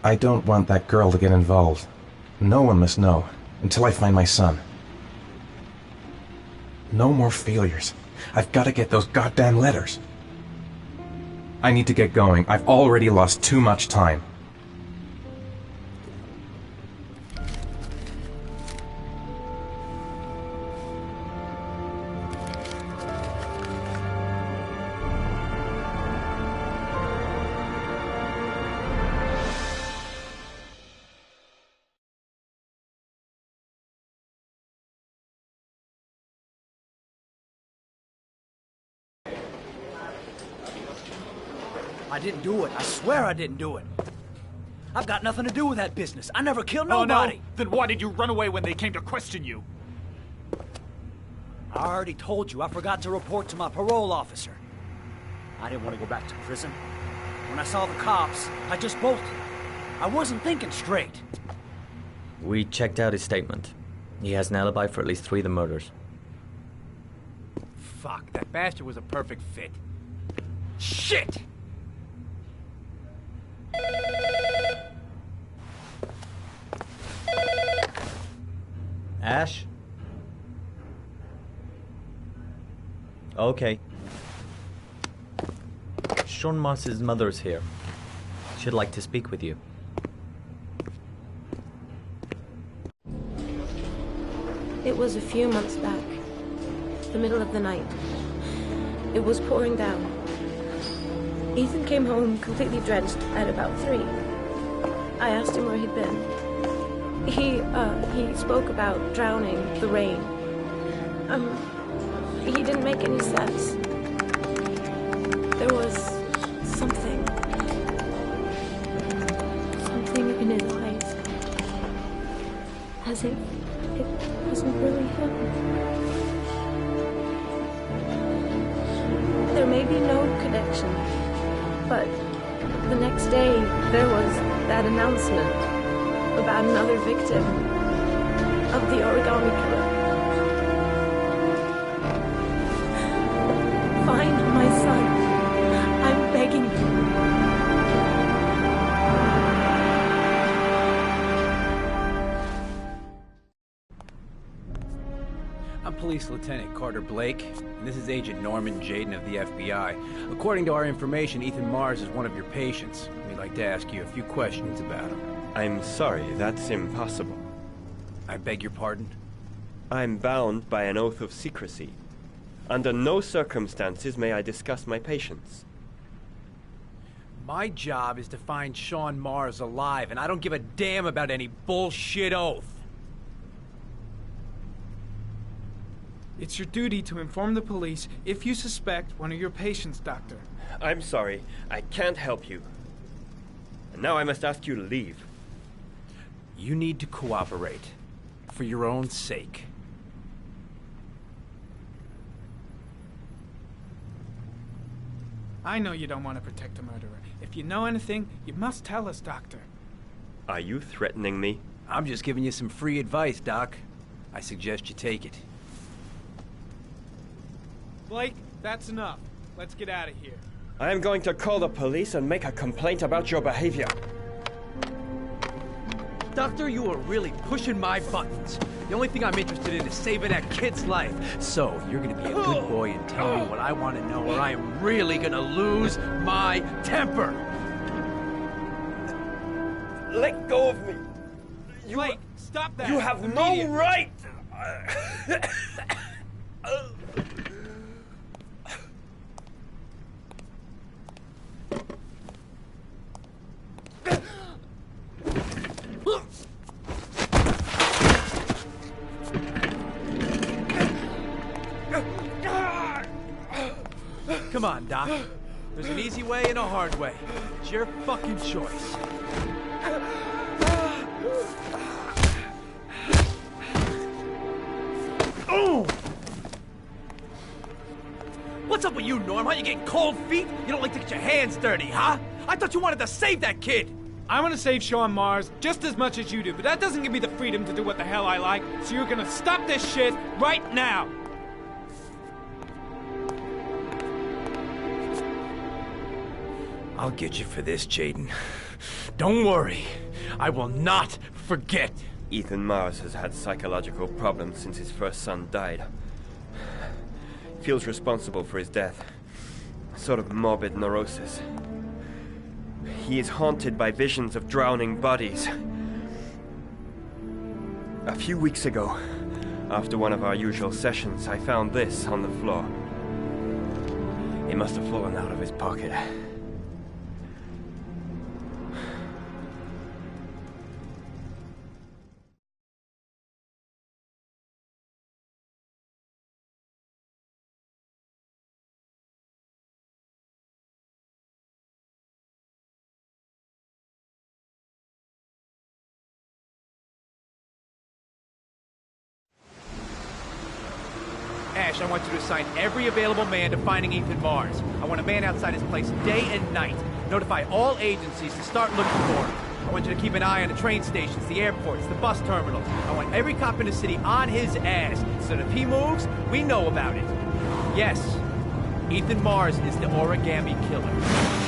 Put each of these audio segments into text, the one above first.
I don't want that girl to get involved. No one must know, until I find my son. No more failures. I've got to get those goddamn letters. I need to get going. I've already lost too much time. I didn't do it. I swear I didn't do it. I've got nothing to do with that business. I never killed nobody. Oh, no? Then why did you run away when they came to question you? I already told you I forgot to report to my parole officer. I didn't want to go back to prison. When I saw the cops, I just bolted. I wasn't thinking straight. We checked out his statement. He has an alibi for at least 3 of the murders. Fuck, that bastard was a perfect fit. Shit! Ash? Okay. Sean Moss's mother's here. She'd like to speak with you. It was a few months back. The middle of the night. It was pouring down. Ethan came home completely drenched at about 3. I asked him where he'd been. He spoke about drowning, the rain. He didn't make any sense. There was something in his eyes. As if it wasn't really him. There may be no connection, but the next day there was that announcement about another victim of the origami killer. Find my son. I'm begging you. I'm Police Lieutenant Carter Blake, and this is Agent Norman Jaden of the FBI. According to our information, Ethan Mars is one of your patients. We'd like to ask you a few questions about him. I'm sorry, that's impossible. I beg your pardon? I'm bound by an oath of secrecy. Under no circumstances may I discuss my patients. My job is to find Sean Mars alive, and I don't give a damn about any bullshit oath. It's your duty to inform the police if you suspect one of your patients, Doctor. I'm sorry, I can't help you. And now I must ask you to leave. You need to cooperate, for your own sake. I know you don't want to protect a murderer. If you know anything, you must tell us, Doctor. Are you threatening me? I'm just giving you some free advice, Doc. I suggest you take it. Blake, that's enough. Let's get out of here. I am going to call the police and make a complaint about your behavior. Doctor, you are really pushing my buttons. The only thing I'm interested in is saving that kid's life. So, you're gonna be a good boy and tell me what I want to know, or I am really gonna lose my temper. Let go of me. Blake, stop that. You have no right. Come on, Doc. There's an easy way and a hard way. It's your fucking choice. Oh! What's up with you, Norm? How you getting cold feet? You don't like to get your hands dirty, huh? I thought you wanted to save that kid! I want to save Sean Mars just as much as you do, but that doesn't give me the freedom to do what the hell I like, so you're gonna stop this shit right now! I'll get you for this, Jaden. Don't worry. I will not forget. Ethan Mars has had psychological problems since his first son died. Feels responsible for his death. Sort of morbid neurosis. He is haunted by visions of drowning bodies. A few weeks ago, after one of our usual sessions, I found this on the floor. It must have fallen out of his pocket. Ash, I want you to assign every available man to finding Ethan Mars. I want a man outside his place day and night. Notify all agencies to start looking for him. I want you to keep an eye on the train stations, the airports, the bus terminals. I want every cop in the city on his ass, so that if he moves, we know about it. Yes, Ethan Mars is the origami killer.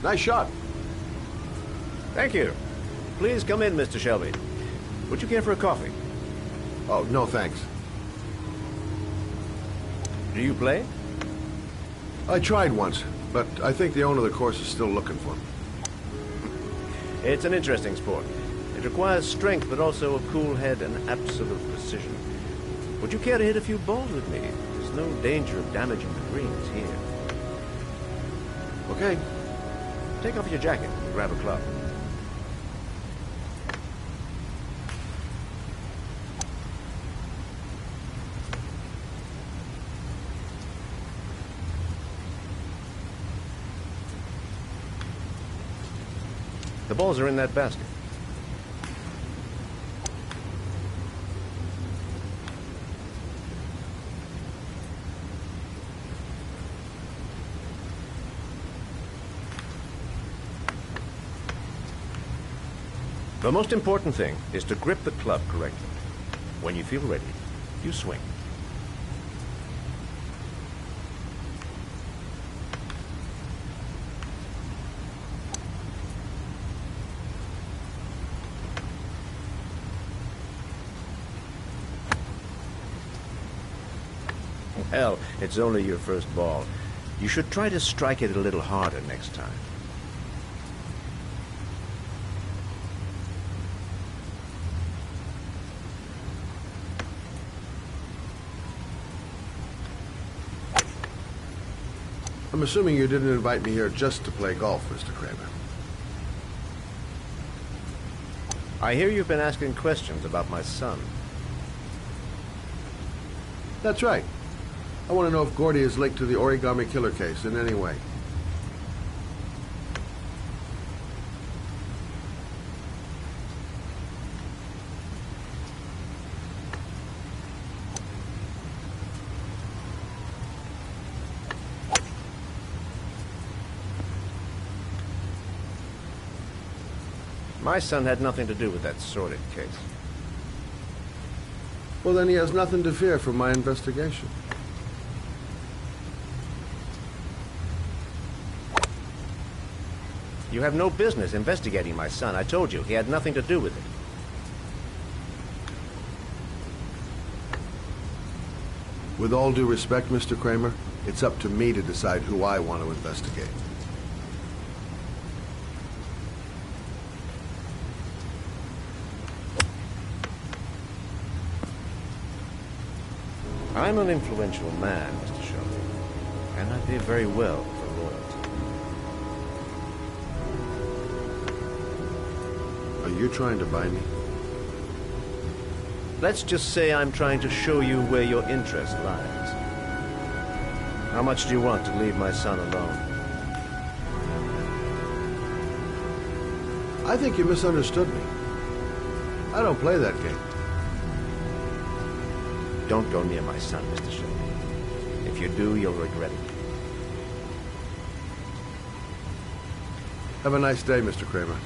Nice shot. Thank you. Please come in, Mr. Shelby. Would you care for a coffee? Oh, no thanks. Do you play? I tried once, but I think the owner of the course is still looking for me. It's an interesting sport. It requires strength, but also a cool head and absolute precision. Would you care to hit a few balls with me? There's no danger of damaging the greens here. Okay. Take off your jacket and grab a club. The balls are in that basket. The most important thing is to grip the club correctly. When you feel ready, you swing. Hell, it's only your first ball. You should try to strike it a little harder next time. I'm assuming you didn't invite me here just to play golf, Mr. Kramer. I hear you've been asking questions about my son. That's right. I want to know if Gordy is linked to the origami killer case in any way. My son had nothing to do with that sordid case. Well, then he has nothing to fear from my investigation. You have no business investigating my son. I told you, he had nothing to do with it. With all due respect, Mr. Kramer, it's up to me to decide who I want to investigate. I'm an influential man, Mr. Shelby, and I pay very well for loyalty. Are you trying to buy me? Let's just say I'm trying to show you where your interest lies. How much do you want to leave my son alone? I think you misunderstood me. I don't play that game. Don't go near my son, Mr. Shelby. If you do, you'll regret it. Have a nice day, Mr. Kramer.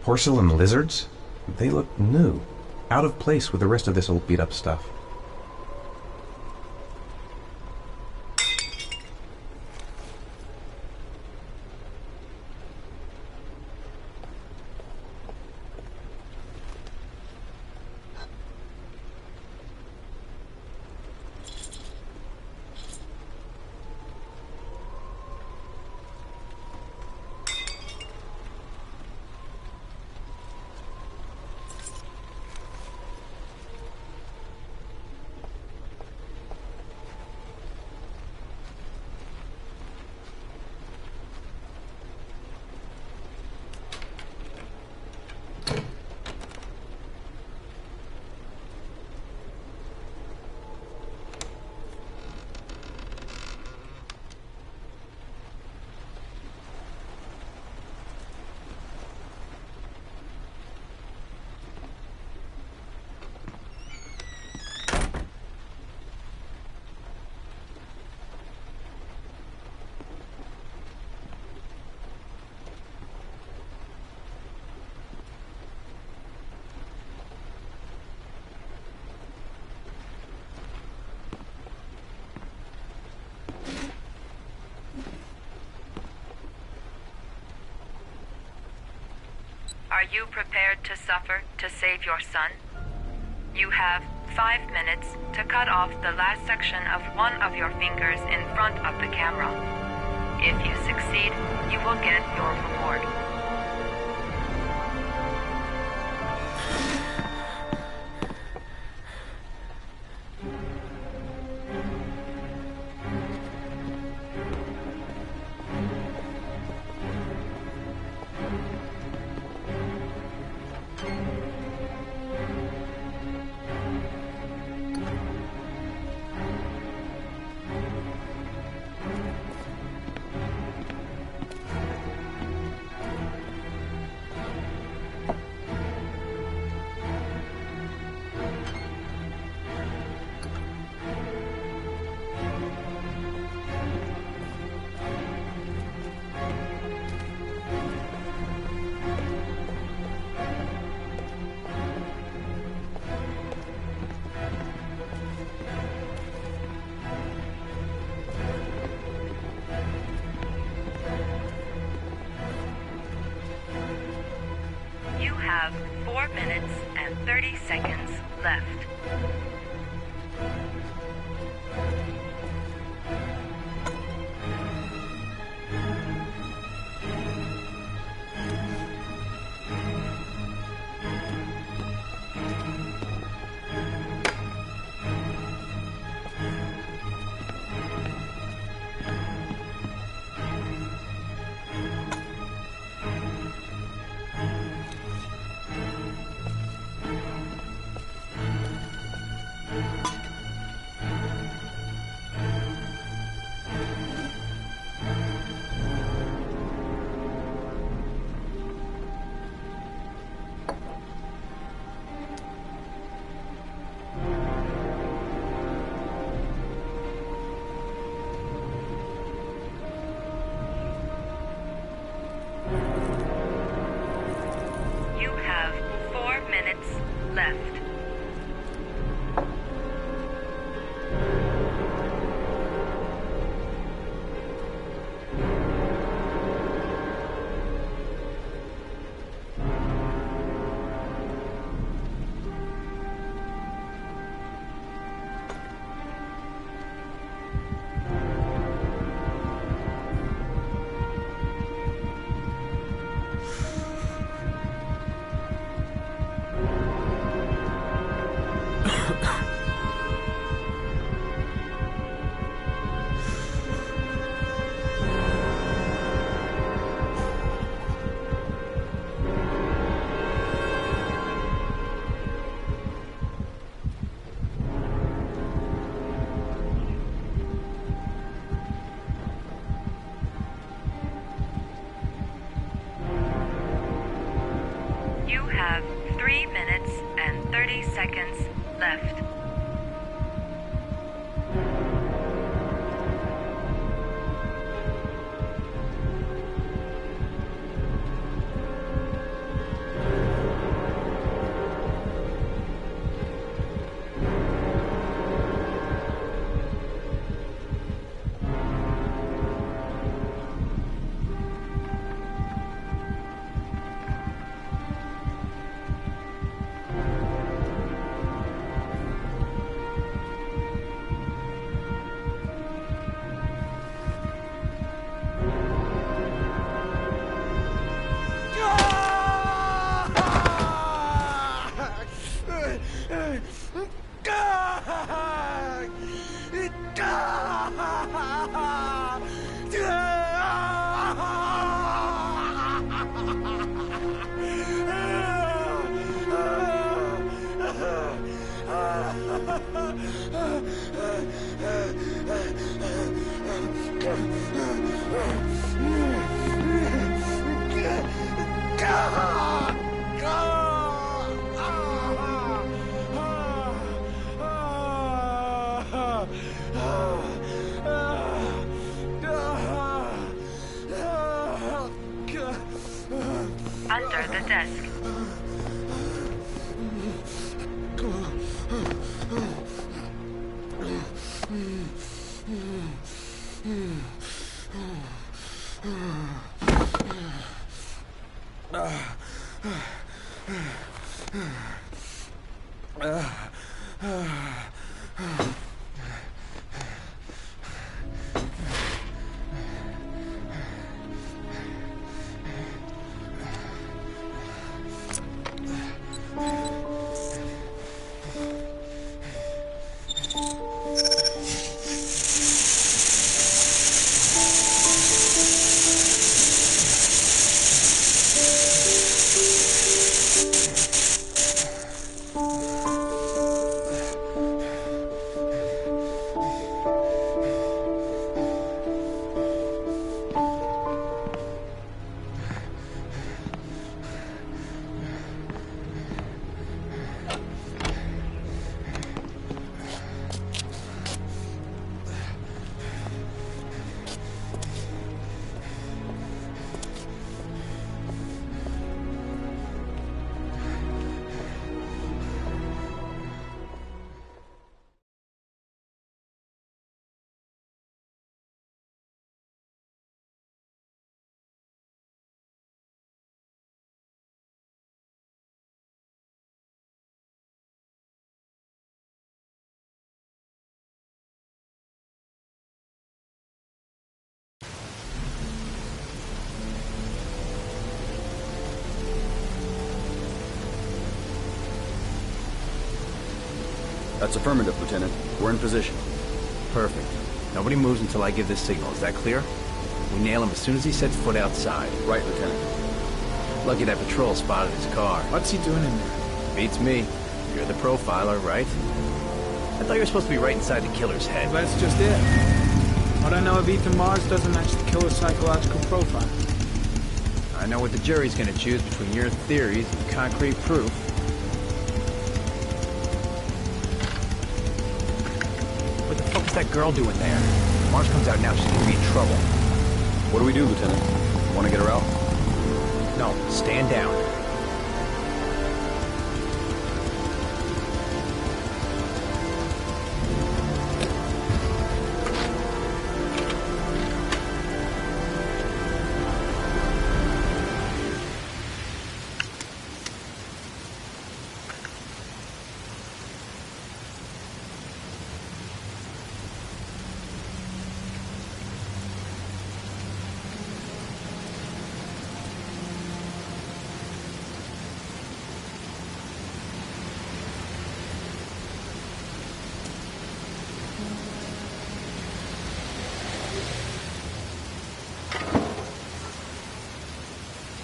Porcelain lizards? They look new. Out of place with the rest of this old beat-up stuff. Are you prepared to suffer to save your son? You have 5 minutes to cut off the last section of one of your fingers in front of the camera. If you succeed, you will get your reward. 4 minutes and 30 seconds left. You have 4 minutes left. You have 3 minutes and 30 seconds left. Under the desk. That's affirmative, Lieutenant. We're in position. Perfect. Nobody moves until I give the signal. Is that clear? We nail him as soon as he sets foot outside. Right, Lieutenant. Lucky that patrol spotted his car. What's he doing in there? Beats me. You're the profiler, right? I thought you were supposed to be right inside the killer's head. Well, that's just it. What I know of Ethan Mars doesn't match the killer's psychological profile. I know what the jury's gonna choose between your theories and concrete proof. What the fuck is that girl doing there? If Mars comes out now, she's gonna be in trouble. What do we do, Lieutenant? Want to get her out? No, stand down.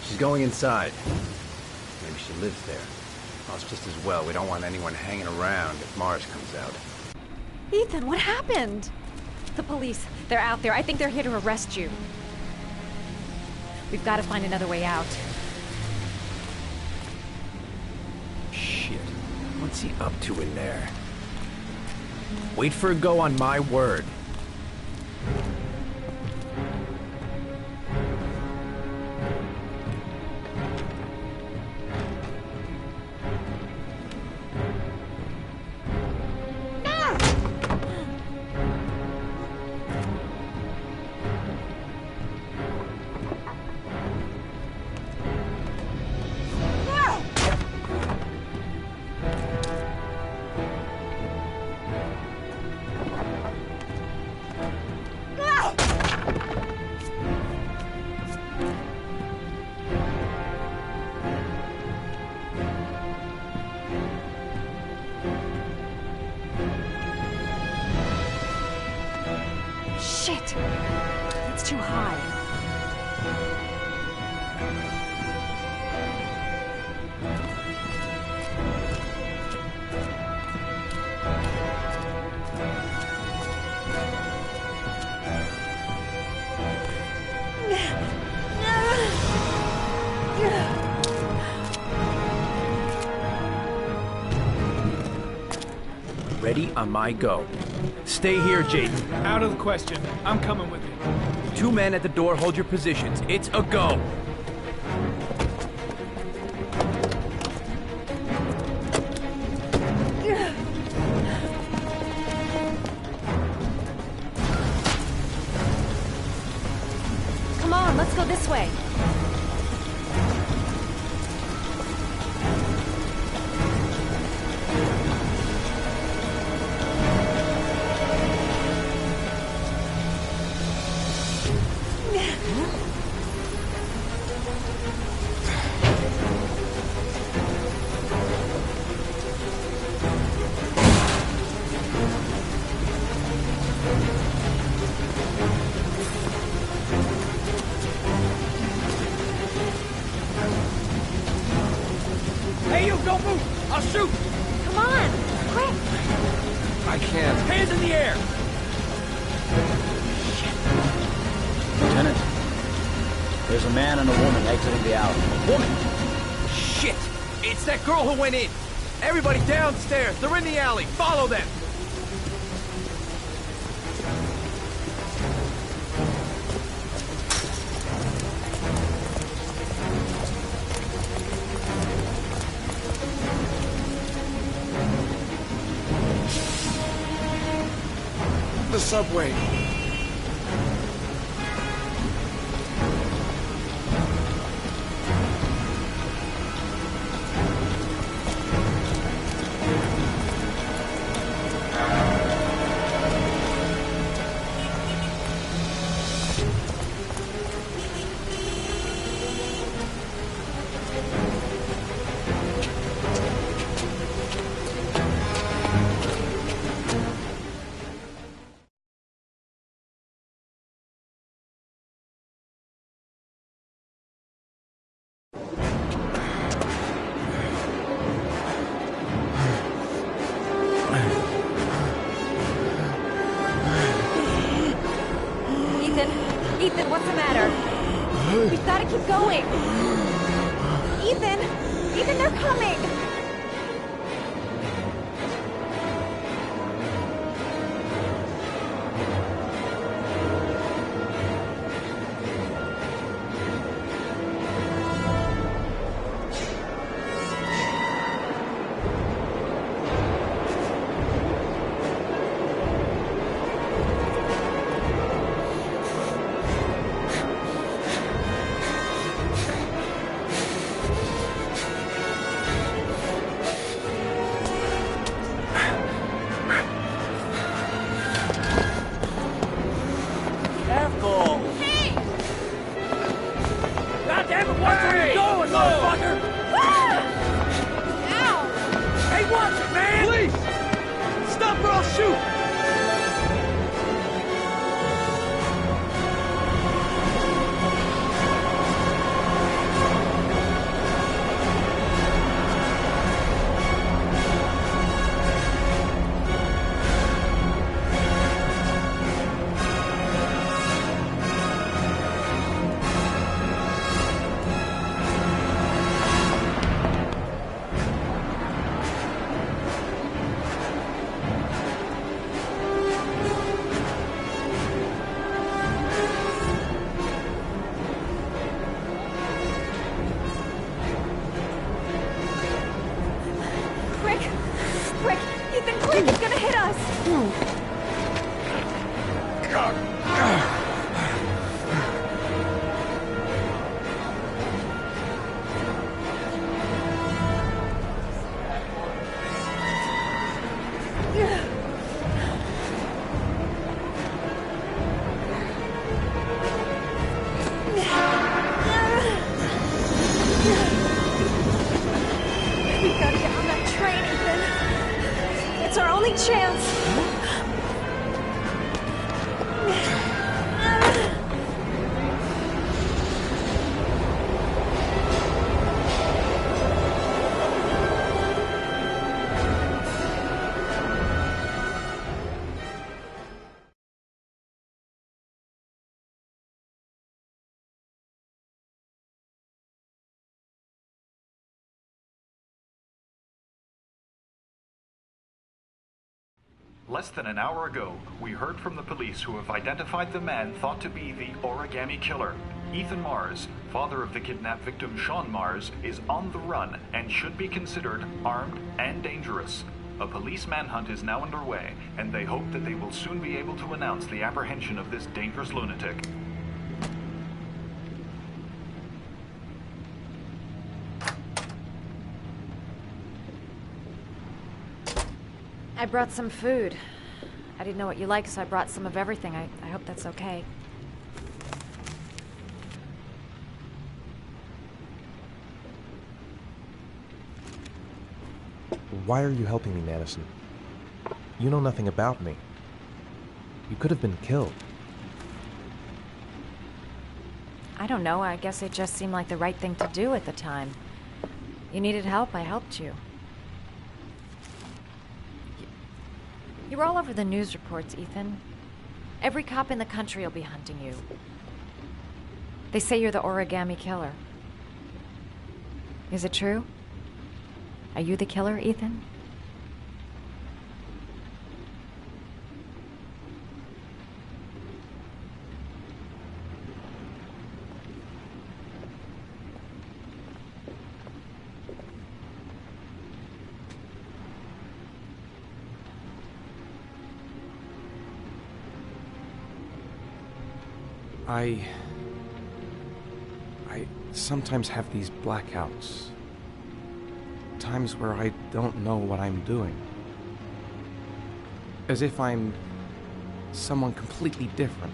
She's going inside. Maybe she lives there. Well, it's just as well. We don't want anyone hanging around if Mars comes out. Ethan, what happened? The police. They're out there. I think they're here to arrest you. We've got to find another way out. Shit. What's he up to in there? Wait for a go on my word. Shit! It's too high. Ready on my go. Stay here, Jaden. Out of the question. I'm coming with you. 2 men at the door, hold your positions. It's a go. Come on, let's go this way. Hey, you, don't move! I'll shoot! Come on, quick! I can't. Hands in the air! Lieutenant, there's a man and a woman exiting the alley. Woman! Shit! It's that girl who went in! Everybody downstairs! They're in the alley! Follow them! The subway. We've got to keep going. Ethan! Ethan, they're coming! Less than an hour ago, we heard from the police who have identified the man thought to be the origami killer. Ethan Mars, father of the kidnapped victim Sean Mars, is on the run and should be considered armed and dangerous. A police manhunt is now underway, and they hope that they will soon be able to announce the apprehension of this dangerous lunatic. I brought some food. I didn't know what you like, so I brought some of everything. I hope that's okay. Why are you helping me, Madison? You know nothing about me. You could have been killed. I don't know. I guess it just seemed like the right thing to do at the time. You needed help, I helped you. You were all over the news reports, Ethan. Every cop in the country will be hunting you. They say you're the origami killer. Is it true? Are you the killer, Ethan? I sometimes have these blackouts. Times where I don't know what I'm doing. As if I'm someone completely different.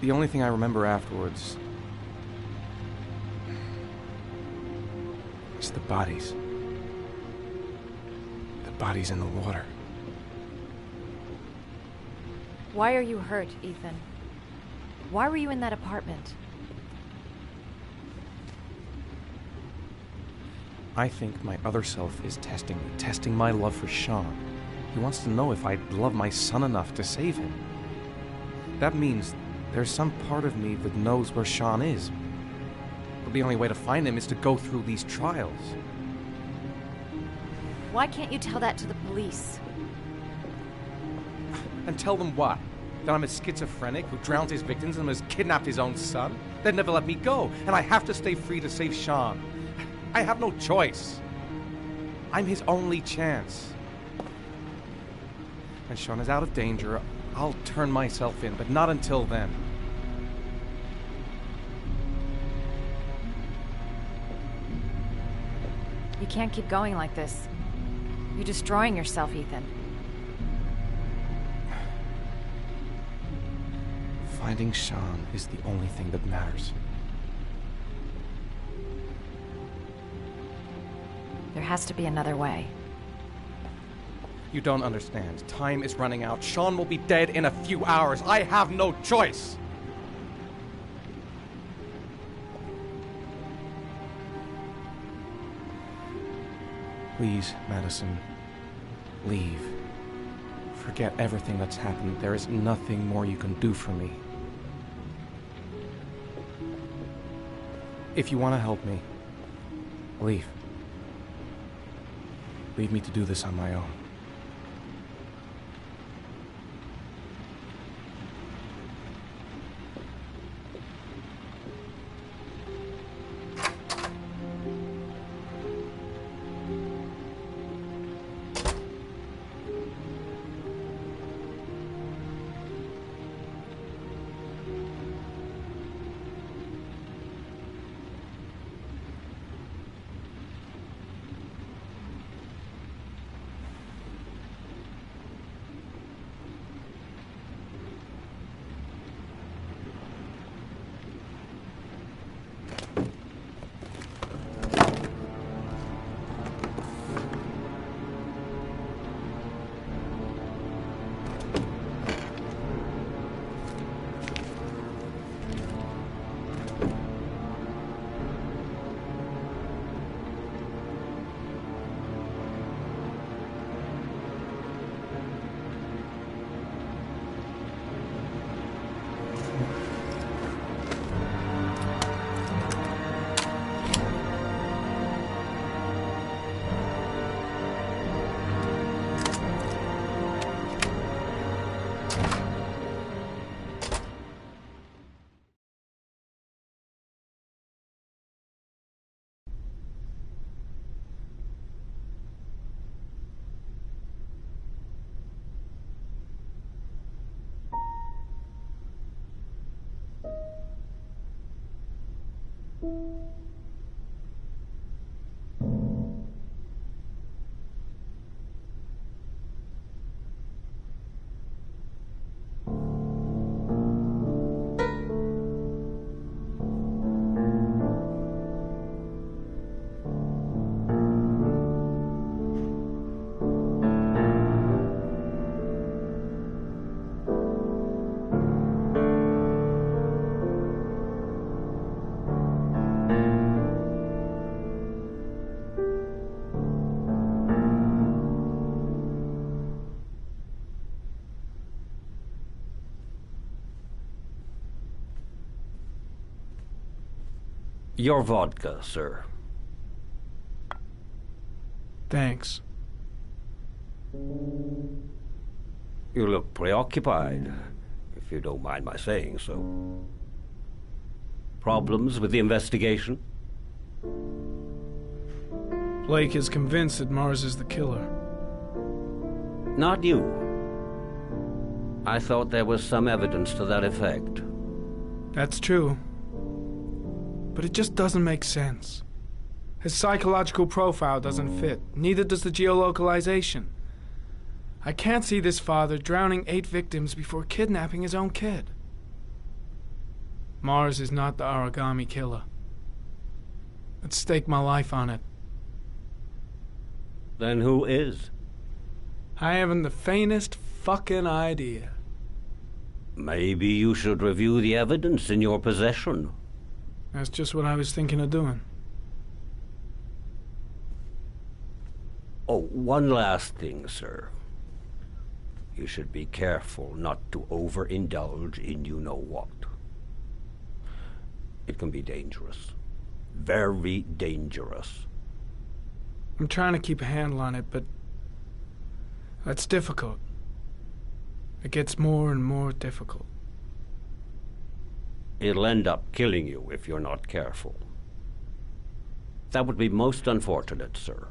The only thing I remember afterwards is the bodies. The bodies in the water. Why are you hurt, Ethan? Why were you in that apartment? I think my other self is testing me, testing my love for Sean. He wants to know if I'd love my son enough to save him. That means There's some part of me that knows where Sean is. But the only way to find him is to go through these trials. Why can't you tell that to the police? And tell them what? That I'm a schizophrenic who drowns his victims and has kidnapped his own son? They'd never let me go, and I have to stay free to save Sean. I have no choice. I'm his only chance. When Sean is out of danger, I'll turn myself in, but not until then. You can't keep going like this. You're destroying yourself, Ethan. Finding Sean is the only thing that matters. There has to be another way. You don't understand. Time is running out. Sean will be dead in a few hours. I have no choice. Please, Madison, leave. Forget everything that's happened. There is nothing more you can do for me. If you want to help me, leave. Leave me to do this on my own. Your vodka, sir. Thanks. You look preoccupied, if you don't mind my saying so. Problems with the investigation? Blake is convinced that Mars is the killer. Not you. I thought there was some evidence to that effect. That's true. But it just doesn't make sense. His psychological profile doesn't fit. Neither does the geolocalization. I can't see this father drowning 8 victims before kidnapping his own kid. Mars is not the origami killer. I'd stake my life on it. Then who is? I haven't the faintest fucking idea. Maybe you should review the evidence in your possession. That's just what I was thinking of doing. Oh, one last thing, sir. You should be careful not to overindulge in you-know-what. It can be dangerous. Very dangerous. I'm trying to keep a handle on it, but that's difficult. It gets more and more difficult. It'll end up killing you if you're not careful. That would be most unfortunate, sir.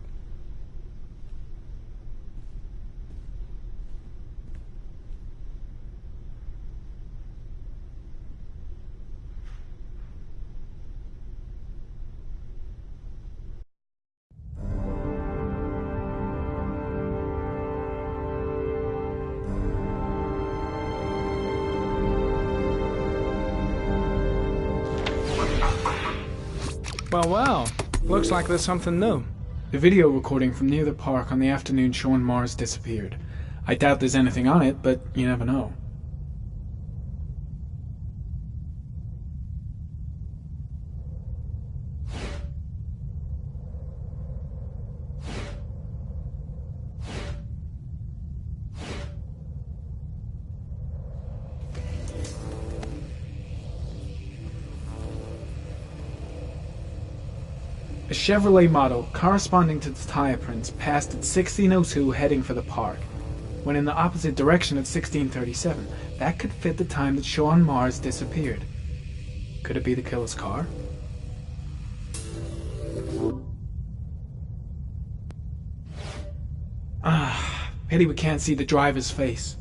Well, looks like there's something new. The video recording from near the park on the afternoon Sean Mars disappeared. I doubt there's anything on it, but you never know. A Chevrolet model corresponding to the tire prints passed at 16:02 heading for the park, when in the opposite direction at 16:37. That could fit the time that Sean Mars disappeared. Could it be the killer's car? Pity we can't see the driver's face.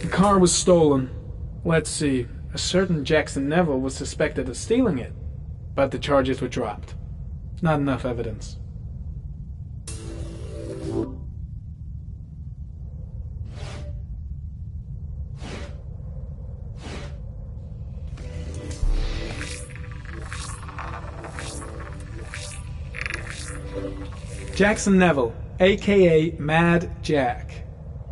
The car was stolen. Let's see. A certain Jackson Neville was suspected of stealing it, but the charges were dropped. Not enough evidence. Jackson Neville, aka Mad Jack,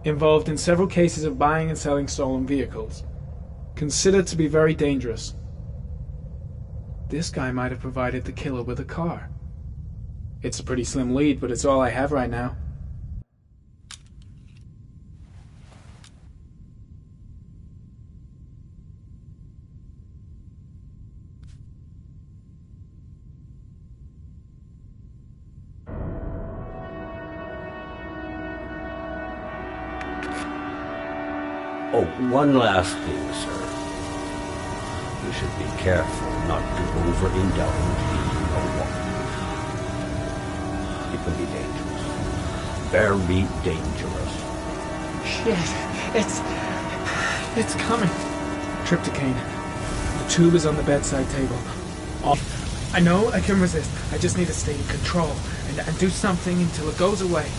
involved in several cases of buying and selling stolen vehicles. Considered to be very dangerous. This guy might have provided the killer with a car. It's a pretty slim lead, but it's all I have right now. Oh, one last thing, sir. You should be careful not to overindulge in you-know-what. It can be dangerous. Very dangerous. Shit, it's coming. Trypticane. The tube is on the bedside table. I know I can resist. I just need to stay in control and do something until it goes away.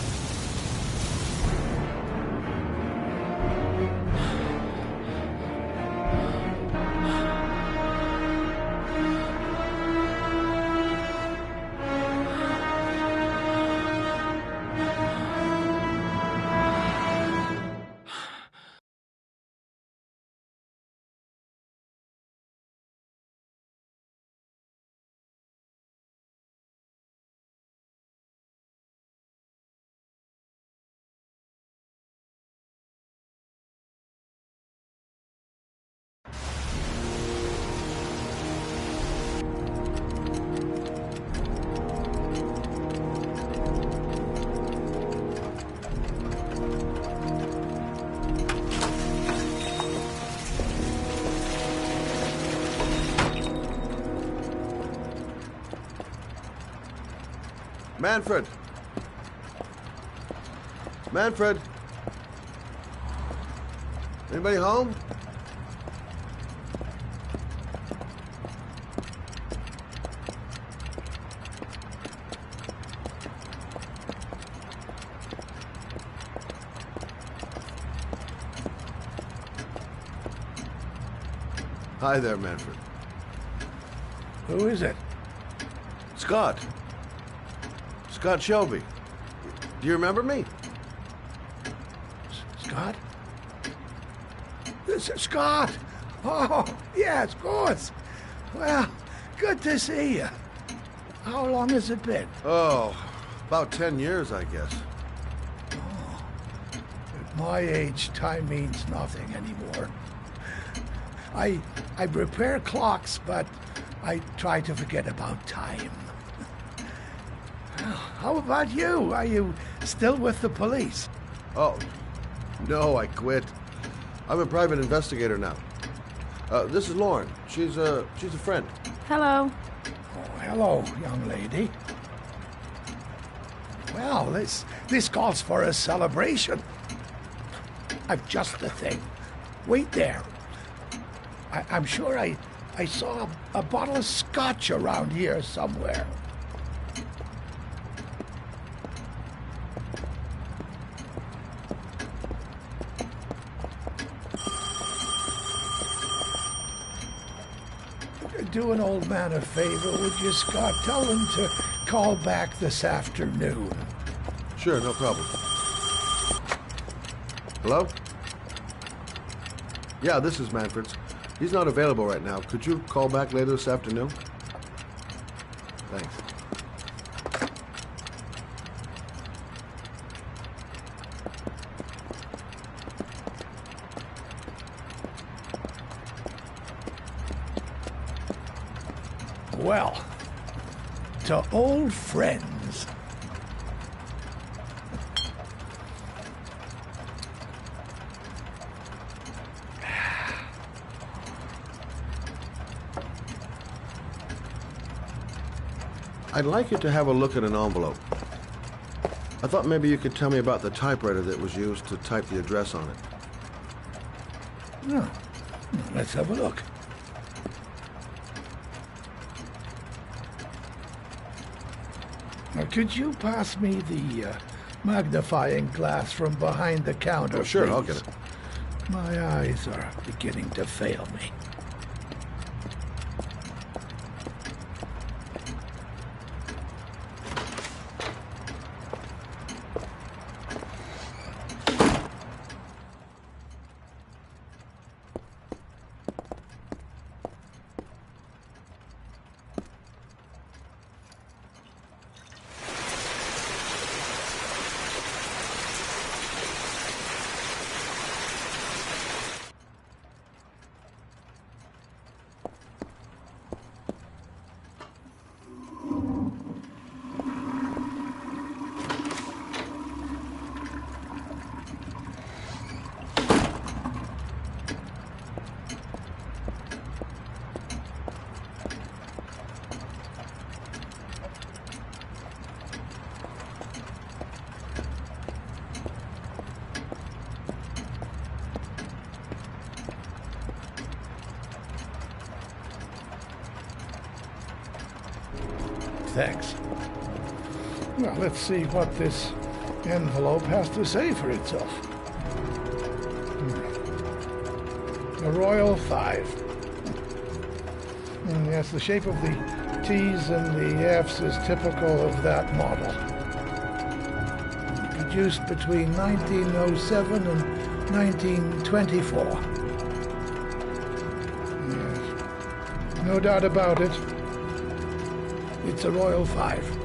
Manfred! Manfred! Anybody home? Hi there, Manfred. Who is it? Scott. Scott Shelby. Do you remember me? Scott? This is Scott! Oh, yes, of course. Well, Good to see you. How long has it been? Oh, about 10 years, I guess. At my age, time means nothing anymore. I repair clocks, but I try to forget about time. How about you? Are you still with the police? Oh, no, I quit. I'm a private investigator now. This is Lauren. She's a friend. Hello. Oh, hello, young lady. Well, this calls for a celebration. I've just the thing. Wait there. I'm sure I saw a bottle of scotch around here somewhere. Do an old man a favor, would you, Scott? Tell him to call back this afternoon. Sure, no problem. Hello? Yeah, this is Manfred's. He's not available right now. Could you call back later this afternoon? Thanks. Well, to old friends. I'd like you to have a look at an envelope. I thought maybe you could tell me about the typewriter that was used to type the address on it. No. Let's have a look. Now, could you pass me the magnifying glass from behind the counter, Oh, sure, please? I'll get it. My eyes are beginning to fail me. Thanks. Well, let's see what this envelope has to say for itself. The Royal 5. Yes, the shape of the T's and the F's is typical of that model. Produced between 1907 and 1924. Yes. No doubt about it. It's a Royal 5.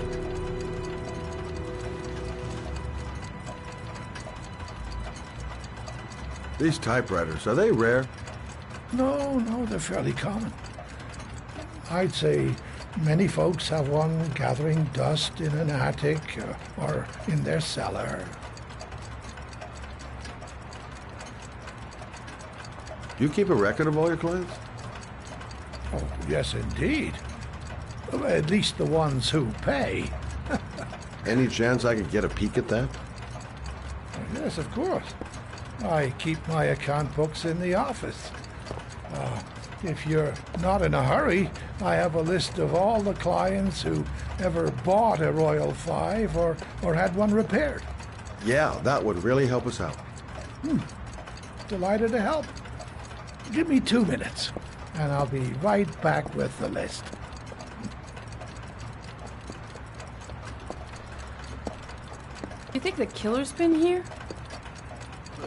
These typewriters, are they rare? No, they're fairly common. I'd say many folks have one gathering dust in an attic or in their cellar. You keep a record of all your clients? Oh, yes, indeed. Well, at least the ones who pay. Any chance I could get a peek at that? Yes, of course. I keep my account books in the office. If you're not in a hurry, I have a list of all the clients who ever bought a Royal 5 or had one repaired. Yeah, that would really help us out. Delighted to help. Give me 2 minutes, and I'll be right back with the list. You think the killer's been here?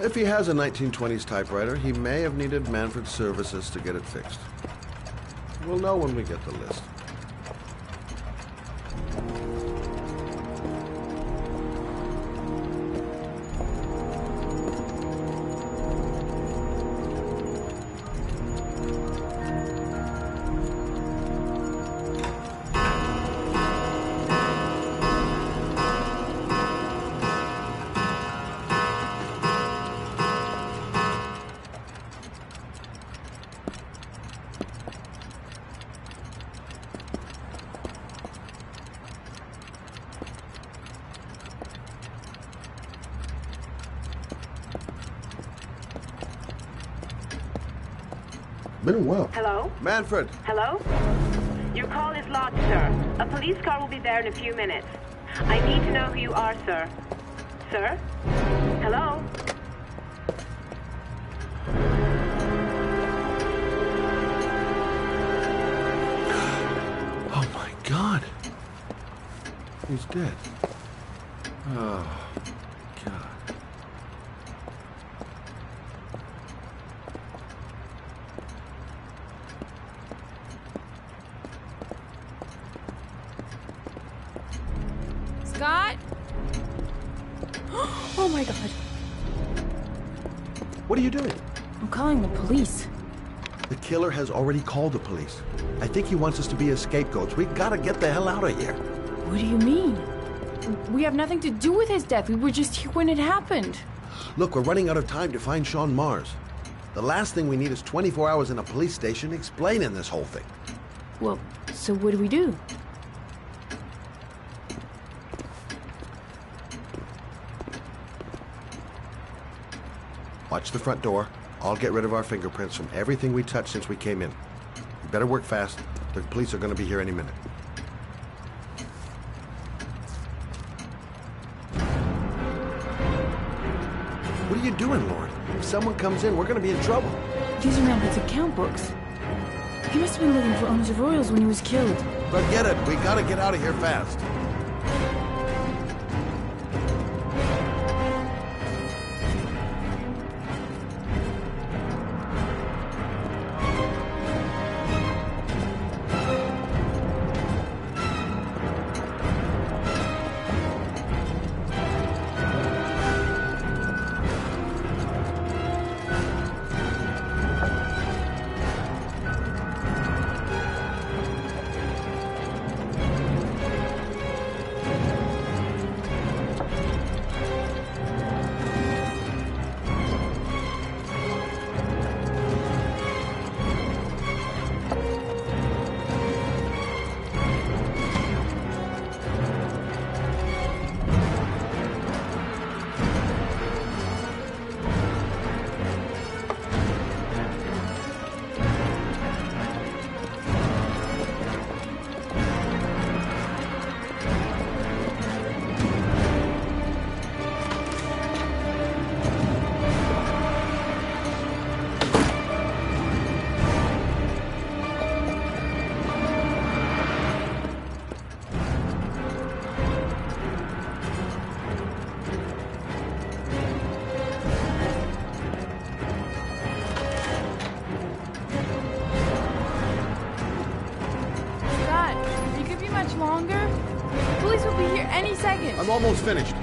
If he has a 1920s typewriter, he may have needed Manfred's services to get it fixed. We'll know when we get the list. Been a while. Hello? Manfred! Hello? Your call is logged, sir. A police car will be there in a few minutes. I need to know who you are, sir. Sir? Hello? Oh my God! He's dead. Oh, God. Scott? Oh my God. What are you doing? I'm calling the police. The killer has already called the police. I think he wants us to be his scapegoats. We gotta get the hell out of here. What do you mean? We have nothing to do with his death. We were just here when it happened. Look, we're running out of time to find Sean Mars. The last thing we need is 24 hours in a police station explaining this whole thing. Well, so what do we do? Watch the front door. I'll get rid of our fingerprints from everything we touched since we came in. You better work fast. The police are going to be here any minute. What are you doing, Lord? If someone comes in, we're going to be in trouble. These are Manfred's account books. He must have been looking for owners of Royals when he was killed. Forget it. We got to get out of here fast. Longer? The police will be here any second. I'm almost finished.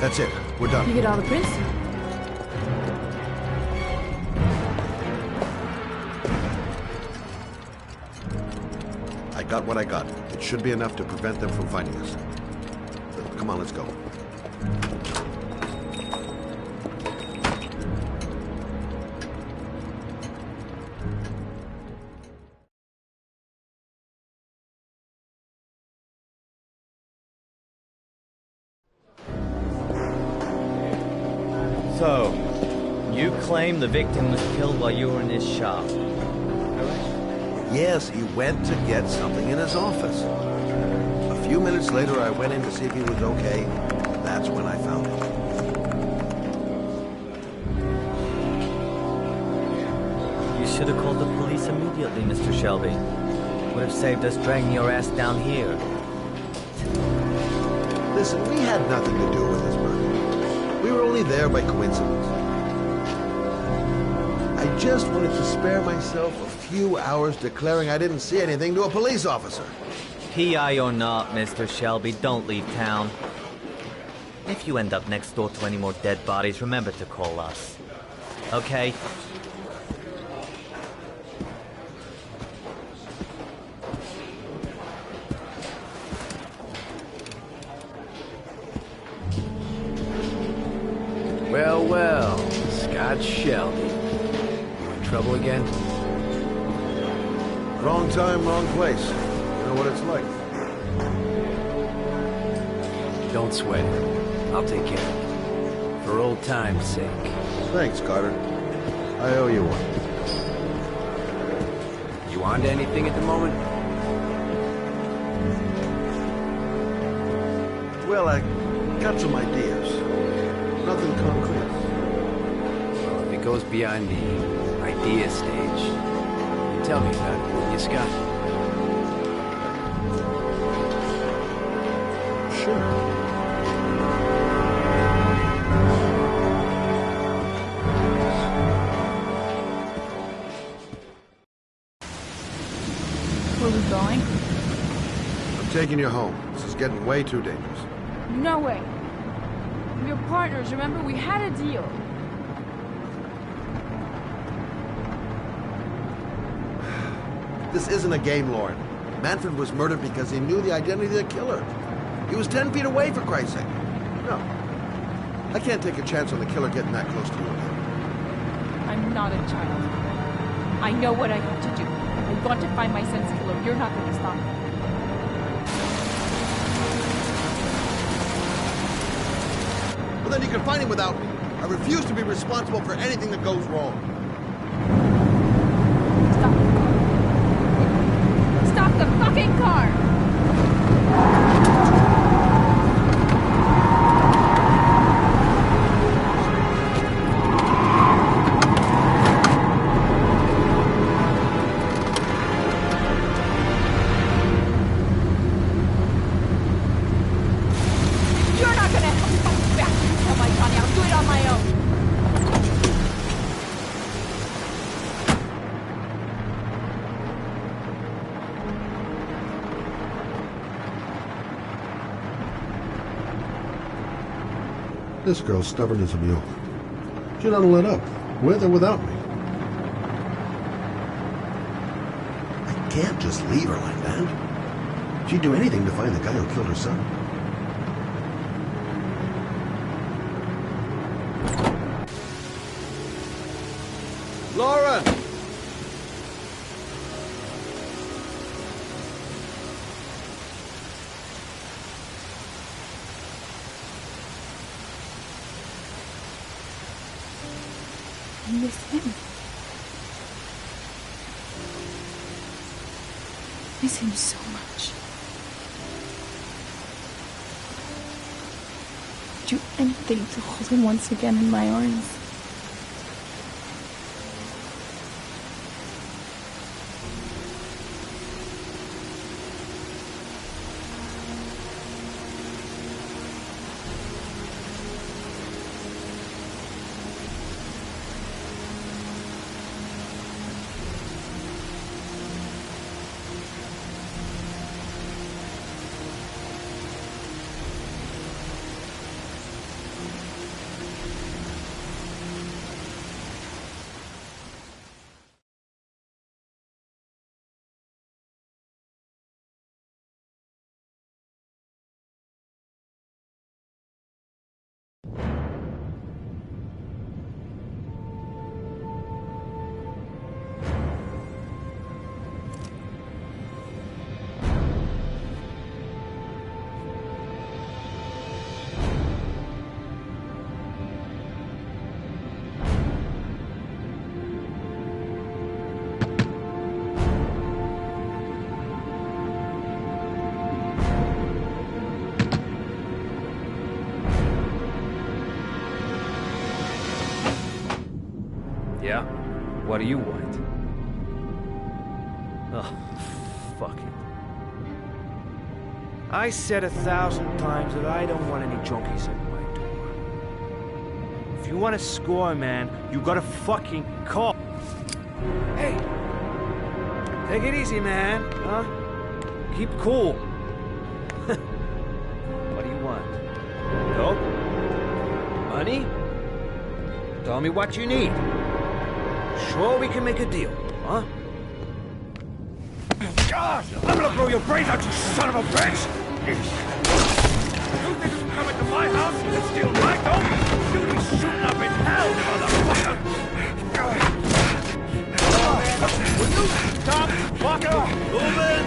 That's it. We're done. You get all the prints? I got what I got. It should be enough to prevent them from finding us. Come on, let's go. So, you claim the victim was killed while you were in his shop. Yes, he went to get something in his office. A few minutes later, I went in to see if he was okay. That's when I found him. You should have called the police immediately, Mr. Shelby. Would have saved us dragging your ass down here. Listen, we had nothing to do with this murder. We were only there by coincidence. I just wanted to spare myself a few hours declaring I didn't see anything to a police officer. PI or not, Mr. Shelby, don't leave town. If you end up next door to any more dead bodies, remember to call us. Okay? Well, well, Scott Shelby. You in trouble again? Wrong time, wrong place. You know what it's like. Don't sweat it. I'll take care of it. For old time's sake. Thanks, Carter. I owe you one. You on to anything at the moment? Well, I got some ideas. Nothing concrete. Well, if it goes beyond the idea stage, you tell me about it, will you, Scott? Sure. Where are we going? I'm taking you home. This is getting way too dangerous. No way. We're partners, remember? We had a deal. This isn't a game, Lauren. Manfred was murdered because he knew the identity of the killer. He was 10 feet away, for Christ's sake. No. I can't take a chance on the killer getting that close to you again. I'm not a child. I know what I have to do. I want to find my son's killer. You're not going to stop me. Well, then you can find him without me. I refuse to be responsible for anything that goes wrong. Stop the fucking car! You're not gonna help me fight back and kill my Johnny. I'll do it on my own. This girl's stubborn as a mule. She doesn't let up, with or without me. I can't just leave her like that. She'd do anything to find the guy who killed her son. Lauren! I miss him. Miss him so much. I'd do anything to hold him once again in my arms. Yeah? What do you want? Oh, fuck it. I said 1,000 times that I don't want any junkies at my door. If you want to score, man, you gotta fucking call. Hey! Take it easy, man, huh? Keep cool. What do you want? Dope? Money? Tell me what you need. Sure we can make a deal, huh? God! I'm gonna blow your brains out, you son of a bitch! You think you can come into my house and steal my dope? You'll be shooting up in hell, you motherfucker! Will you stop fucking moving?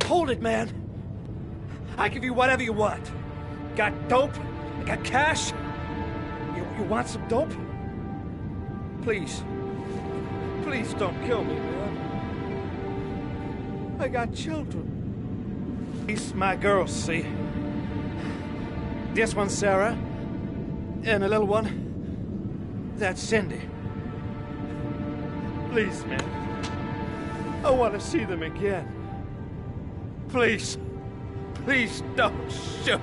Hold it, man. I give you whatever you want. Got dope? Got cash? You want some dope? Please. Please don't kill me, man. I got children. These my girls, see? This one's Sarah. And the little one, that's Cindy. Please, man. I want to see them again. Please. Please don't shoot.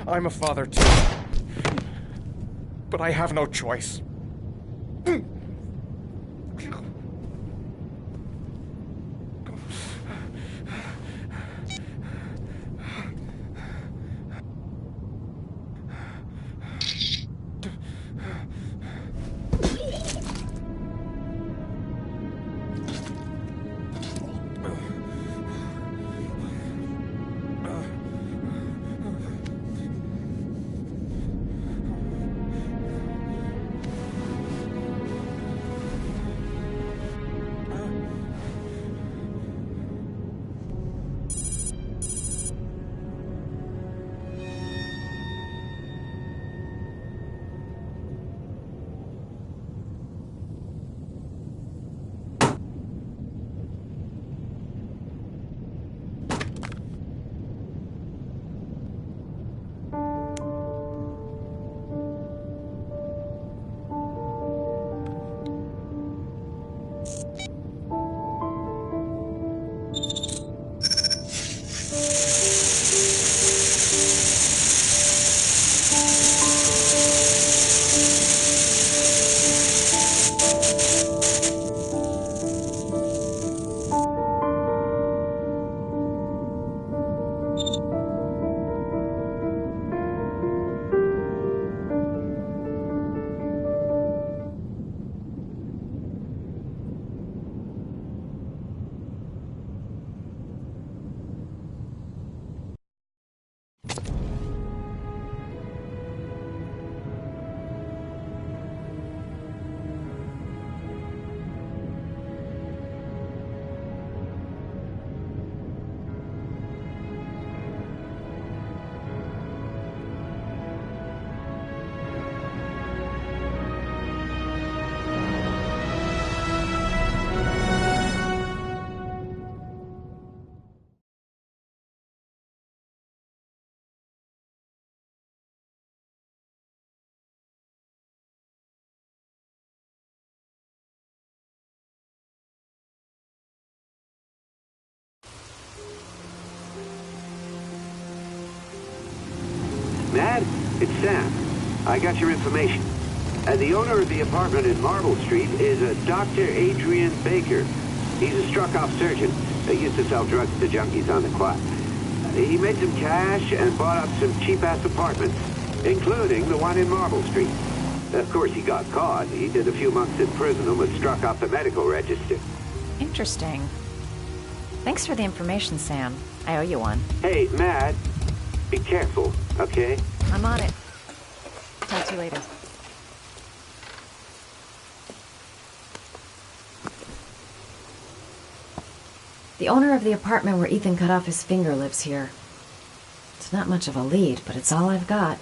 I'm a father too. But I have no choice. Matt, it's Sam. I got your information. The owner of the apartment in Marble Street is a Dr. Adrian Baker. He's a struck-off surgeon that used to sell drugs to junkies on the quad. He made some cash and bought up some cheap-ass apartments, including the one in Marble Street. Of course, he got caught. He did a few months in prison and was struck off the medical register. Interesting. Thanks for the information, Sam. I owe you one. Hey, Matt, be careful, okay? I'm on it. Talk to you later. The owner of the apartment where Ethan cut off his finger lives here. It's not much of a lead, but it's all I've got.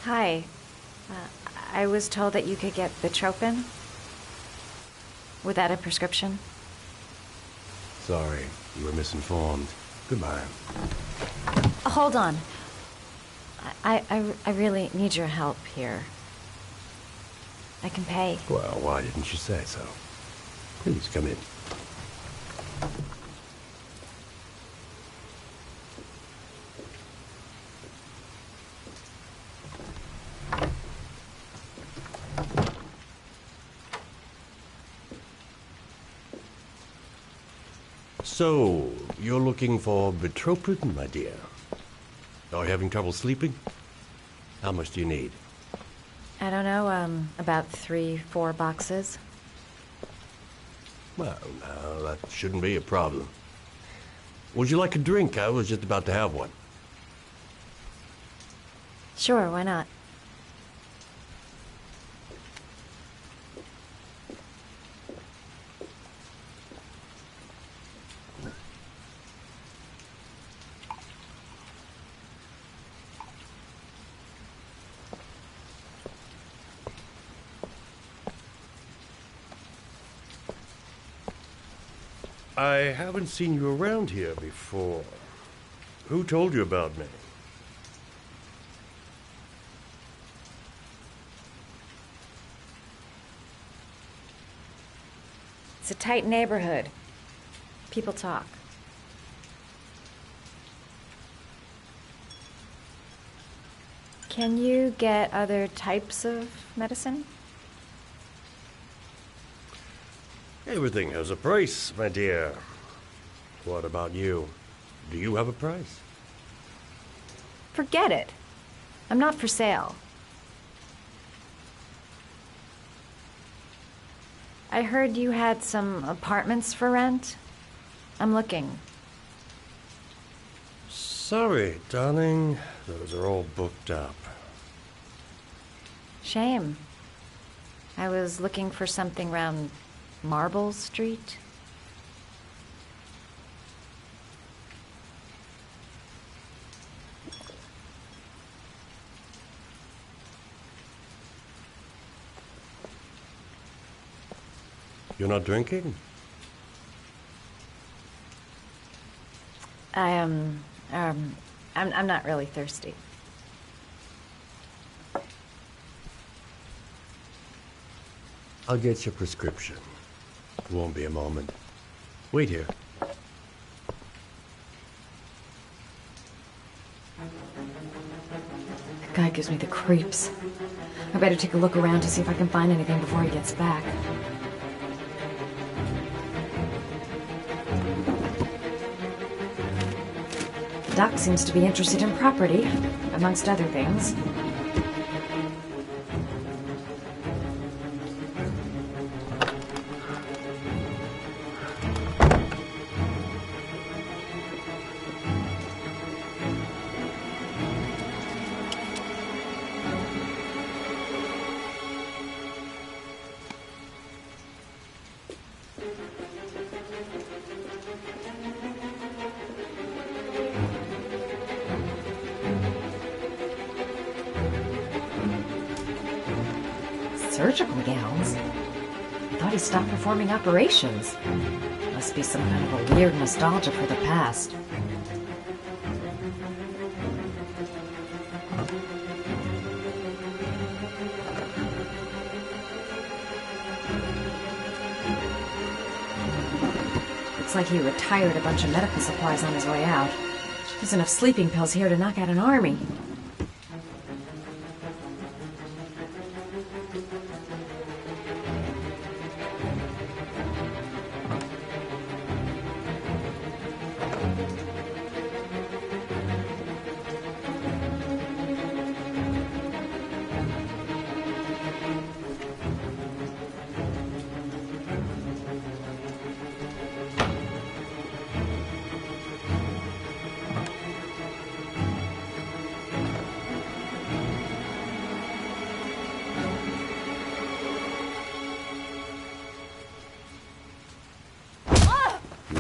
Hi. I was told that you could get Bitropin without a prescription. Sorry, you were misinformed. Goodbye. Hold on. I really need your help here. I can pay. Well, why didn't you say so? Please come in. So, you're looking for Bitropin, my dear? Are you having trouble sleeping? How much do you need? I don't know, about 3-4 boxes. Well, no, that shouldn't be a problem. Would you like a drink? I was just about to have one. Sure, why not? I haven't seen you around here before. Who told you about me? It's a tight neighborhood. People talk. Can you get other types of medicine? Everything has a price, my dear. What about you? Do you have a price? Forget it. I'm not for sale. I heard you had some apartments for rent. I'm looking. Sorry, darling. Those are all booked up. Shame. I was looking for something around Marble Street. You're not drinking? I'm not really thirsty. I'll get your prescription. Won't be a moment. Wait here. That guy gives me the creeps. I better take a look around to see if I can find anything before he gets back. Doc seems to be interested in property, amongst other things. Surgical gowns? I thought he stopped performing operations. Must be some kind of a weird nostalgia for the past. Looks like he retired a bunch of medical supplies on his way out. There's enough sleeping pills here to knock out an army.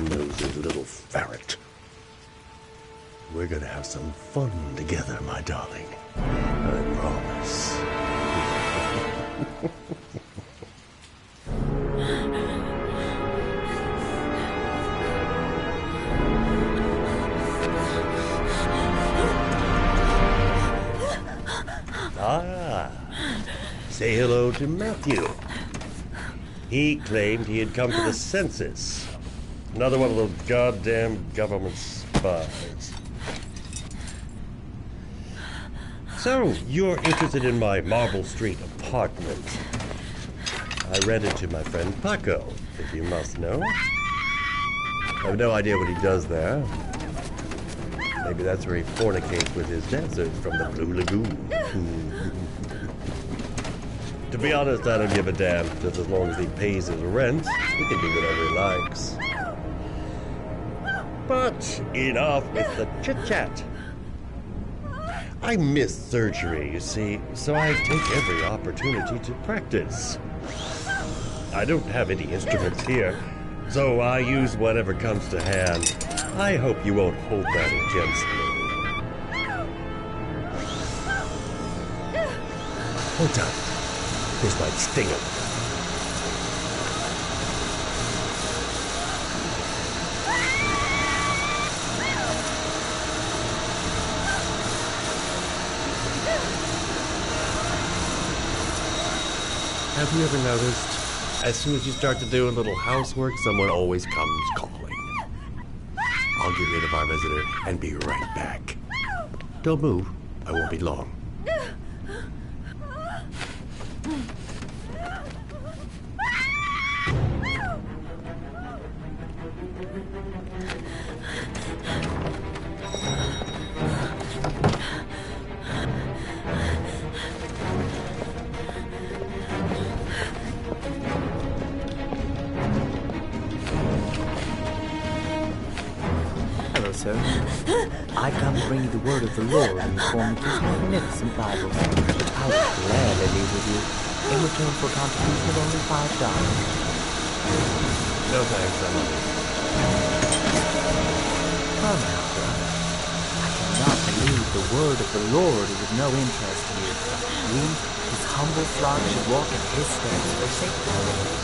Nosy little ferret. We're gonna have some fun together, my darling. I promise. Say hello to Matthew. He claimed he had come to the census. Another one of those goddamn government spies. So, you're interested in my Marble Street apartment. I rent it to my friend Paco, if you must know. I have no idea what he does there. Maybe that's where he fornicates with his dancers from the Blue Lagoon. To be honest, I don't give a damn. Just as long as he pays his rent, he can do whatever he likes. But enough with the chit-chat. I missed surgery, you see, so I take every opportunity to practice. I don't have any instruments here, so I use whatever comes to hand. I hope you won't hold that against me. Hold on. This might sting him. Have you ever noticed, as soon as you start to do a little housework, someone always comes calling? I'll get rid of our visitor and be right back. Don't move. I won't be long. I come to bring you the word of the Lord in the form of this magnificent Bible. I would gladly leave with you in return for a contribution of only $5. No thanks, I love it. Come now, brother. I cannot believe the word of the Lord is of no interest to you. We, his humble flock, should walk in his steps for safety.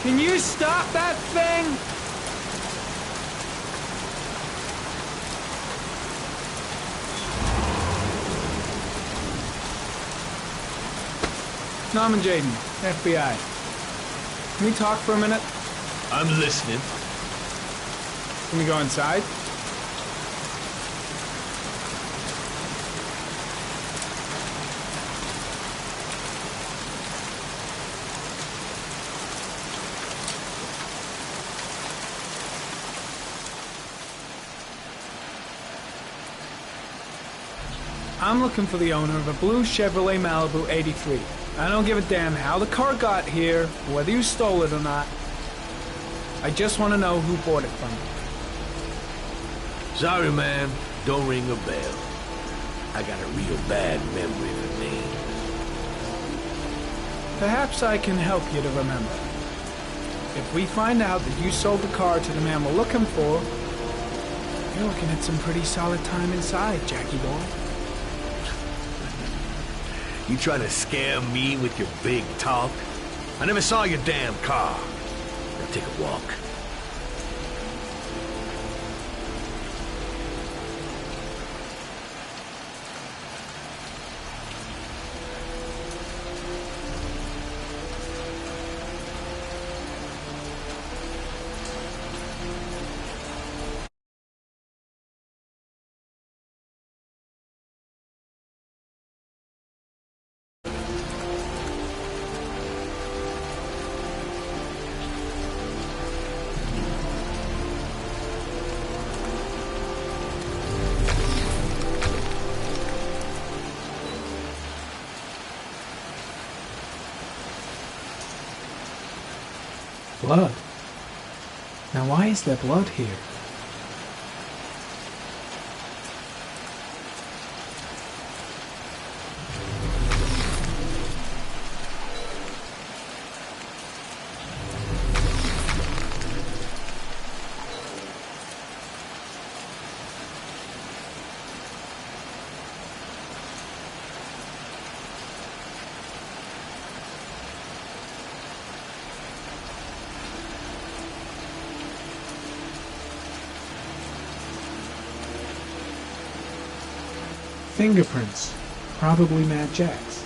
Can you stop that thing? Norman Jaden, FBI. Can we talk for a minute? I'm listening. Can we go inside? I'm looking for the owner of a blue Chevrolet Malibu 83. I don't give a damn how the car got here, or whether you stole it or not. I just want to know who bought it from you. Sorry, man. Don't ring a bell. I got a real bad memory for names. Perhaps I can help you to remember. If we find out that you sold the car to the man we're looking for, you're looking at some pretty solid time inside, Jackie boy. You trying to scare me with your big talk? I never saw your damn car. Now take a walk. Blood. Now why is there blood here? Fingerprints. Probably Mad Jack's.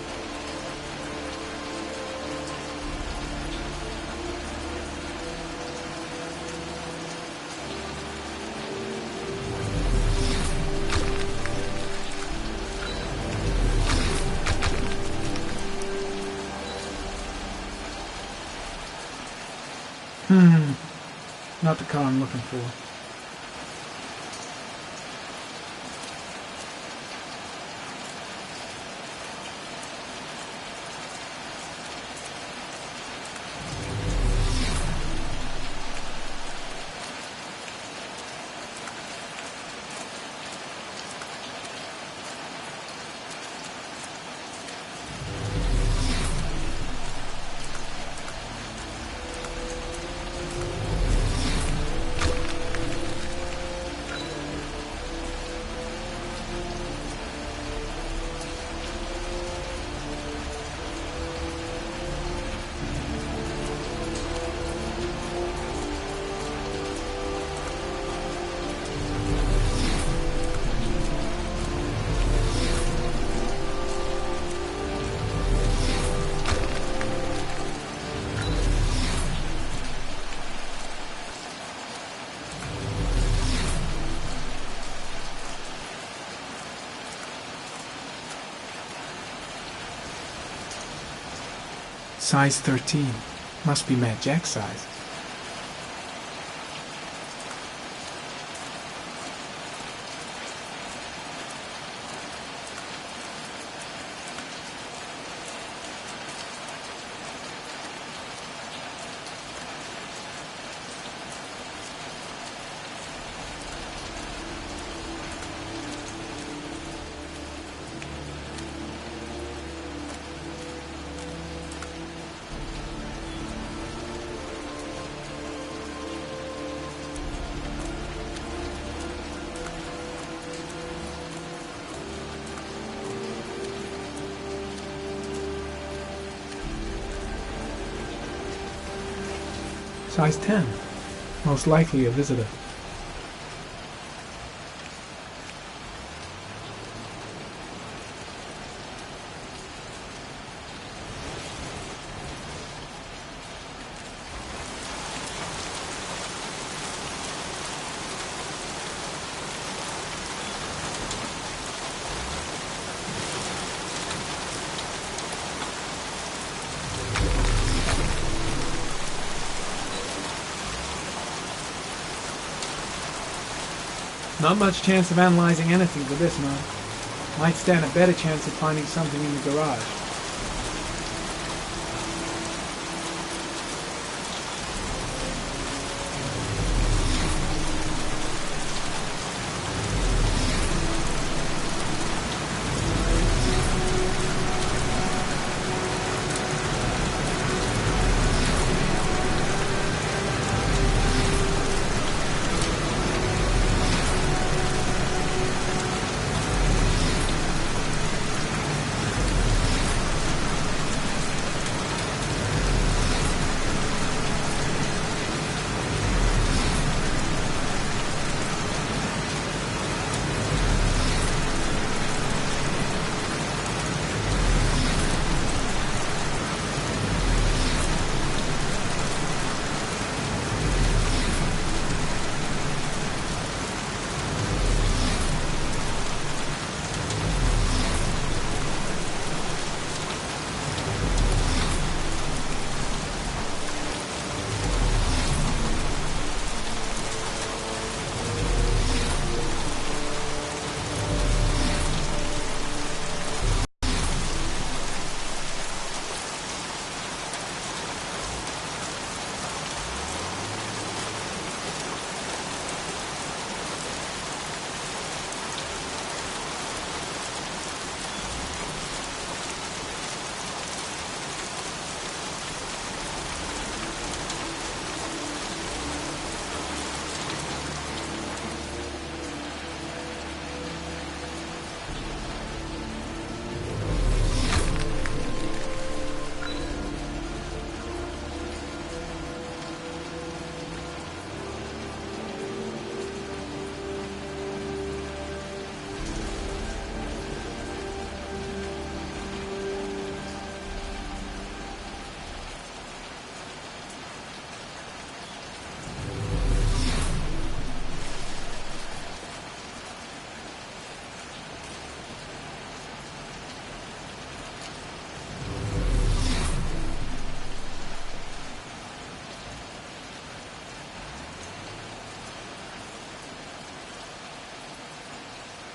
Not the car I'm looking for. Size 13. Must be Matt Jack's size. Size 10. Most likely a visitor. Not much chance of analyzing anything for this, man. Might stand a better chance of finding something in the garage.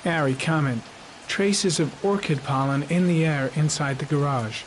Airy comment. Traces of orchid pollen in the air inside the garage.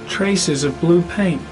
Traces of blue paint.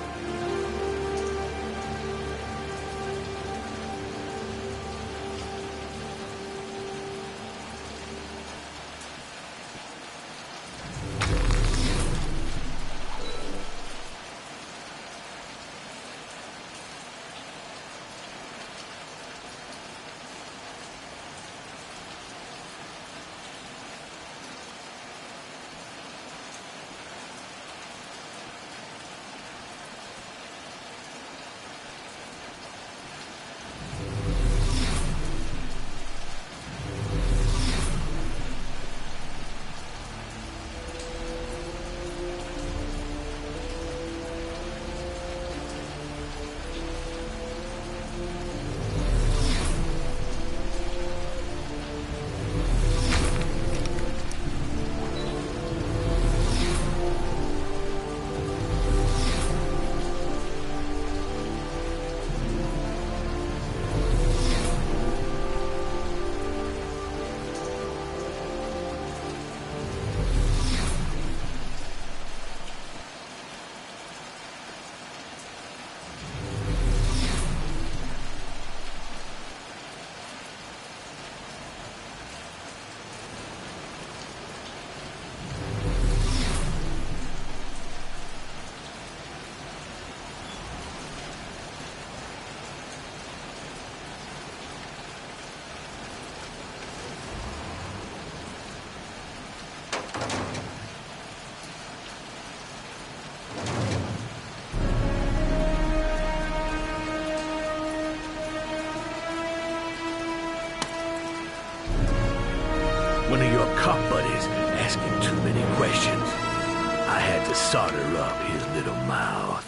one of your cop buddies asking too many questions. I had to solder up his little mouth.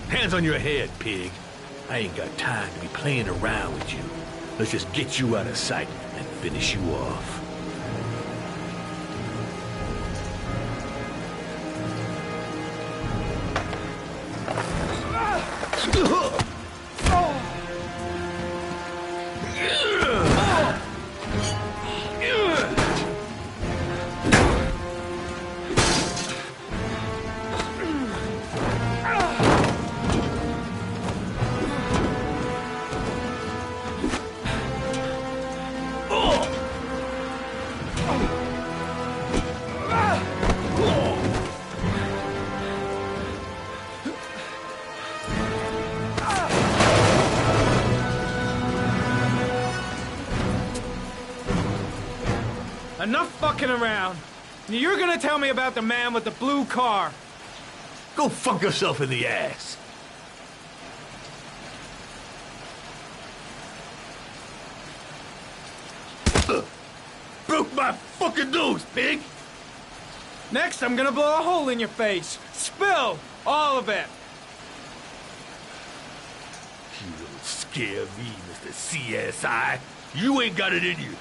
Hands on your head, pig. I ain't got time to be playing around with you. Let's just get you out of sight and finish you off. Enough fucking around. You're gonna tell me about the man with the blue car. Go fuck yourself in the ass. Broke my fucking nose, pig! Next, I'm gonna blow a hole in your face. Spill! All of it! You don't scare me, Mr. CSI. You ain't got it in you.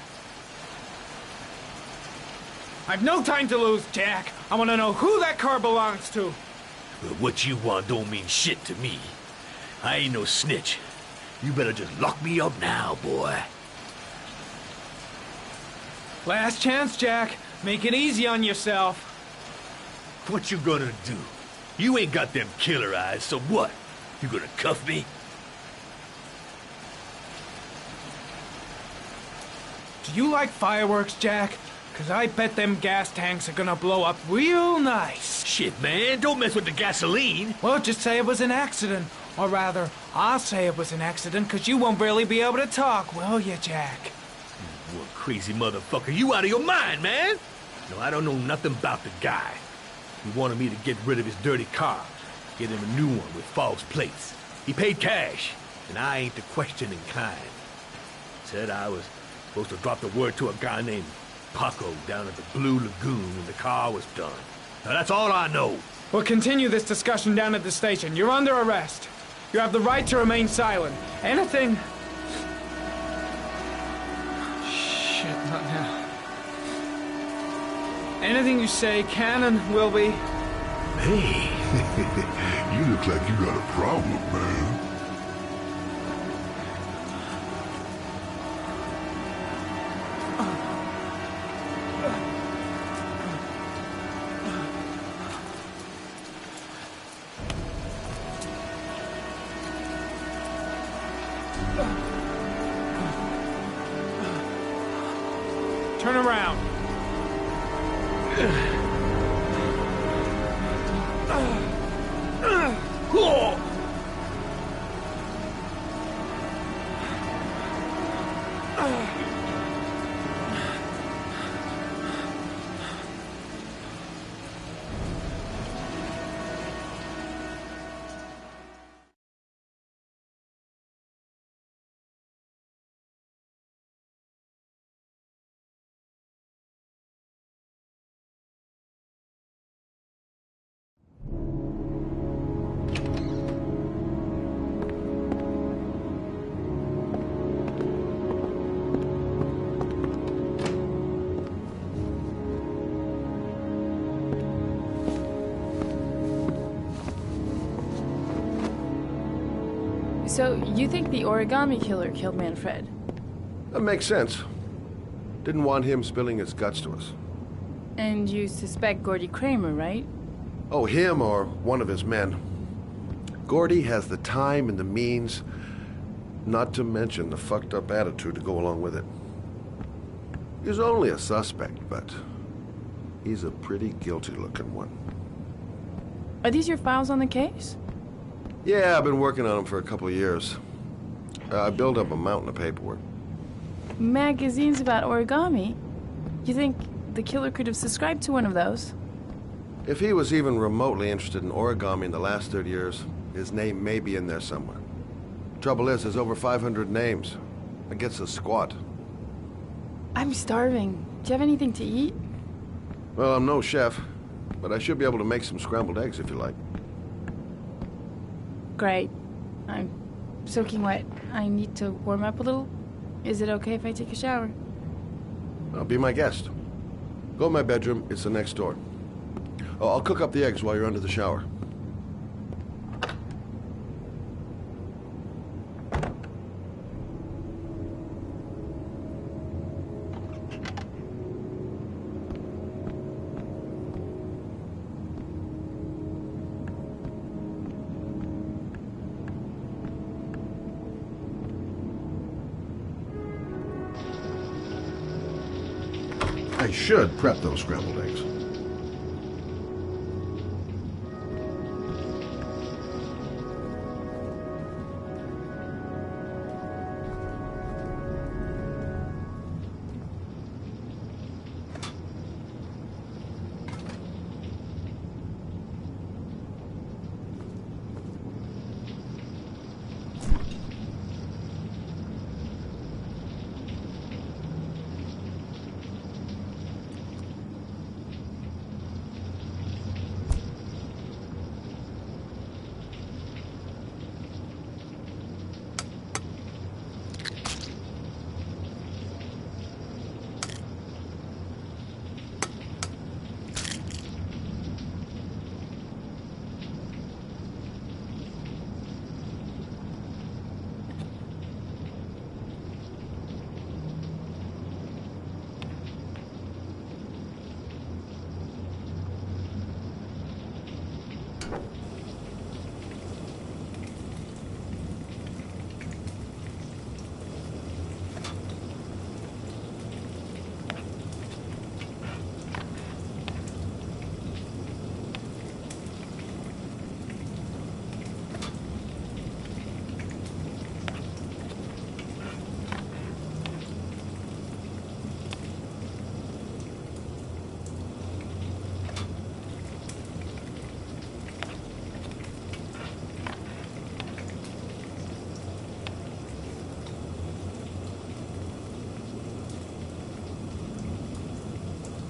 I've no time to lose, Jack. I want to know who that car belongs to. But what you want don't mean shit to me. I ain't no snitch. You better just lock me up now, boy. Last chance, Jack. Make it easy on yourself. What you gonna do? You ain't got them killer eyes, so what? You gonna cuff me? Do you like fireworks, Jack? 'Cause I bet them gas tanks are gonna blow up real nice. Shit, man, don't mess with the gasoline. Well, just say it was an accident. Or rather, I'll say it was an accident, 'cause you won't really be able to talk, will you, Jack? You one crazy motherfucker. You out of your mind, man. No, I don't know nothing about the guy. He wanted me to get rid of his dirty car. Get him a new one with false plates. He paid cash, and I ain't the questioning kind. Said I was supposed to drop the word to a guy named Paco down at the Blue Lagoon when the car was done. Now that's all I know. We'll continue this discussion down at the station. You're under arrest. You have the right to remain silent. Anything... Shit, not now. Anything you say can and will be... Hey, you look like you got a problem, man. Turn around. So, you think the origami killer killed Manfred? That makes sense. Didn't want him spilling his guts to us. And you suspect Gordy Kramer, right? Oh, him or one of his men. Gordy has the time and the means, not to mention the fucked up attitude to go along with it. He's only a suspect, but he's a pretty guilty-looking one. Are these your files on the case? Yeah, I've been working on him for a couple of years. I built up a mountain of paperwork. Magazines about origami? You think the killer could have subscribed to one of those? If he was even remotely interested in origami in the last 30 years, his name may be in there somewhere. Trouble is, there's over 500 names. against a squat. I'm starving. Do you have anything to eat? Well, I'm no chef, but I should be able to make some scrambled eggs if you like. Great. I'm soaking wet. I need to warm up a little. Is it okay if I take a shower? Be my guest. Go in my bedroom. It's the next door. Oh, I'll cook up the eggs while you're under the shower. I should prep those scrambled eggs.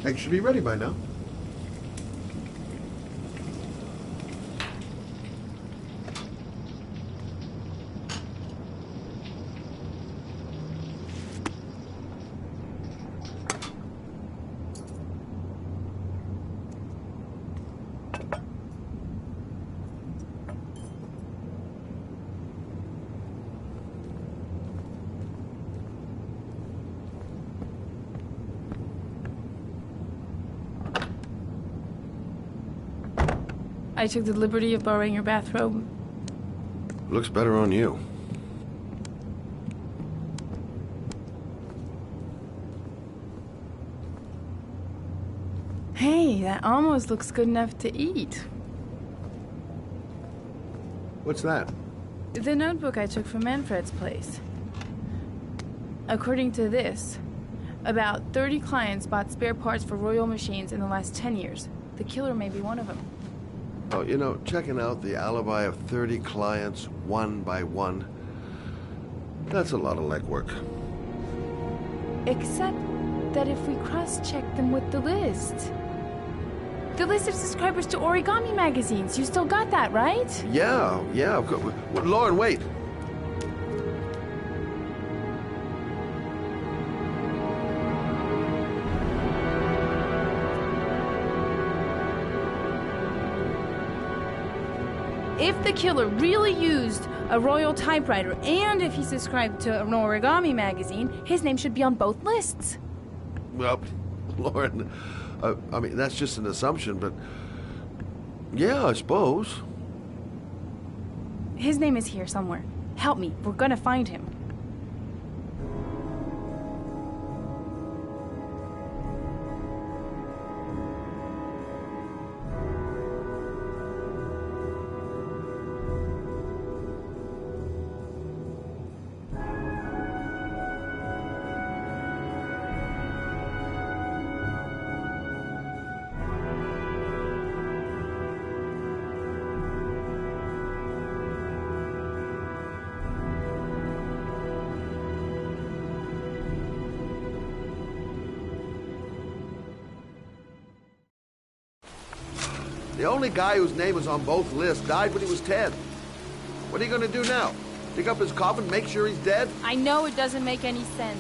Eggs should be ready by now. I took the liberty of borrowing your bathrobe. Looks better on you. Hey, that almost looks good enough to eat. What's that? The notebook I took from Manfred's place. According to this, about 30 clients bought spare parts for Royal machines in the last 10 years. The killer may be one of them. Oh, you know, checking out the alibi of 30 clients one by one, that's a lot of legwork. Except that if we cross-check them with the list. The list of subscribers to Origami magazines. You still got that, right? Yeah, of course. Lauren, wait. If the killer really used a Royal typewriter and if he subscribed to an Origami magazine, his name should be on both lists. Well, Lauren, I mean, that's just an assumption, but yeah, I suppose. His name is here somewhere. Help me. We're gonna find him. The only guy whose name is on both lists died when he was 10. What are you gonna do now? Dig up his coffin, make sure he's dead? I know it doesn't make any sense.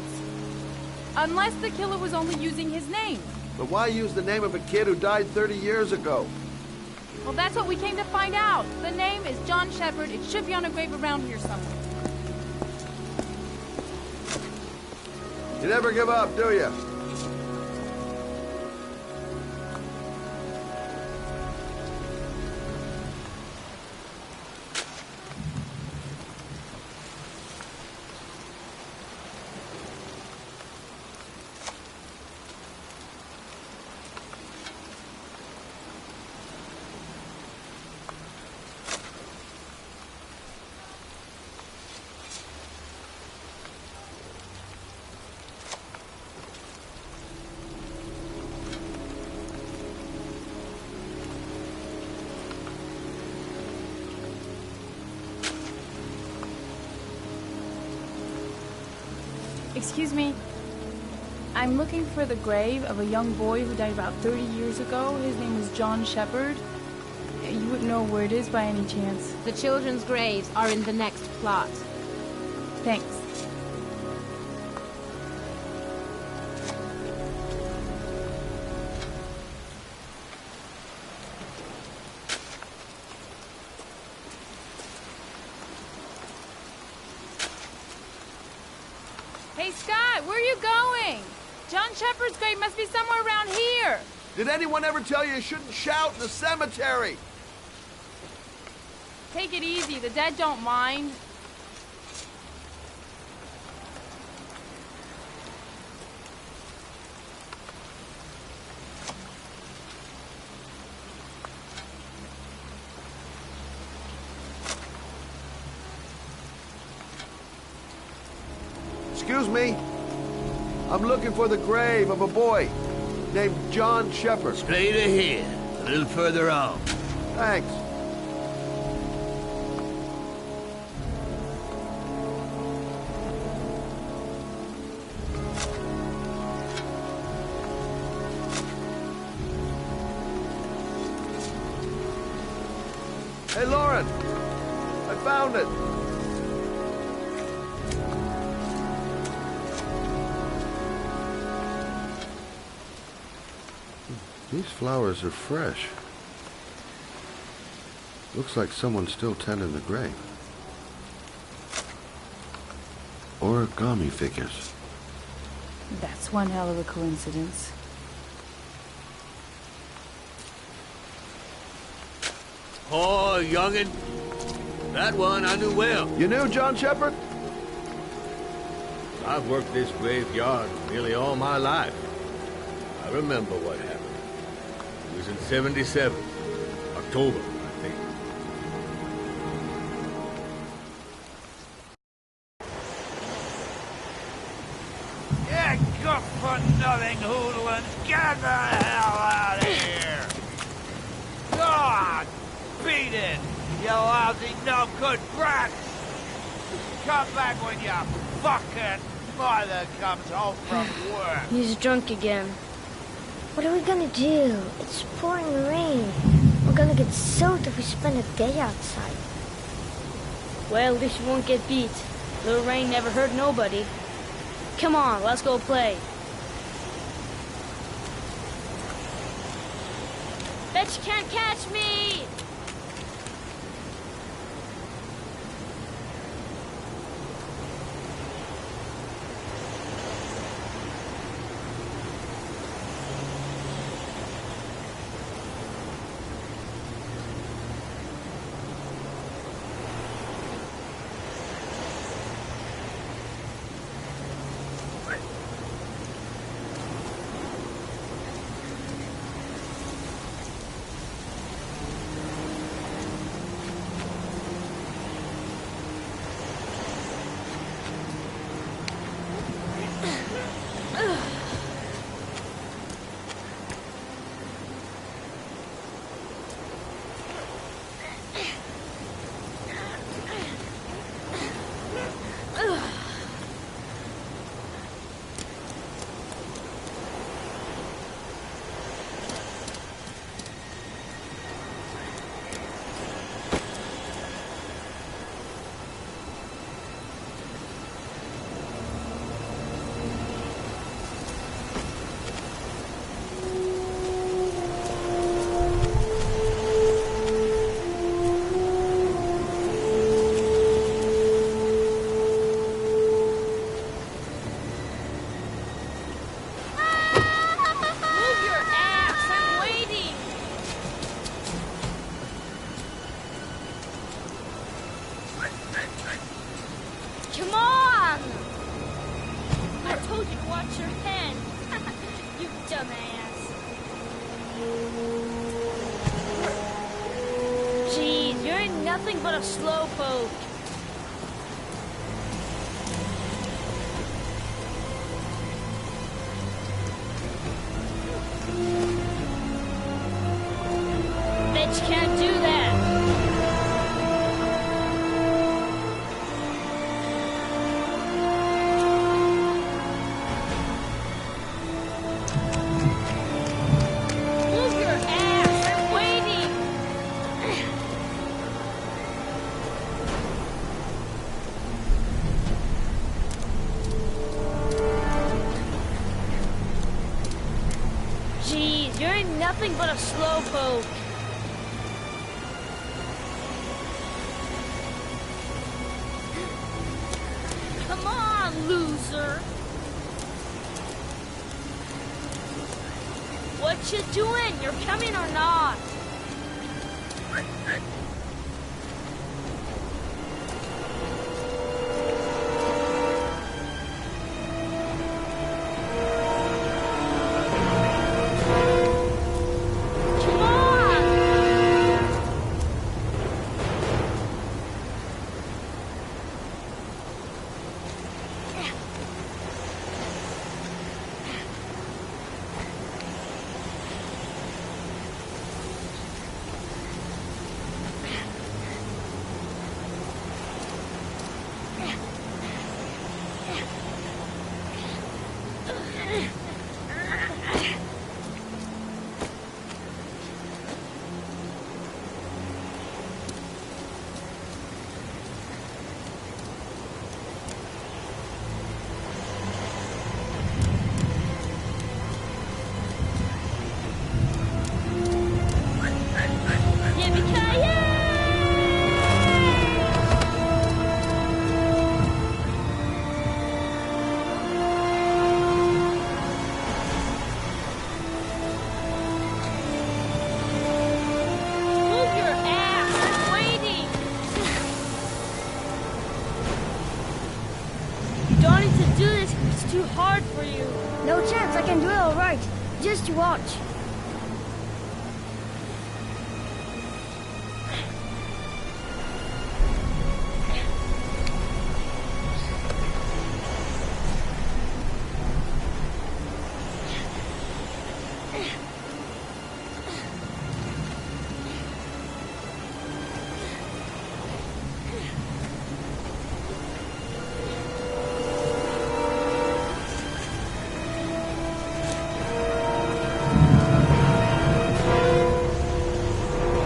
Unless the killer was only using his name. But why use the name of a kid who died 30 years ago? Well, that's what we came to find out. The name is John Shepard. It should be on a grave around here somewhere. You never give up, do you? Excuse me. I'm looking for the grave of a young boy who died about 30 years ago. His name was John Shepard. You wouldn't know where it is by any chance. The children's graves are in the next plot. Thanks. Hey, Scott, where are you going? John Shepard's grave must be somewhere around here. Did anyone ever tell you shouldn't shout in the cemetery? Take it easy. The dead don't mind. Excuse me. I'm looking for the grave of a boy named John Shepard. Straight ahead, a little further on. Thanks. Hey, Lauren. I found it. These flowers are fresh. Looks like someone's still tending the grave. Origami figures. That's one hell of a coincidence. Oh, youngin'. That one I knew well. You knew John Shepard? I've worked this graveyard nearly all my life. I remember what happened. It was in 77. October, I think. You good-for-nothing hoodlums, get the hell out of here! God, beat it, you lousy no-good brat! Come back when your fucking mother comes home from work. He's drunk again. What are we gonna do? It's pouring rain. We're gonna get soaked if we spend a day outside. Well, at least you won't get beat. Little rain never hurt nobody. Come on, let's go play. Bet you can't catch me! watch your hand. You dumbass. Jeez, you're nothing but a slowpoke. Bet you can't do that. Move your ass! I'm waiting! Jeez, you're nothing but a slowpoke. Come on, loser! What you doing? You're coming or not? Come on! Move your ass! I'm waiting! You don't need to do this. It's too hard for you. No chance, I can do it all right. Just watch.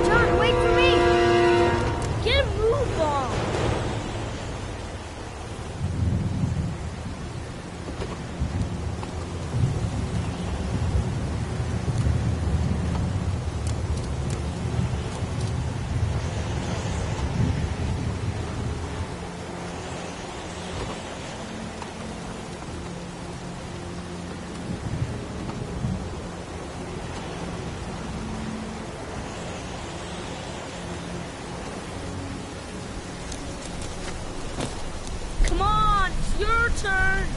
John, wait for me! Get a move on! Come on, it's your turn!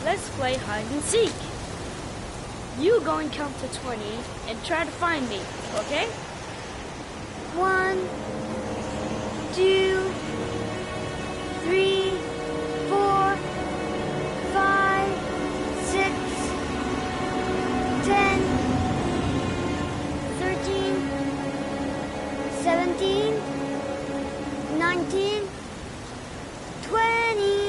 Let's play hide and seek. You go and count to 20 and try to find me, okay? 1, 2, 3, 4, 5, 6, 10, 13, 17, 19, 20.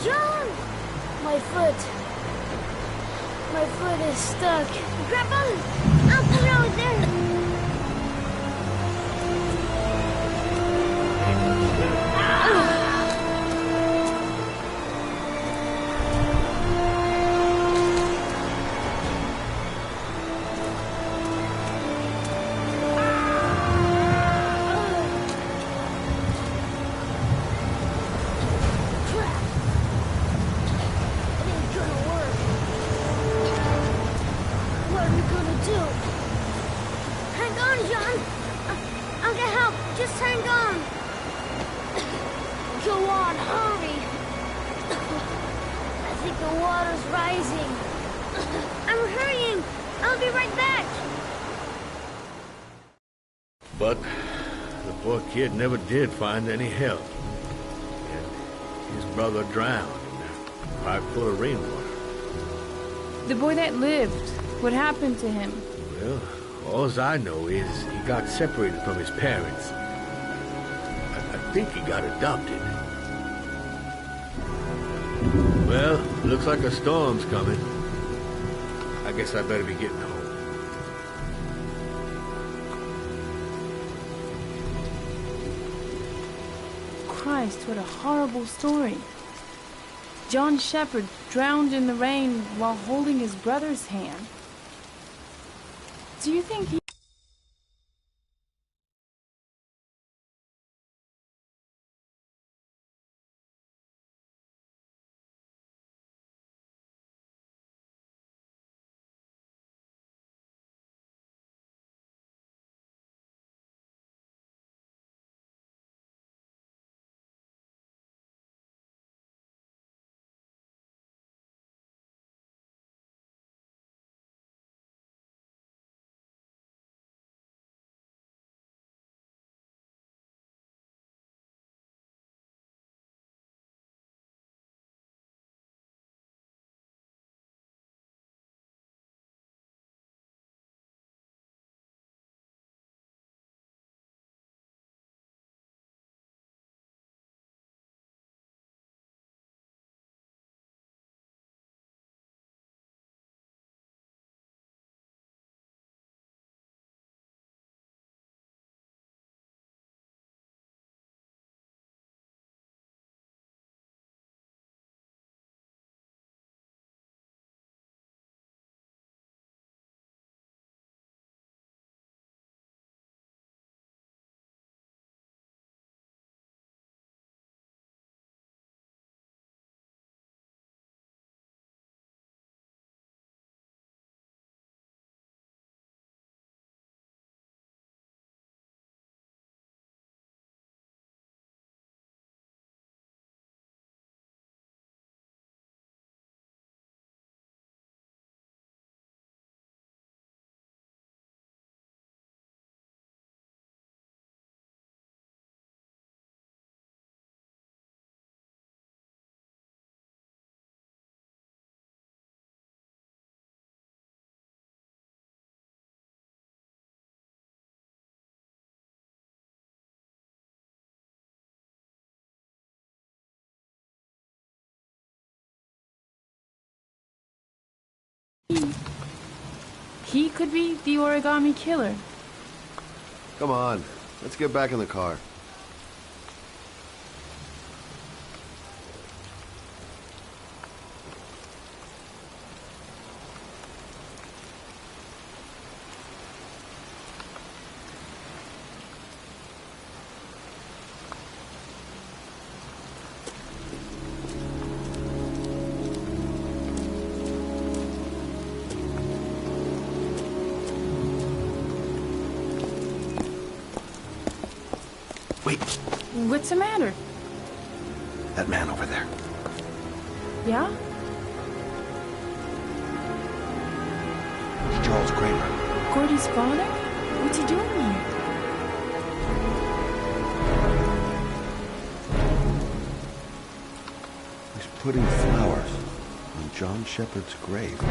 John! My foot is stuck. Grab on! I'll throw it there. What are we gonna do? Hang on, John. I'll get help. Just hang on. Go on, hurry! I think the water's rising. I'm hurrying. I'll be right back. But the poor kid never did find any help. And his brother drowned in a pipe full of rainwater. The boy that lived, what happened to him? Well, all I know is he got separated from his parents. I think he got adopted. Well, looks like a storm's coming. I guess I better be getting home. Christ, what a horrible story. John Shepherd drowned in the rain while holding his brother's hand. Do you think he... He could be the origami killer. Come on, let's get back in the car. What's the matter? That man over there. Yeah? It's Charles Kramer. Gordy's father? What's he doing here? He's putting flowers on John Shepard's grave.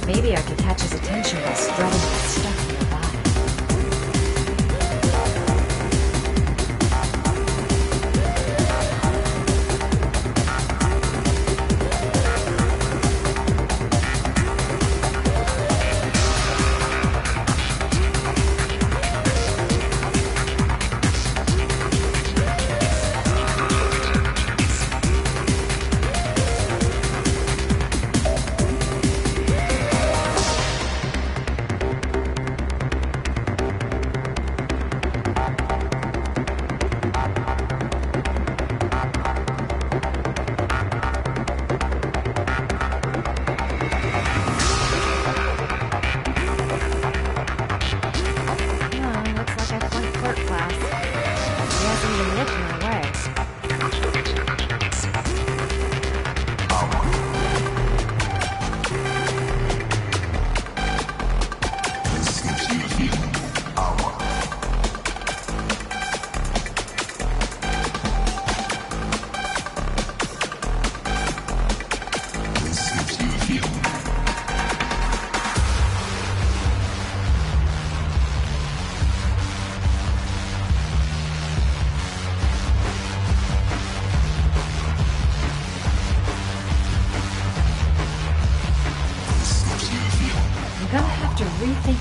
Maybe I could catch his attention by strutting my stuff nearby.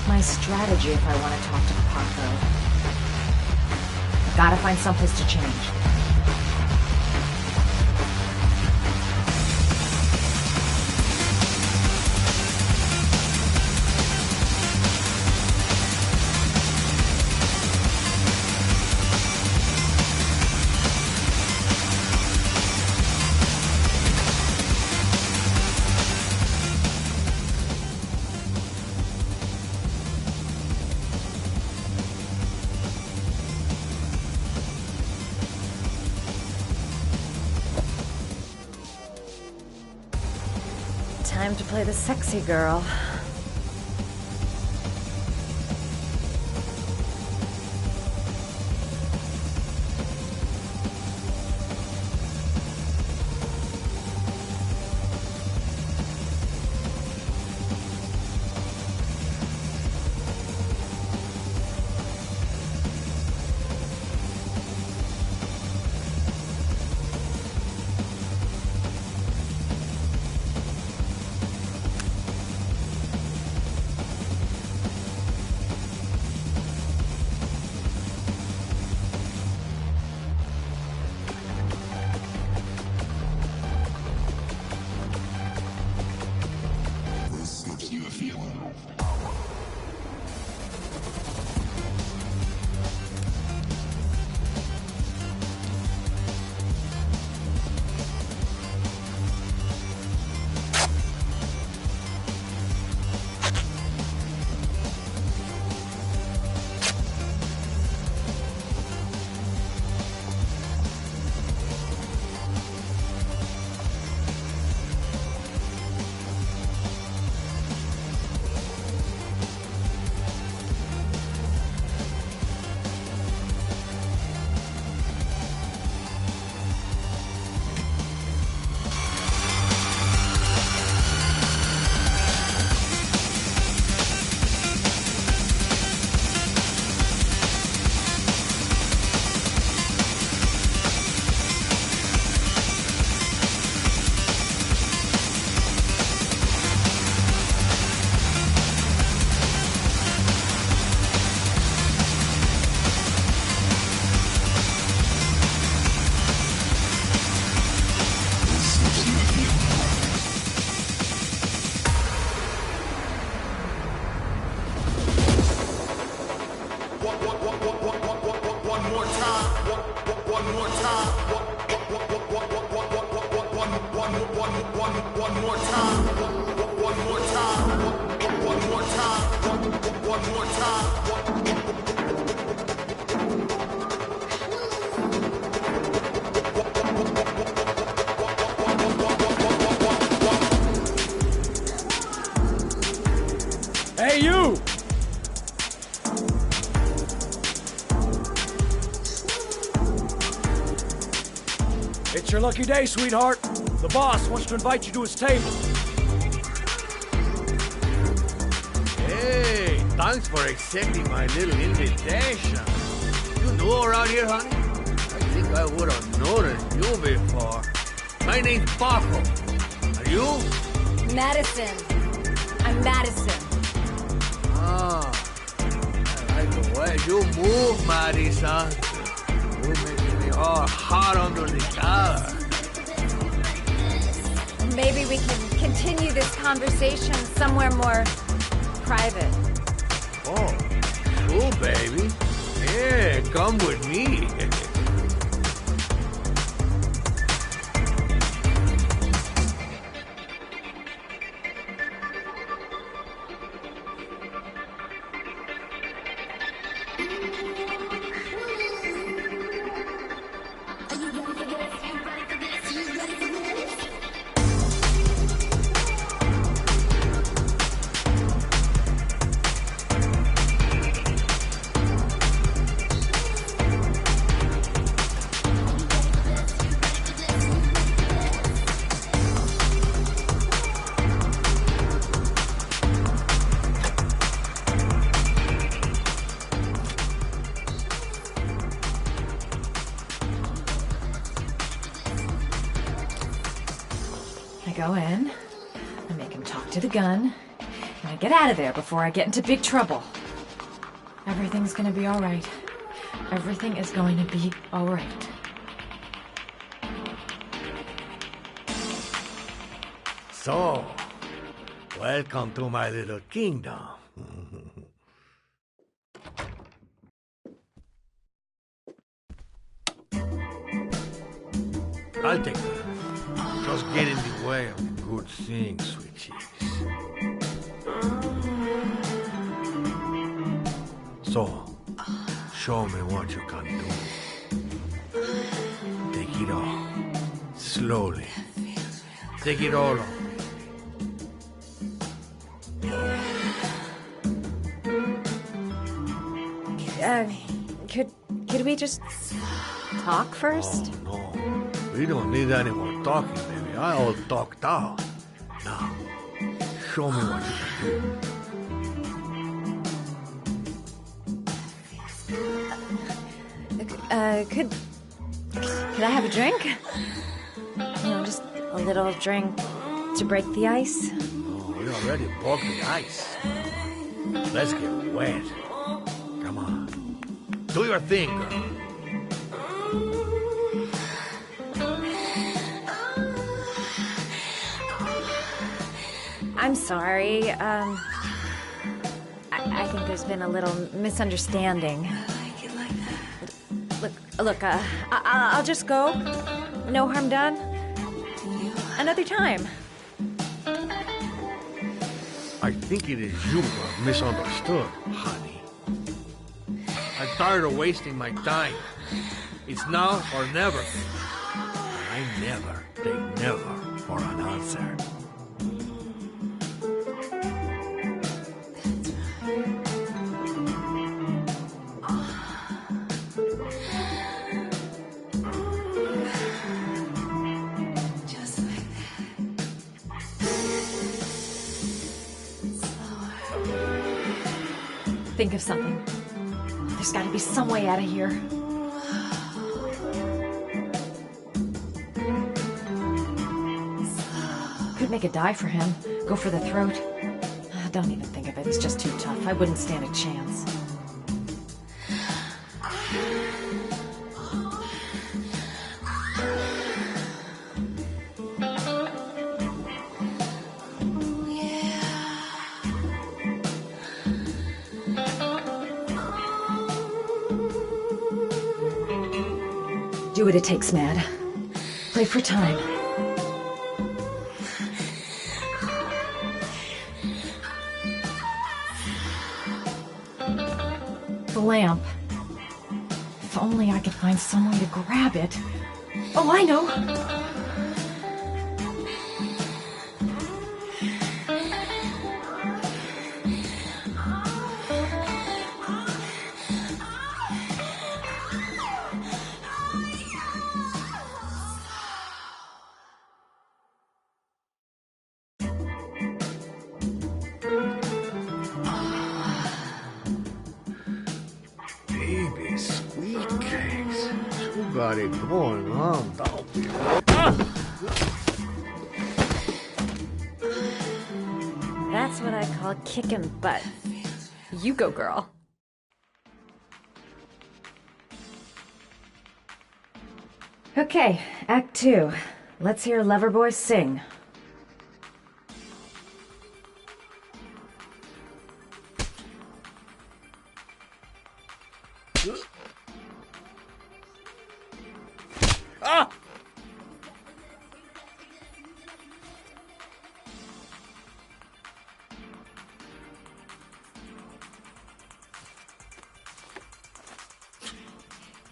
My strategy if I want to talk to Paco. Gotta find someplace to change. Time to play the sexy girl. Hey, you! It's your lucky day, sweetheart. The boss wants to invite you to his table. Hey, thanks for accepting my little invitation. You new around here, honey? I think I would have noticed you before. My name's Paco. Are you? Madison. I'm Madison. Ah, I like the way you move, Madison. You're making me all hot under the collar. Maybe we can continue this conversation somewhere more private. Oh, cool, baby. Yeah, come with me. Go in, I make him talk to the gun, and I get out of there before I get into big trouble. Everything's gonna be all right. Everything is going to be all right. So, welcome to my little kingdom. I'll take that. Just get in the way of the good things, sweet cheeks. So, show me what you can do. Take it all. Slowly. Take it all on. Could we just talk first? Oh, no. We don't need any more talking, baby. I all talked out. Now, show me what you can do. Could I have a drink? You know, just a little drink to break the ice. Oh, we already broke the ice. Let's get wet. Come on. Do your thing, girl. I'm sorry. I think there's been a little misunderstanding. Look, I'll just go. No harm done. Another time. I think it is you who have misunderstood, honey. I'm tired of wasting my time. It's now or never. I never take never for an answer. Think of something. There's got to be some way out of here. Could make a dive for him. Go for the throat. Don't even think of it. It's just too tough. I wouldn't stand a chance. Do what it takes, Mad. Play for time. The lamp. If only I could find some way to grab it. Oh, I know! Baby, sweet cakes. You got it going on, don't you? That's what I call kicking butt. You go, girl. Okay, Act 2. Let's hear Loverboy sing. Ah!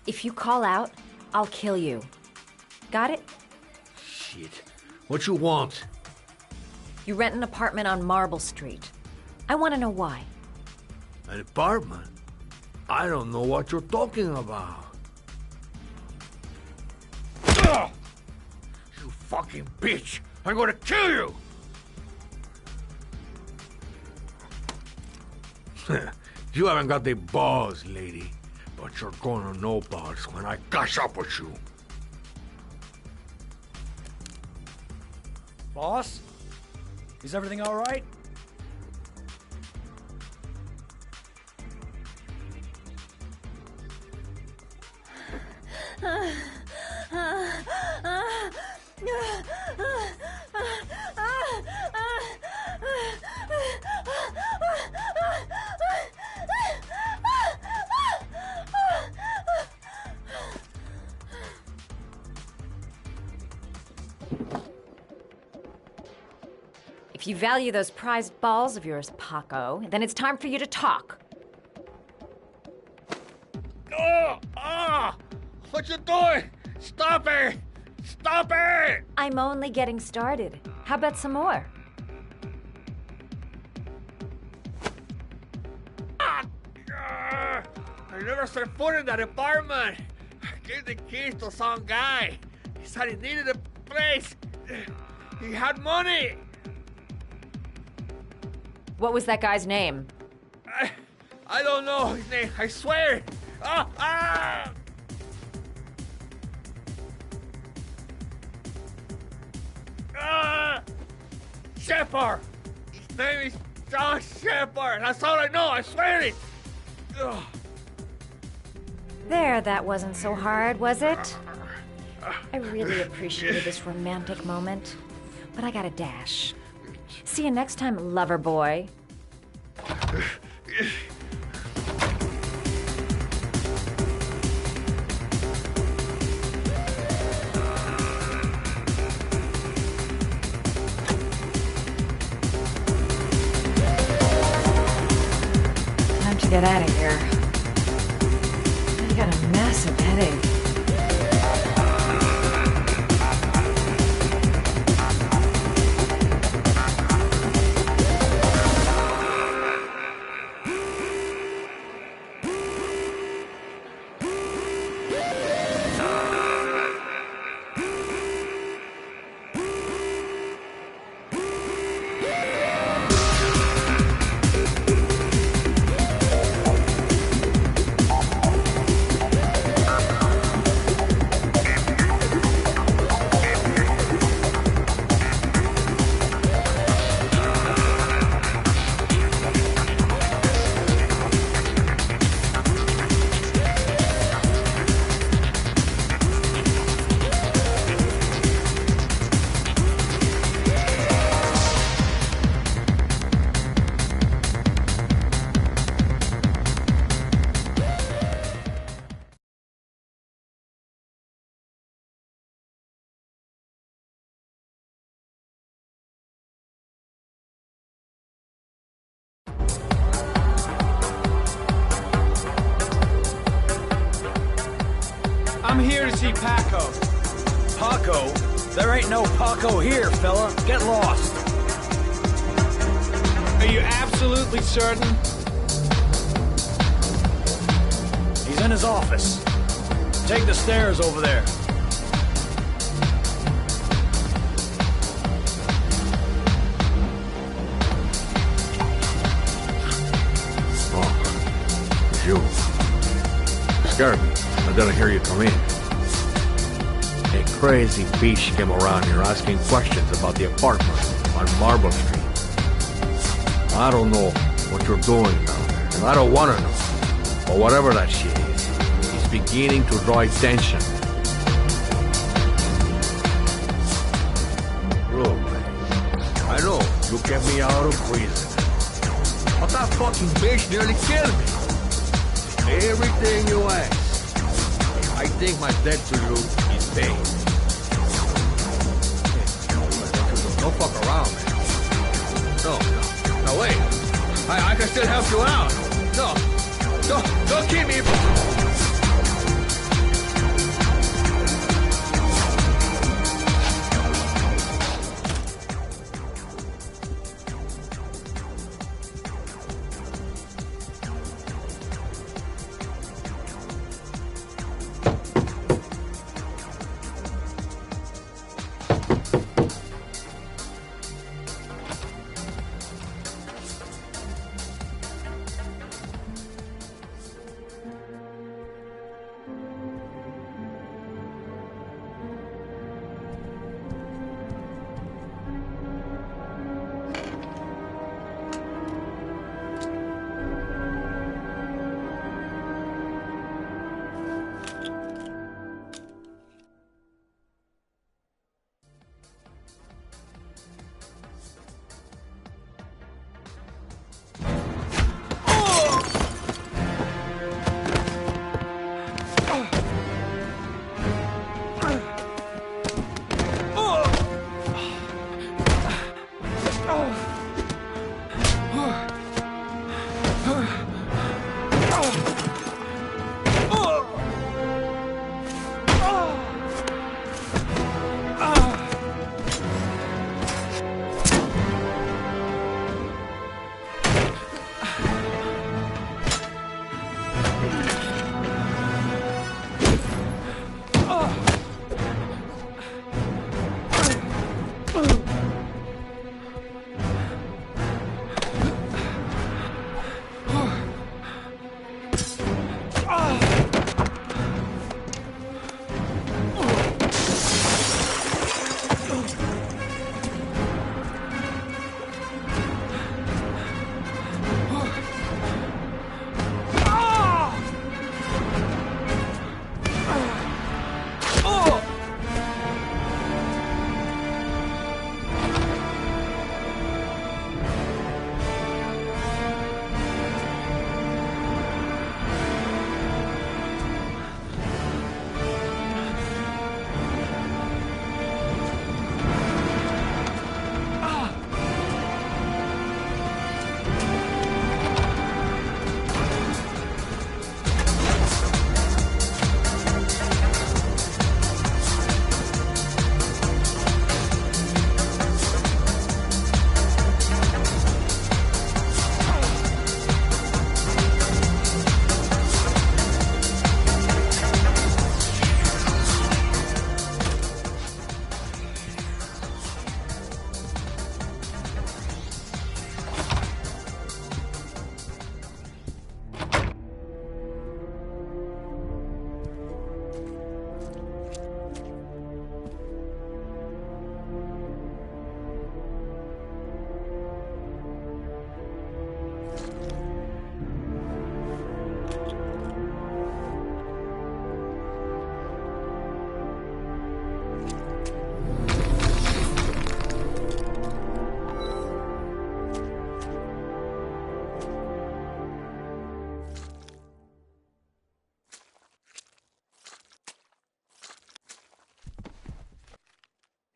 If you call out, I'll kill you. Got it? Shit. What you want? You rent an apartment on Marble Street. I want to know why. An apartment? I don't know what you're talking about. Ugh! You fucking bitch! I'm gonna kill you! You haven't got the balls, lady. But you're gonna know about it when I catch up with you. Boss? Is everything all right? If you value those prized balls of yours, Paco, then it's time for you to talk. Oh! Ah! What you doing? Stop it! Stop it! I'm only getting started. How about some more? I never set foot in that apartment. I gave the keys to some guy. He said he needed a place. He had money. What was that guy's name? I don't know his name. I swear. Ah! Ah! Ah! Shepard. His name is John Shepard. That's all I know. I swear it. Ugh. There, that wasn't so hard, was it? I really appreciated this romantic moment, but I gotta dash. See you next time, lover boy. Time to get out of here. I got a massive headache. I'm here to see Paco. Paco? There ain't no Paco here, fella. Get lost. Are you absolutely certain? He's in his office. Take the stairs over there. Oh, it's you. Scared me. I didn't hear you come in. A crazy bitch came around here asking questions about the apartment on Marble Street. I don't know what you're doing down there, and I don't want to know. But whatever that shit is, it's beginning to draw attention. Look, I know you kept me out of prison, but that fucking bitch nearly killed me. Everything you ask. I think my debt to you is paid. Don't fuck around, man. No, wait. I can still help you out. No, don't keep me.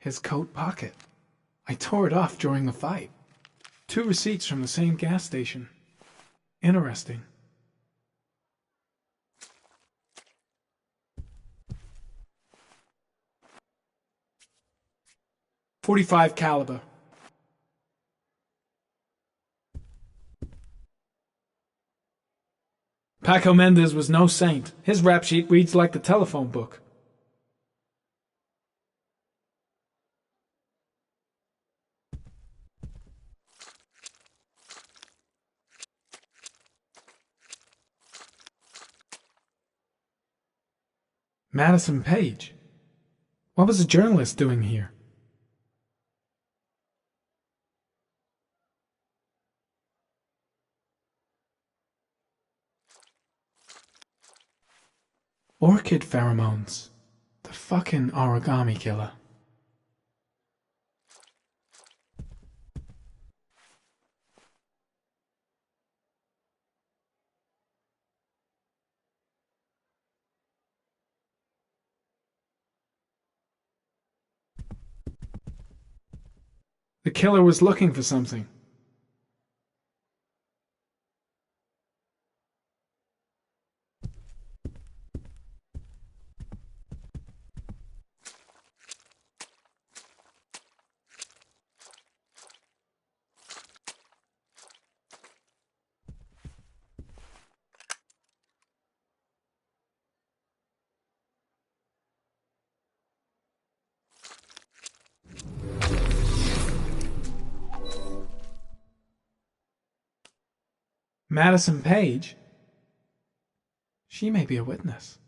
His coat pocket. I tore it off during the fight. 2 receipts from the same gas station. Interesting. .45 caliber. Paco Mendez was no saint. His rap sheet reads like the telephone book. Madison Page? What was a journalist doing here? Orchid pheromones. The fucking origami killer. The killer was looking for something. Madison Page? She may be a witness.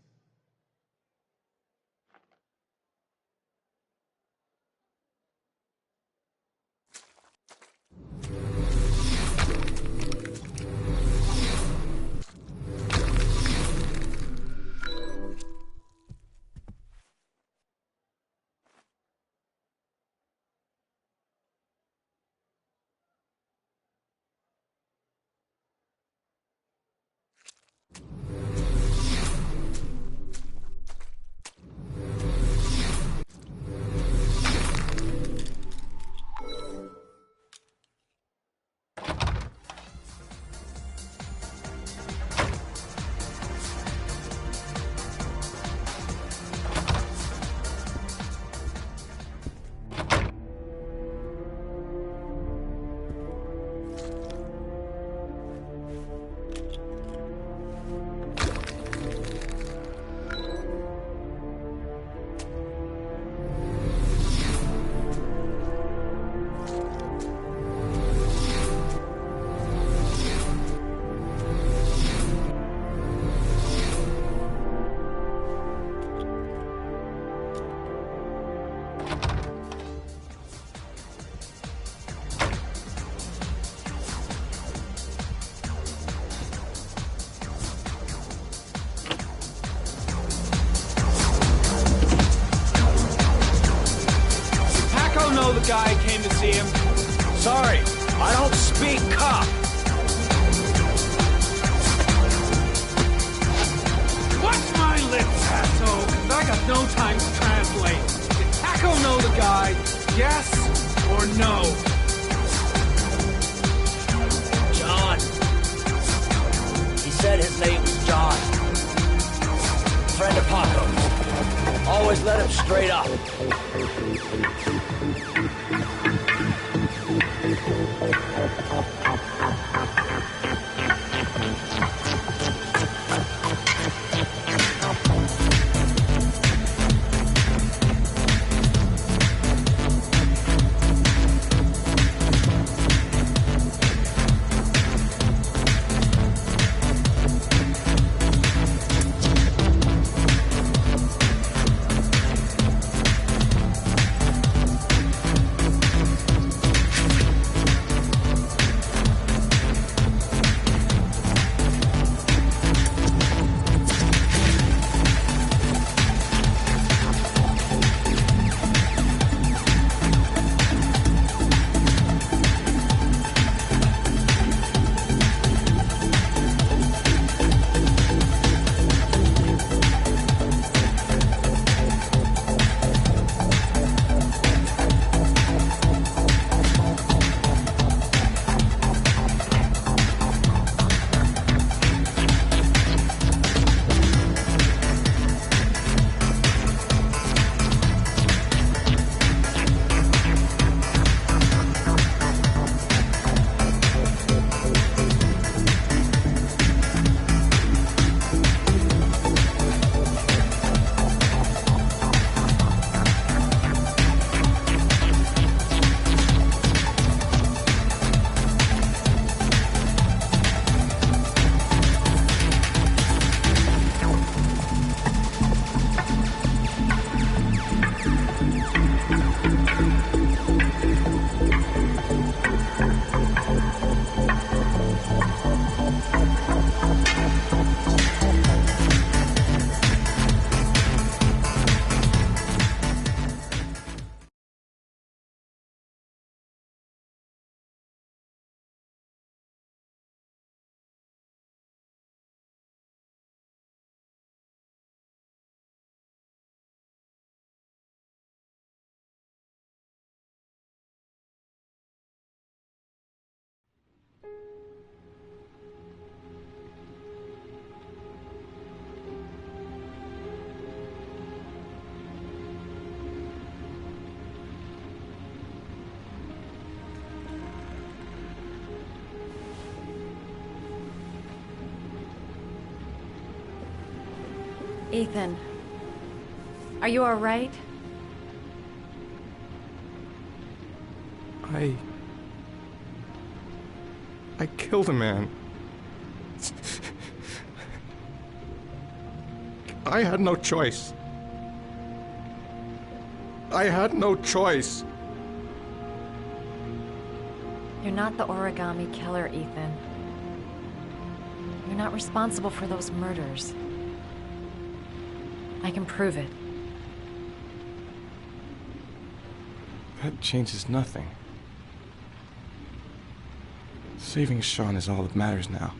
The guy came to see him. Sorry, I don't speak cop. Watch my lips, asshole, 'cause I got no time to translate. Did Paco know the guy? Yes or no? John. He said his name was John. Friend of Paco. Always let him straight up. Ethan, are you all right? I killed a man. I had no choice. I had no choice. You're not the origami killer, Ethan. You're not responsible for those murders. I can prove it. That changes nothing. Saving Sean is all that matters now.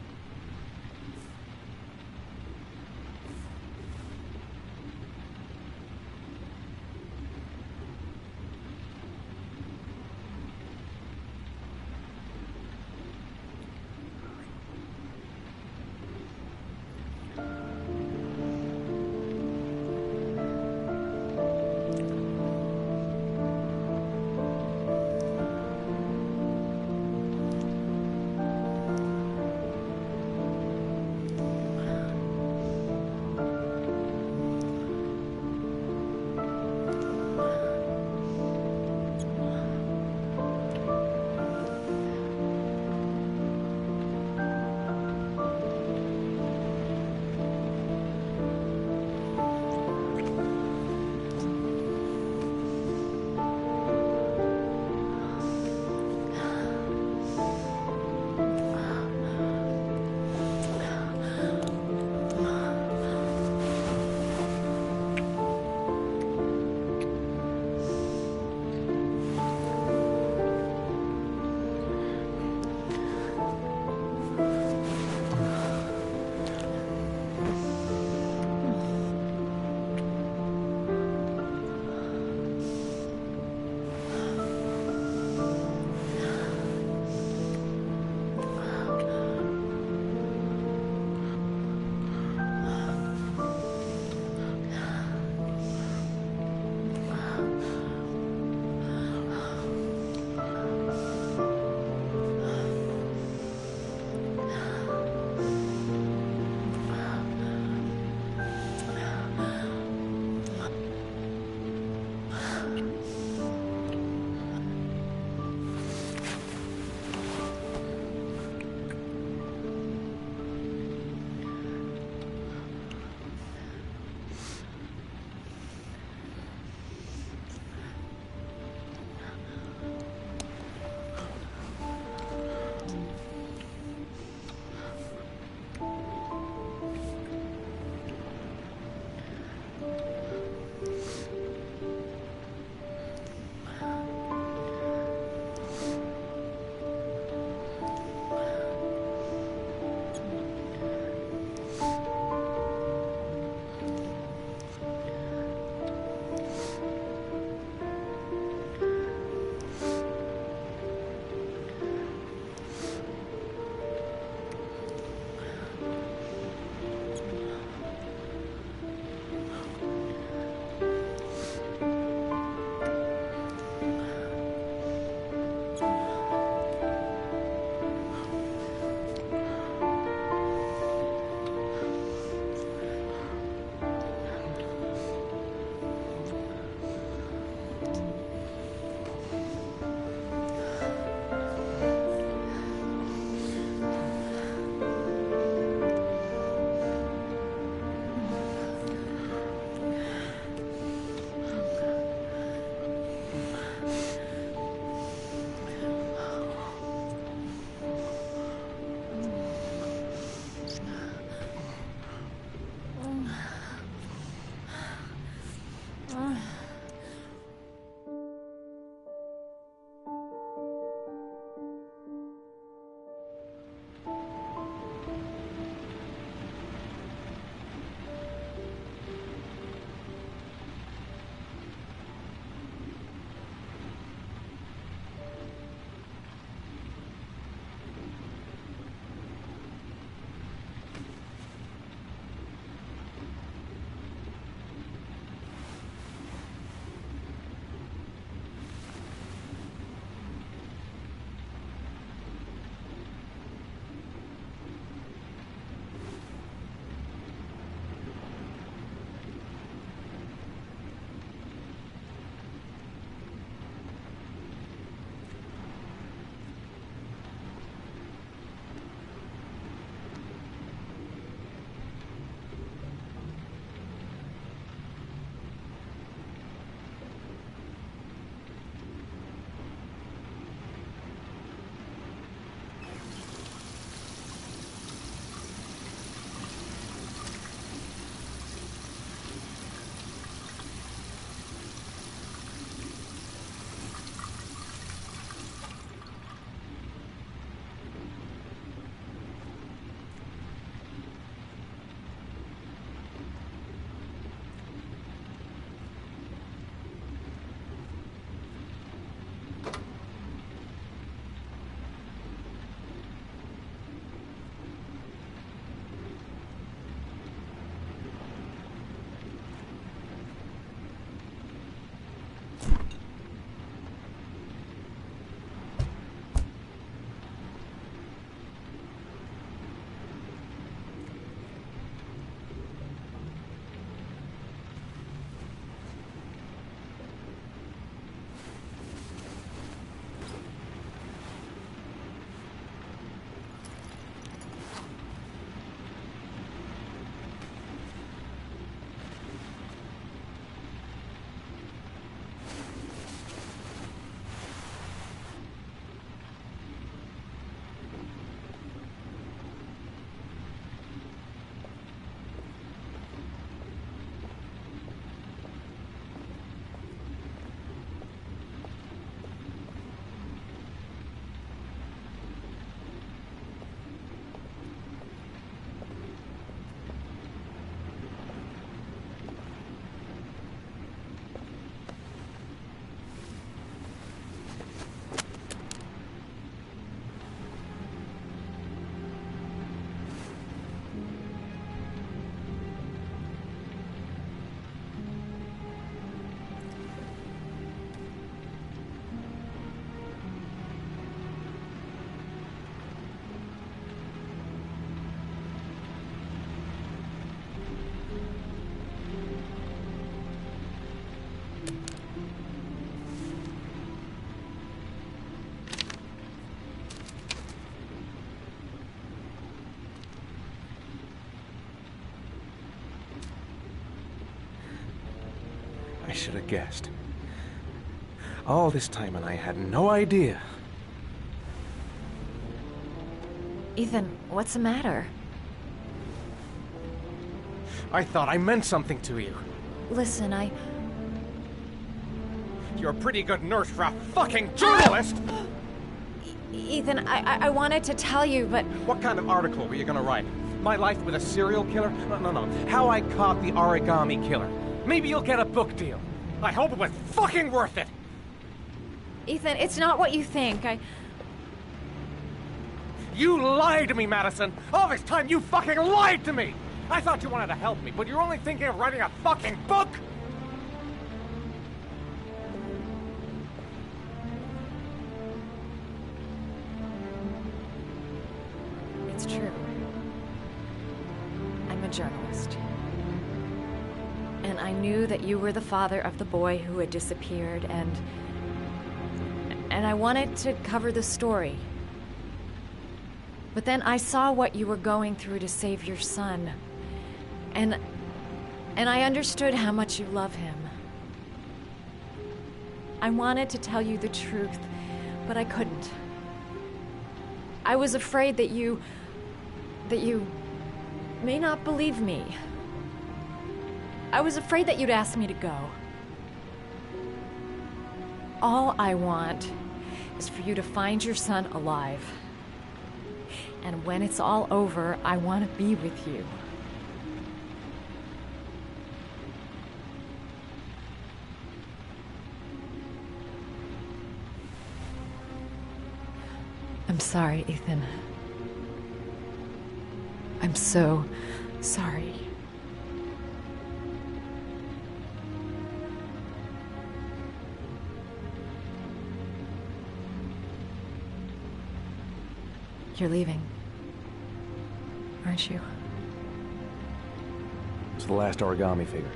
I should have guessed. All this time and I had no idea. Ethan, what's the matter? I thought I meant something to you. Listen, You're a pretty good nurse for a fucking journalist! Ethan, I wanted to tell you, but... What kind of article were you gonna write? My life with a serial killer? No. How I caught the origami killer. Maybe you'll get a book deal. I hope it was fucking worth it! Ethan, it's not what you think. You lied to me, Madison! All this time you fucking lied to me! I thought you wanted to help me, but you're only thinking of writing a fucking book? It's true. I'm a journalist. And I knew that you were the father of the boy who had disappeared, and I wanted to cover the story. But then I saw what you were going through to save your son. And I understood how much you love him. I wanted to tell you the truth, but I couldn't. I was afraid that you may not believe me. I was afraid that you'd ask me to go. All I want is for you to find your son alive. And when it's all over, I want to be with you. I'm sorry, Ethan. I'm so sorry. You're leaving, aren't you? It's the last origami figure.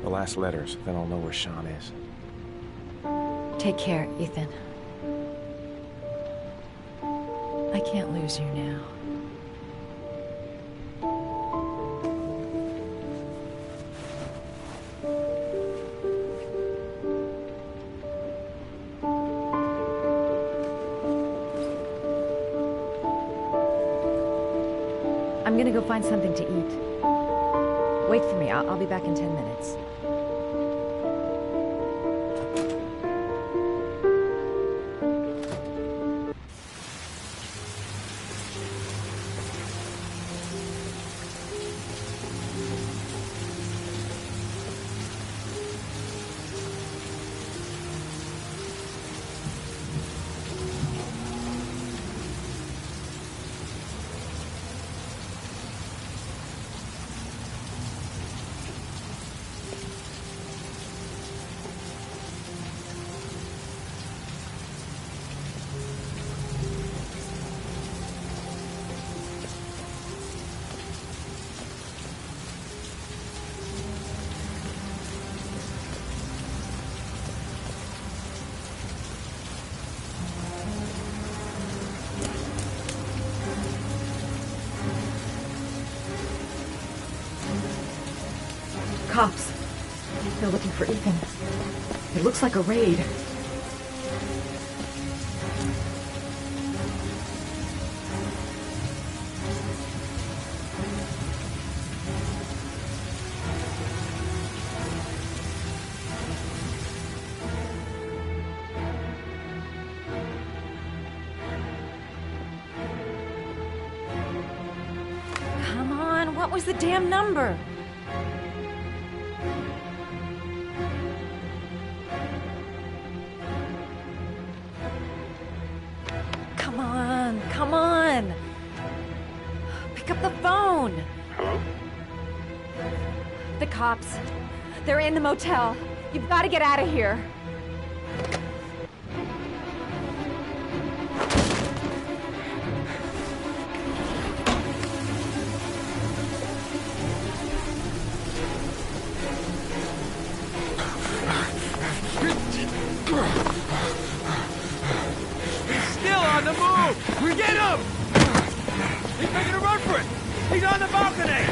The last letters, then I'll know where Sean is. Take care, Ethan. I can't lose you now. I'm gonna go find something to eat. Wait for me. I'll be back in 10 minutes. Cops. They're looking for Ethan. It looks like a raid. Come on, what was the damn number? Come on! Pick up the phone! Hello? The cops. They're in the motel. You've got to get out of here. Still on the move! We get him! He's making a run for it! He's on the balcony!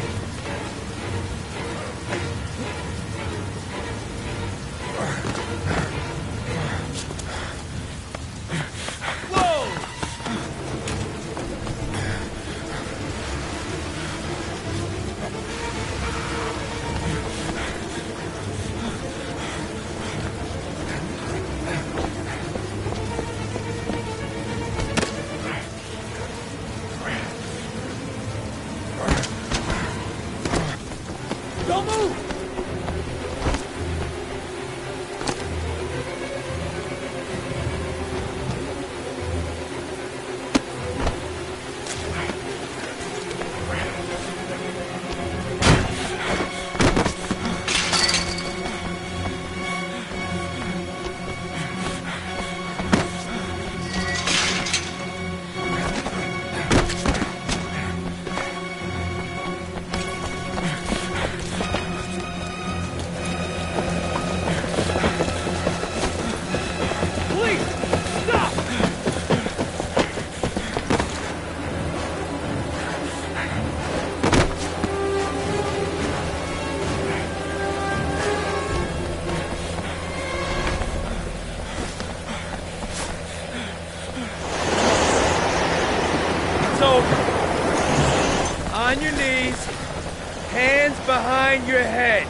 behind your head.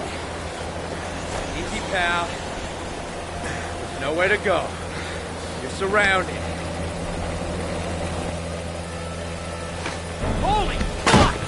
Easy, pal. There's nowhere to go. You're surrounded. Holy fuck!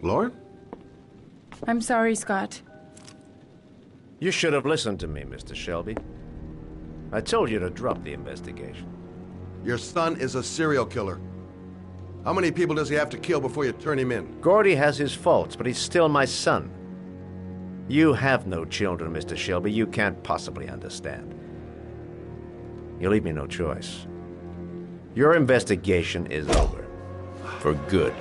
Lauren? I'm sorry, Scott. You should have listened to me, Mr. Shelby. I told you to drop the investigation. Your son is a serial killer. How many people does he have to kill before you turn him in? Gordy has his faults, but he's still my son. You have no children, Mr. Shelby. You can't possibly understand. You leave me no choice. Your investigation is over. For good.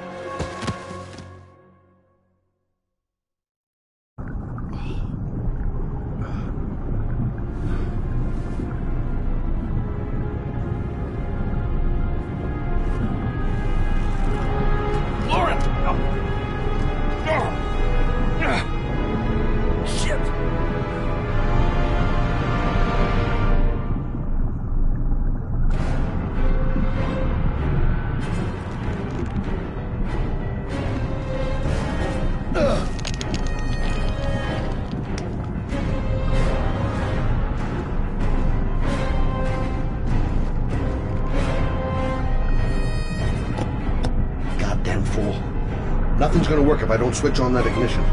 Nothing's gonna work if I don't switch on that ignition.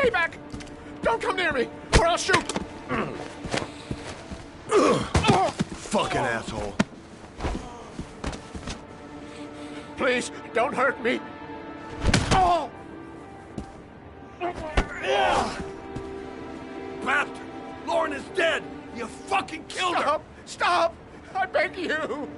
Stay back! Don't come near me, or I'll shoot! Fucking asshole. Please, don't hurt me. Oh! Bastard! Lauren is dead! You fucking killed her! Stop! I beg you!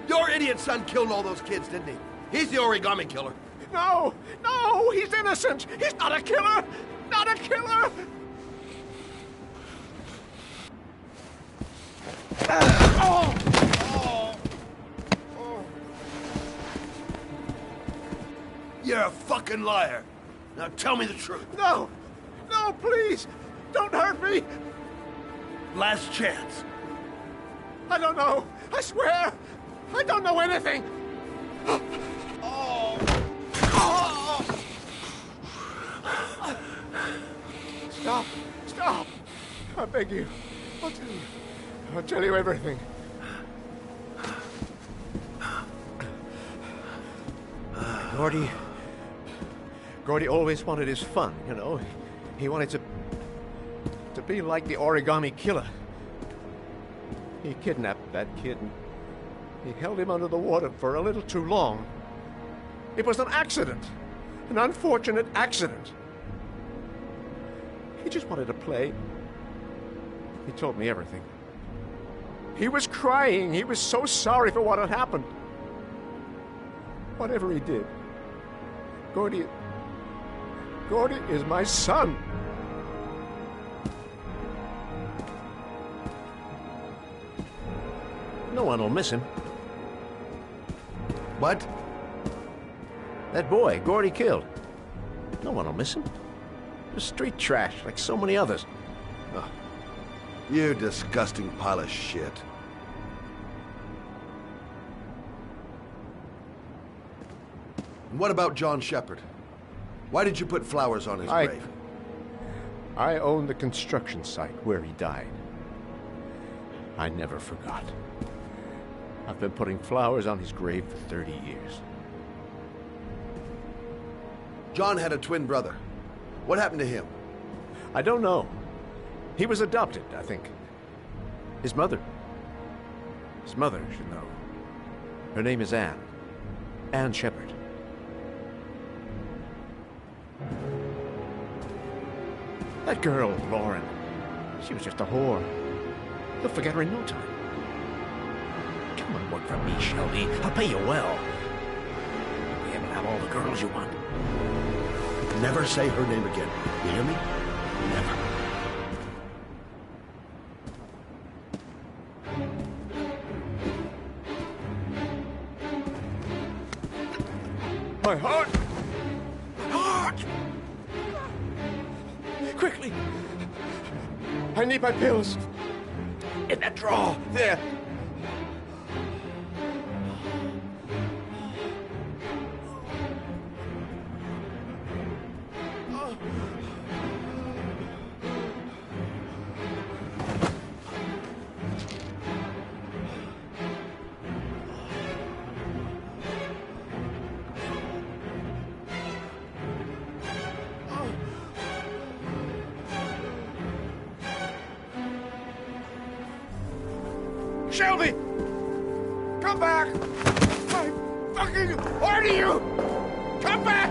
Your idiot son killed all those kids, didn't he? He's the origami killer. No! No! He's innocent! He's not a killer! Not a killer! Oh! Oh! Oh! You're a fucking liar. Now tell me the truth. No! No, please! Don't hurt me! Last chance. I don't know. I swear. I don't know anything. Oh. Oh. Stop. Stop. I beg you. I'll tell you. I'll tell you everything. Gordy always wanted his fun, you know. He wanted to be like the origami killer. He kidnapped that kid and he held him under the water for a little too long. It was an accident. An unfortunate accident. He just wanted to play. He told me everything. He was crying. He was so sorry for what had happened. Whatever he did, Gordy is my son. No one will miss him. What? That boy, Gordy killed. No one will miss him. He was street trash, like so many others. Oh, you disgusting pile of shit. And what about John Shepard? Why did you put flowers on his grave? I own the construction site where he died. I never forgot. I've been putting flowers on his grave for 30 years. John had a twin brother. What happened to him? I don't know. He was adopted, I think. His mother should know. Her name is Anne. Anne Shepard. That girl, Lauren, she was just a whore. You'll forget her in no time. Come and work for me, Shelby. I'll pay you well. You'll be able to have all the girls you want. Never say her name again. You hear me? Never. My heart! My heart! Quickly! I need my pills. In that drawer, there. Shelby! Come back! I fucking order you! Come back!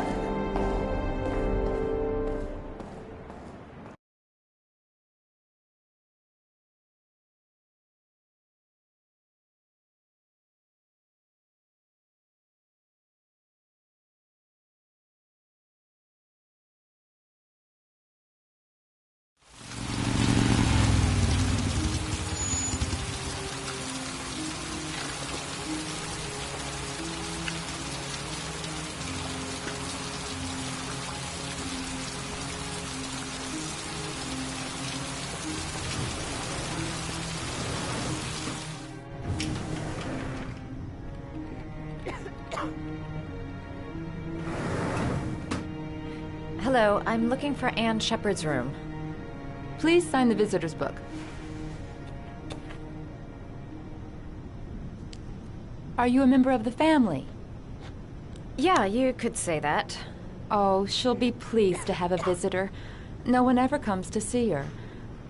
Hello, I'm looking for Anne Shepard's room. Please sign the visitor's book. Are you a member of the family? Yeah, you could say that. Oh, she'll be pleased to have a visitor. No one ever comes to see her.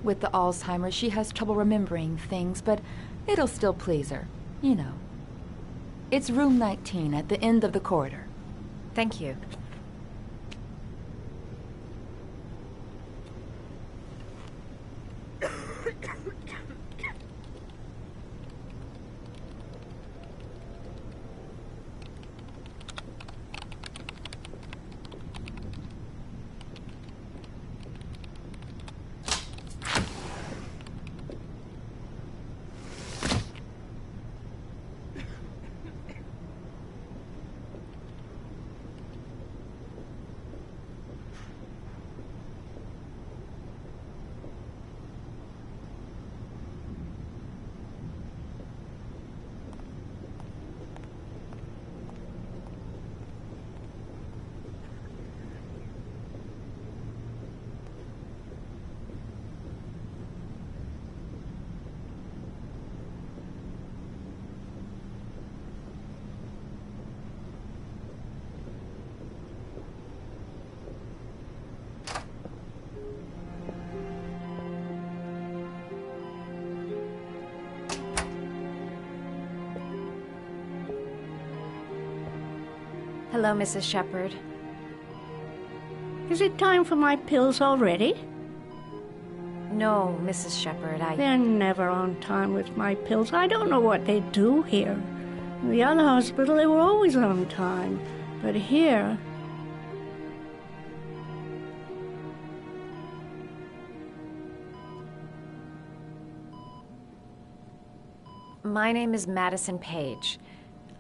With the Alzheimer's, she has trouble remembering things, but it'll still please her, you know. It's room 19 at the end of the corridor. Thank you. Hello, Mrs. Shepherd. Is it time for my pills already? No, Mrs. Shepherd, They're never on time with my pills. I don't know what they do here. In the other hospital, they were always on time. But here... My name is Madison Page.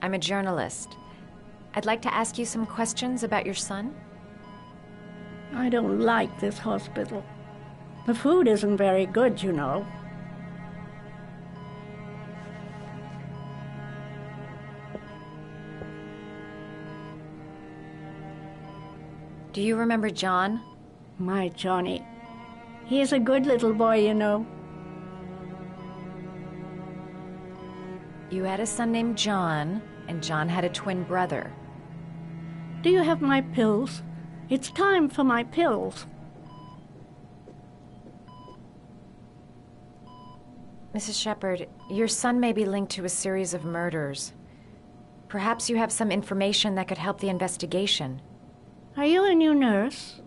I'm a journalist. I'd like to ask you some questions about your son. I don't like this hospital. The food isn't very good, you know. Do you remember John? My Johnny. He is a good little boy, you know. You had a son named John, and John had a twin brother. Do you have my pills? It's time for my pills. Mrs. Shepherd, your son may be linked to a series of murders. Perhaps you have some information that could help the investigation. Are you a new nurse?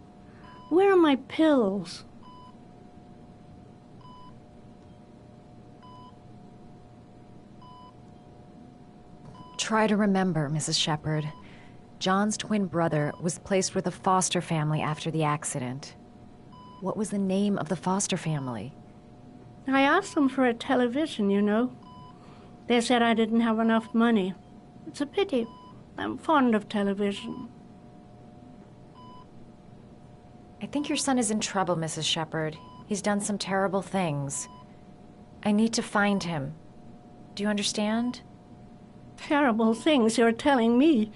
Where are my pills? Try to remember, Mrs. Shepherd. John's twin brother was placed with a foster family after the accident. What was the name of the foster family? I asked them for a television, you know. They said I didn't have enough money. It's a pity. I'm fond of television. I think your son is in trouble, Mrs. Shepherd. He's done some terrible things. I need to find him. Do you understand? Terrible things you're telling me.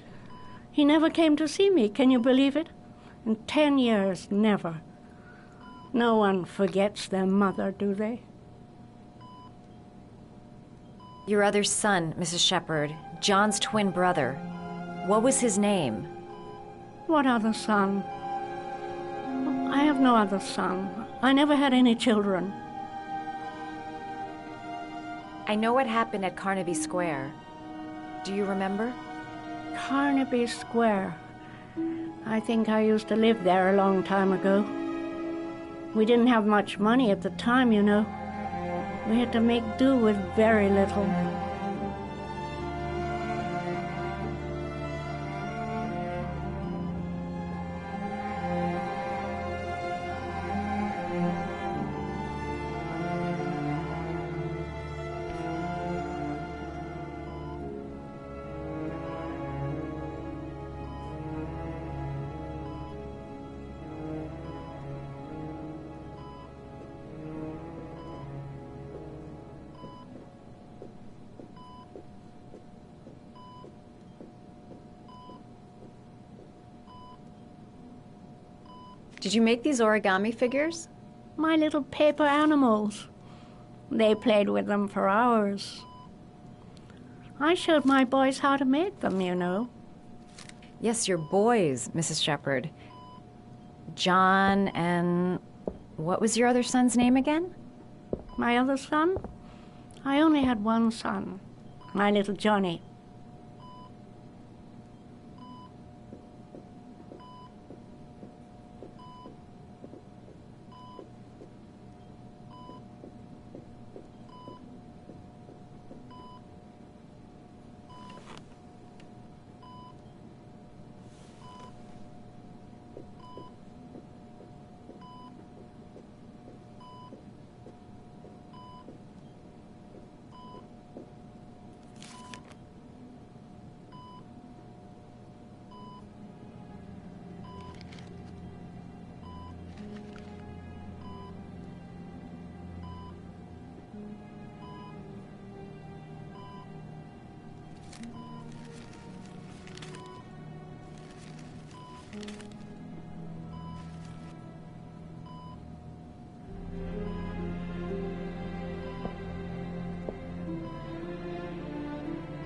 He never came to see me, can you believe it? In 10 years, never. No one forgets their mother, do they? Your other son, Mrs. Shepherd, John's twin brother. What was his name? What other son? I have no other son. I never had any children. I know what happened at Carnaby Square. Do you remember? Carnaby Square. I think I used to live there a long time ago. We didn't have much money at the time, you know. We had to make do with very little. Did you make these origami figures? My little paper animals. They played with them for hours. I showed my boys how to make them, you know. Yes, your boys, Mrs. Shepherd. John and... what was your other son's name again? My other son? I only had one son, my little Johnny.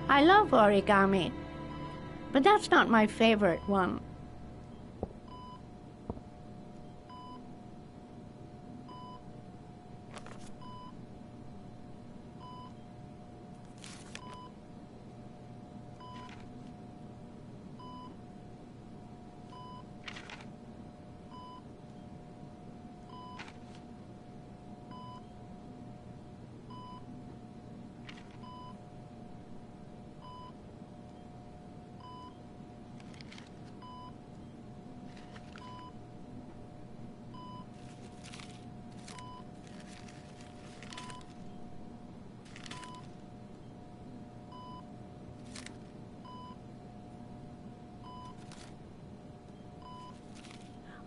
I love origami, but that's not my favorite one.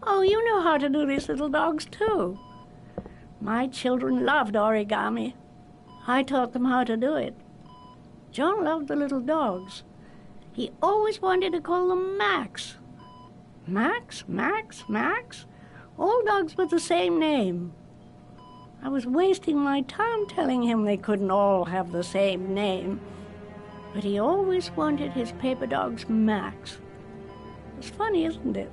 Oh, you know how to do these little dogs, too. My children loved origami. I taught them how to do it. John loved the little dogs. He always wanted to call them Max. Max, Max, Max? All dogs with the same name. I was wasting my time telling him they couldn't all have the same name. But he always wanted his paper dogs Max. It's funny, isn't it?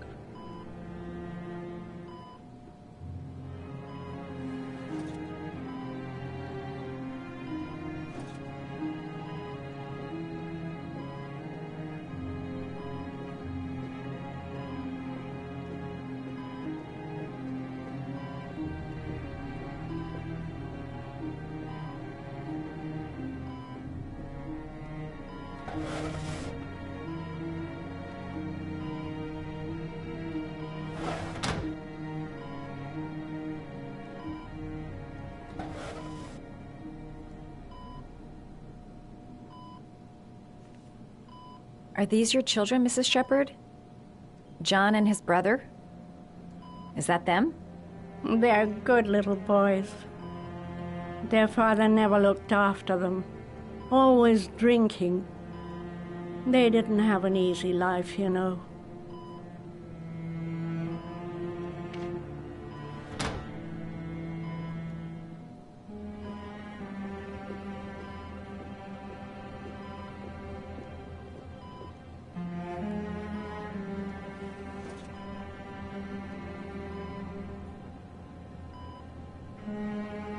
Are these your children, Mrs. Shepherd? John and his brother? Is that them? They're good little boys. Their father never looked after them, always drinking. They didn't have an easy life, you know.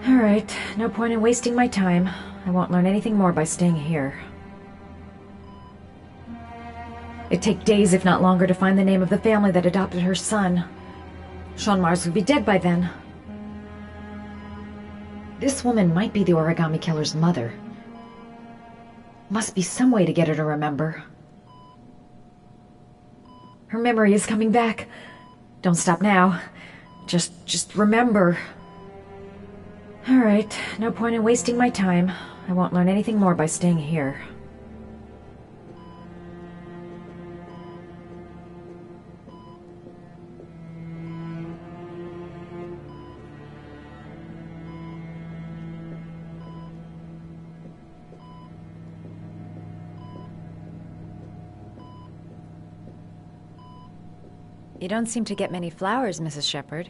All right, no point in wasting my time. I won't learn anything more by staying here. It'd take days, if not longer, to find the name of the family that adopted her son. Sean Mars would be dead by then. This woman might be the origami killer's mother. Must be some way to get her to remember. Her memory is coming back. Don't stop now. Just remember. All right, no point in wasting my time. I won't learn anything more by staying here. You don't seem to get many flowers, Mrs. Shepherd.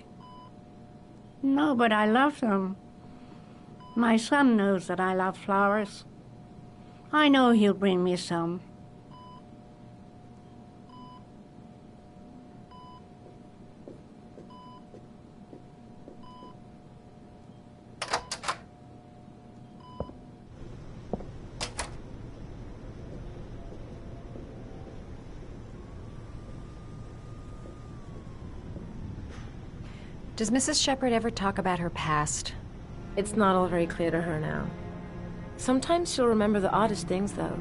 No, but I love them. My son knows that I love flowers. I know he'll bring me some. Does Mrs. Shepherd ever talk about her past? It's not all very clear to her now. Sometimes she'll remember the oddest things, though.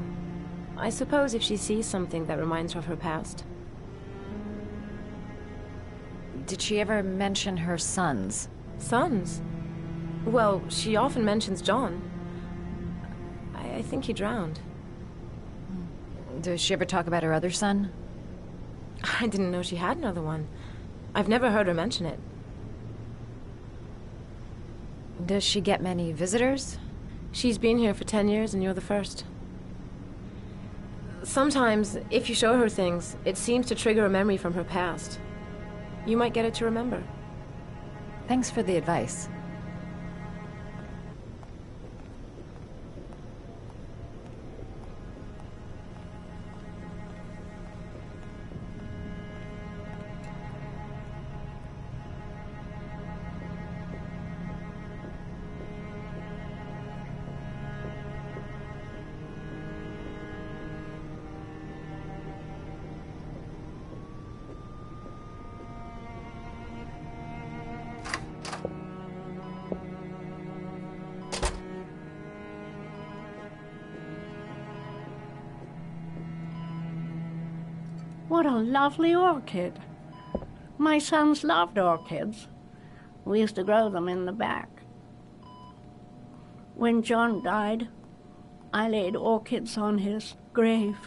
I suppose if she sees something that reminds her of her past. Did she ever mention her sons? Sons? Well, she often mentions John. I think he drowned. Does she ever talk about her other son? I didn't know she had another one. I've never heard her mention it. Does she get many visitors? She's been here for 10 years and you're the first. Sometimes, if you show her things, it seems to trigger a memory from her past. You might get her to remember. Thanks for the advice. What a lovely orchid. My sons loved orchids. We used to grow them in the back. When John died, I laid orchids on his grave.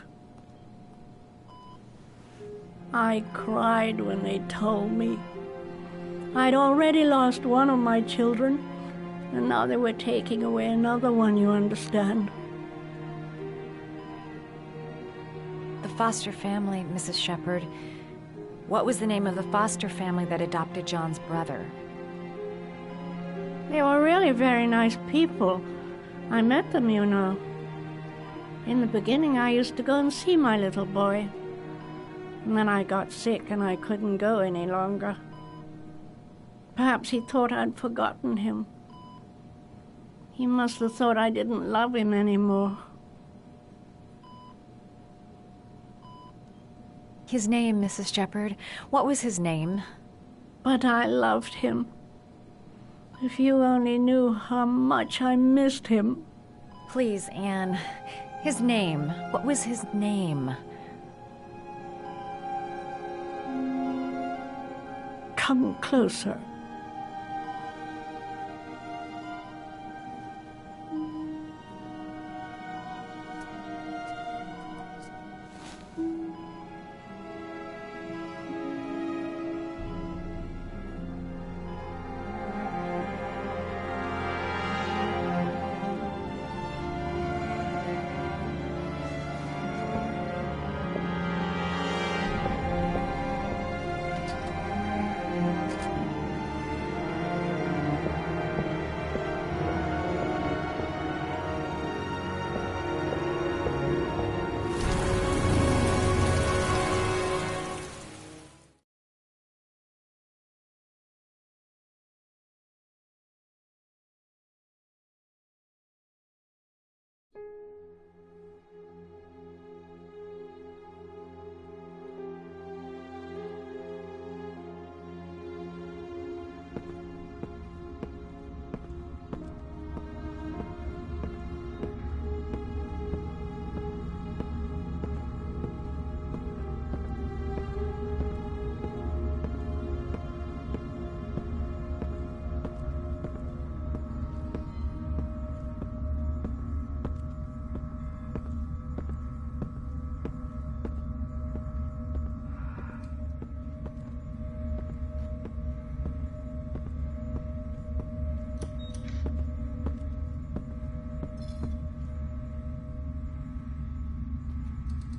I cried when they told me. I'd already lost one of my children, and now they were taking away another one, you understand. The foster family, Mrs. Shepherd. What was the name of the foster family that adopted John's brother? They were really very nice people. I met them, you know. In the beginning, I used to go and see my little boy. And then I got sick and I couldn't go any longer. Perhaps he thought I'd forgotten him. He must have thought I didn't love him anymore. His name, Mrs. Shepherd. What was his name? But I loved him. If you only knew how much I missed him. Please, Anne. His name. What was his name? Come closer.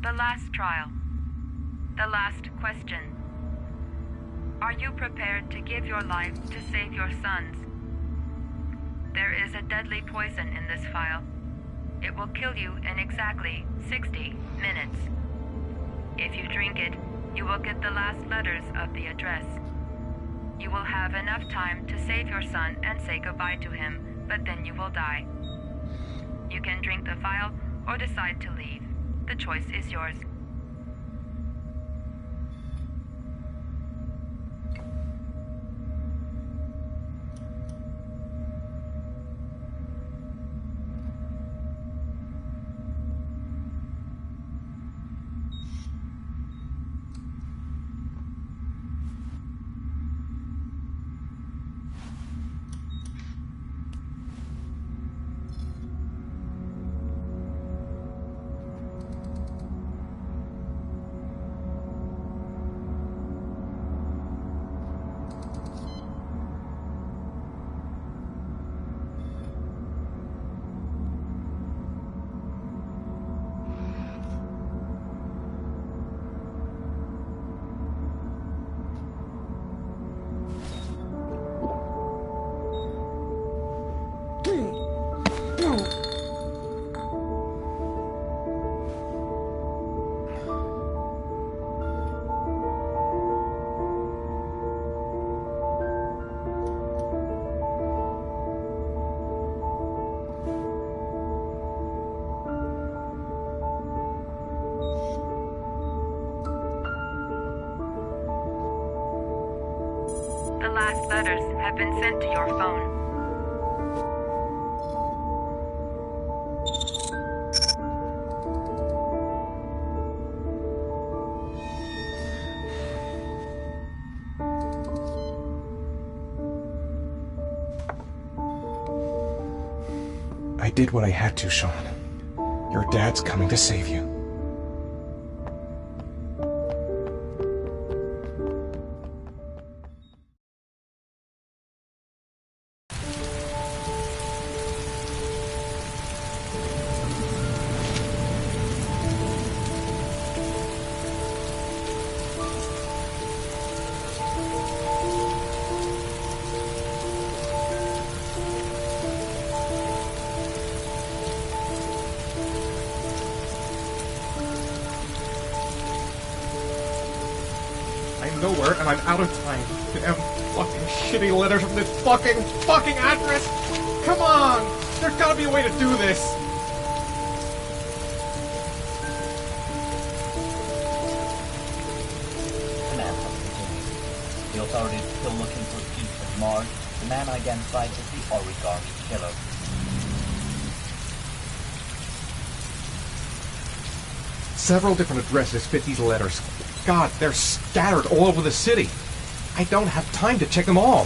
The last trial. The last question. Are you prepared to give your life to save your sons? There is a deadly poison in this vial. It will kill you in exactly 60 minutes. If you drink it, you will get the last letters of the address. You will have enough time to save your son and say goodbye to him, but then you will die. You can drink the vial or decide to leave. The choice is yours. The last letters have been sent to your phone. I did what I had to, Sean. Your dad's coming to save you. I'm nowhere, and I'm out of time. Damn fucking shitty letters from this fucking address! Come on! There's gotta be a way to do this! Command Hub continues. The authorities are still looking for Ethan Marsh, the man identified as the origami killer. Several different addresses fit these letters. God, they're scattered all over the city. I don't have time to check them all.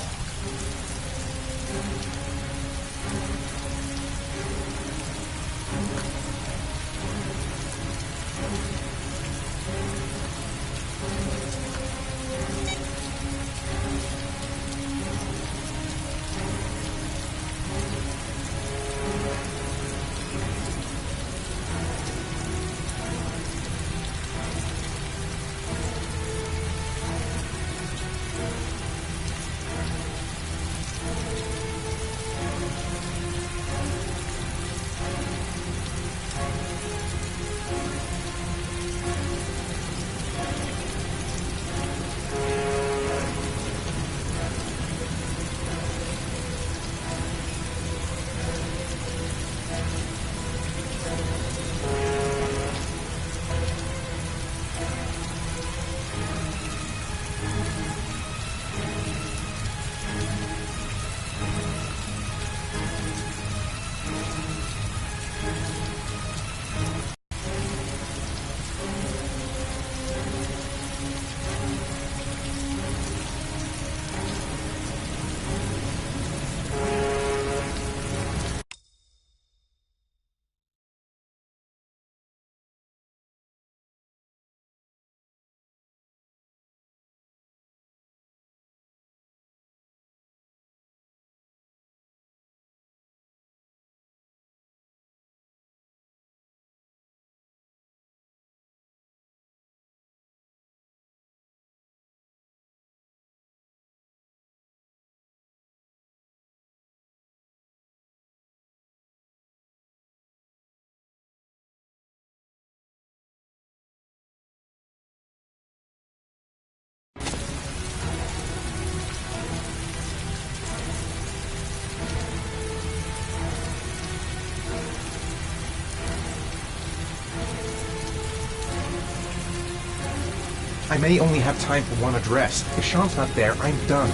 I may only have time for one address. If Sean's not there, I'm done.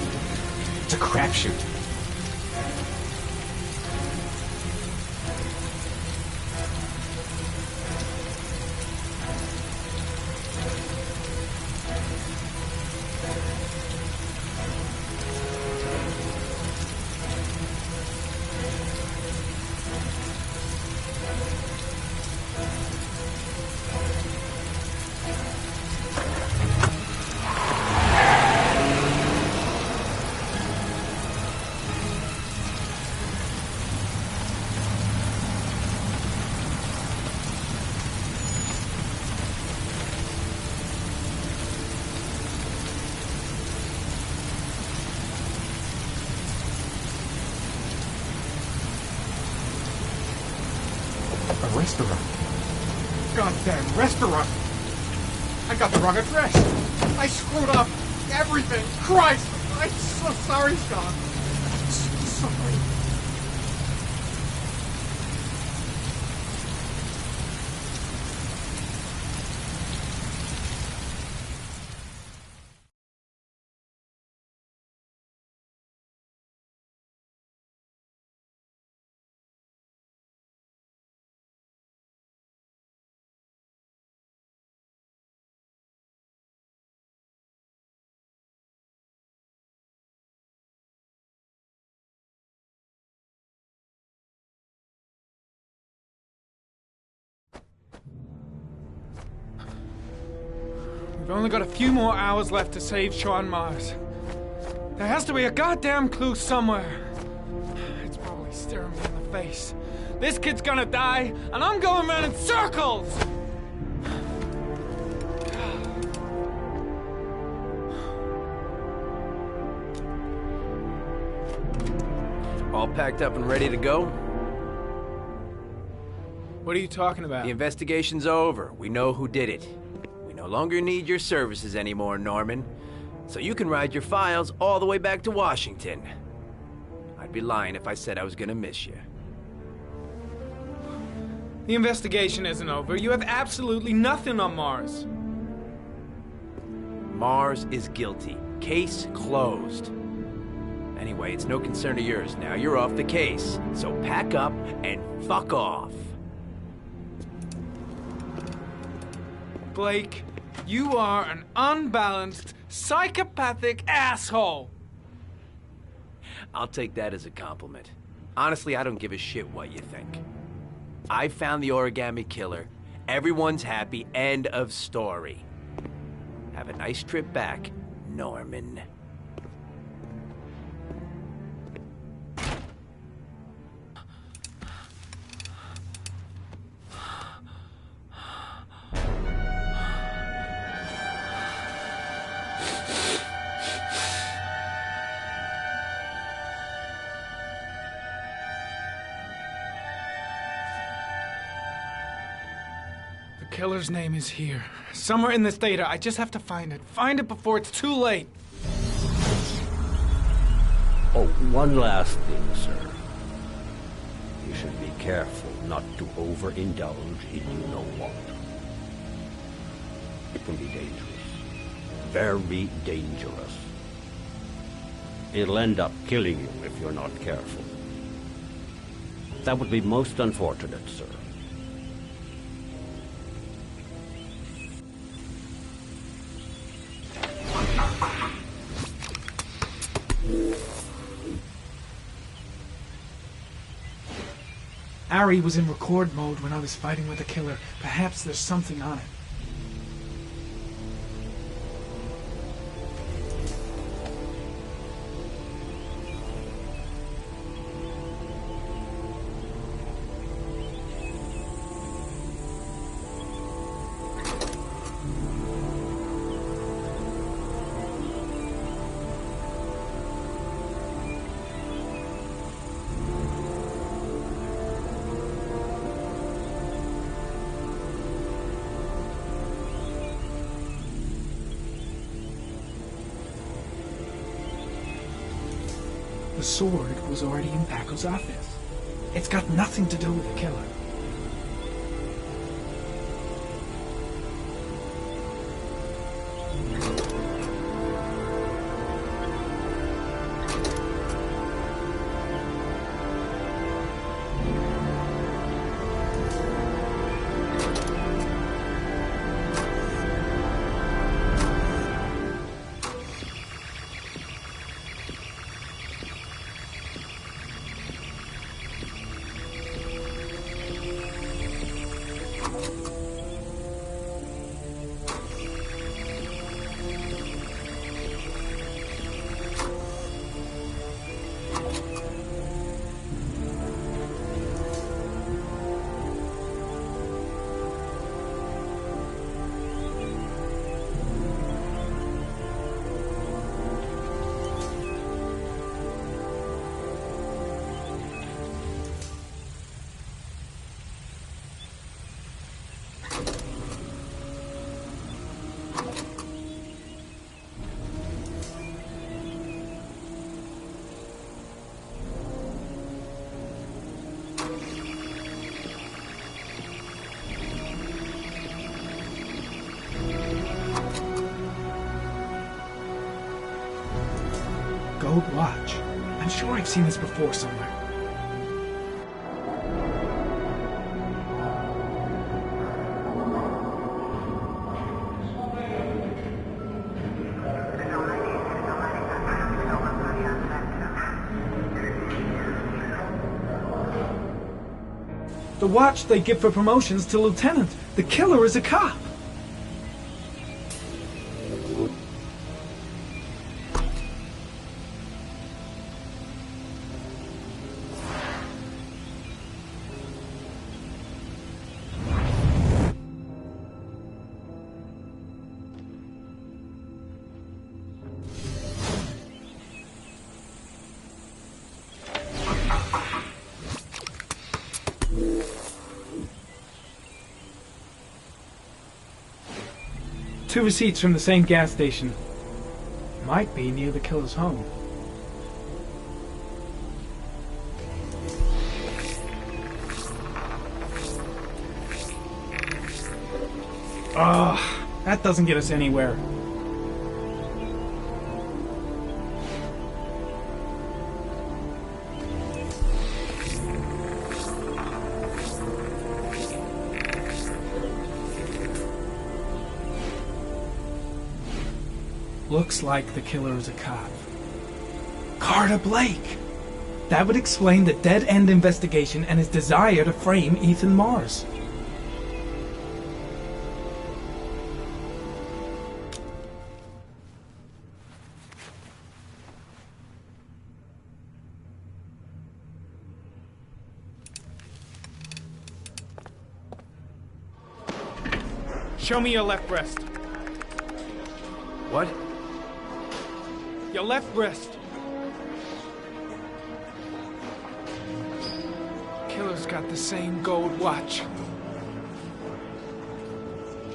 It's a crapshoot. A restaurant. Goddamn restaurant! I got the wrong address! I screwed up everything! Christ! I'm so sorry, Scott! I'm so sorry. We've only got a few more hours left to save Sean Mars. There has to be a goddamn clue somewhere. It's probably staring me in the face. This kid's gonna die, and I'm going around in circles! All packed up and ready to go? What are you talking about? The investigation's over. We know who did it. We no longer need your services anymore, Norman. So you can ride your files all the way back to Washington. I'd be lying if I said I was gonna miss you. The investigation isn't over. You have absolutely nothing on Mars. Mars is guilty. Case closed. Anyway, it's no concern of yours now. You're off the case. So pack up and fuck off. Blake, you are an unbalanced, psychopathic asshole! I'll take that as a compliment. Honestly, I don't give a shit what you think. I found the origami killer. Everyone's happy. End of story. Have a nice trip back, Norman. The killer's name is here. Somewhere in this data. I just have to find it. Find it before it's too late. Oh, one last thing, sir. You should be careful not to overindulge in you know what. It can be dangerous. Very dangerous. It'll end up killing you if you're not careful. That would be most unfortunate, sir. Ari was in record mode when I was fighting with the killer. Perhaps there's something on it. The sword was already in Paco's office. It's got nothing to do with the killer. gold watch. I'm sure I've seen this before somewhere. The watch they give for promotions to lieutenant. The killer is a cop. Two receipts from the same gas station. Might be near the killer's home. Ugh, that doesn't get us anywhere. Looks like the killer is a cop. Carter Blake! That would explain the dead-end investigation and his desire to frame Ethan Mars. Show me your left breast. What? Your left wrist. Killer's got the same gold watch.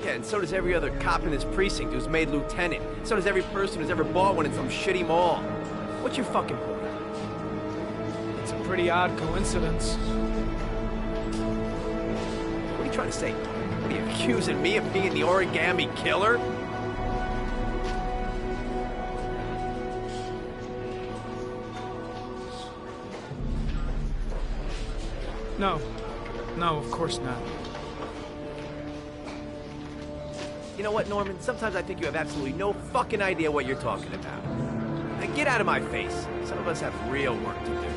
Yeah, and so does every other cop in this precinct who's made lieutenant. So does every person who's ever bought one in some shitty mall. What's your fucking point? It's a pretty odd coincidence. What are you trying to say? What are you accusing me of being the origami killer? No. No, of course not. You know what, Norman? Sometimes I think you have absolutely no fucking idea what you're talking about. Now get out of my face. Some of us have real work to do.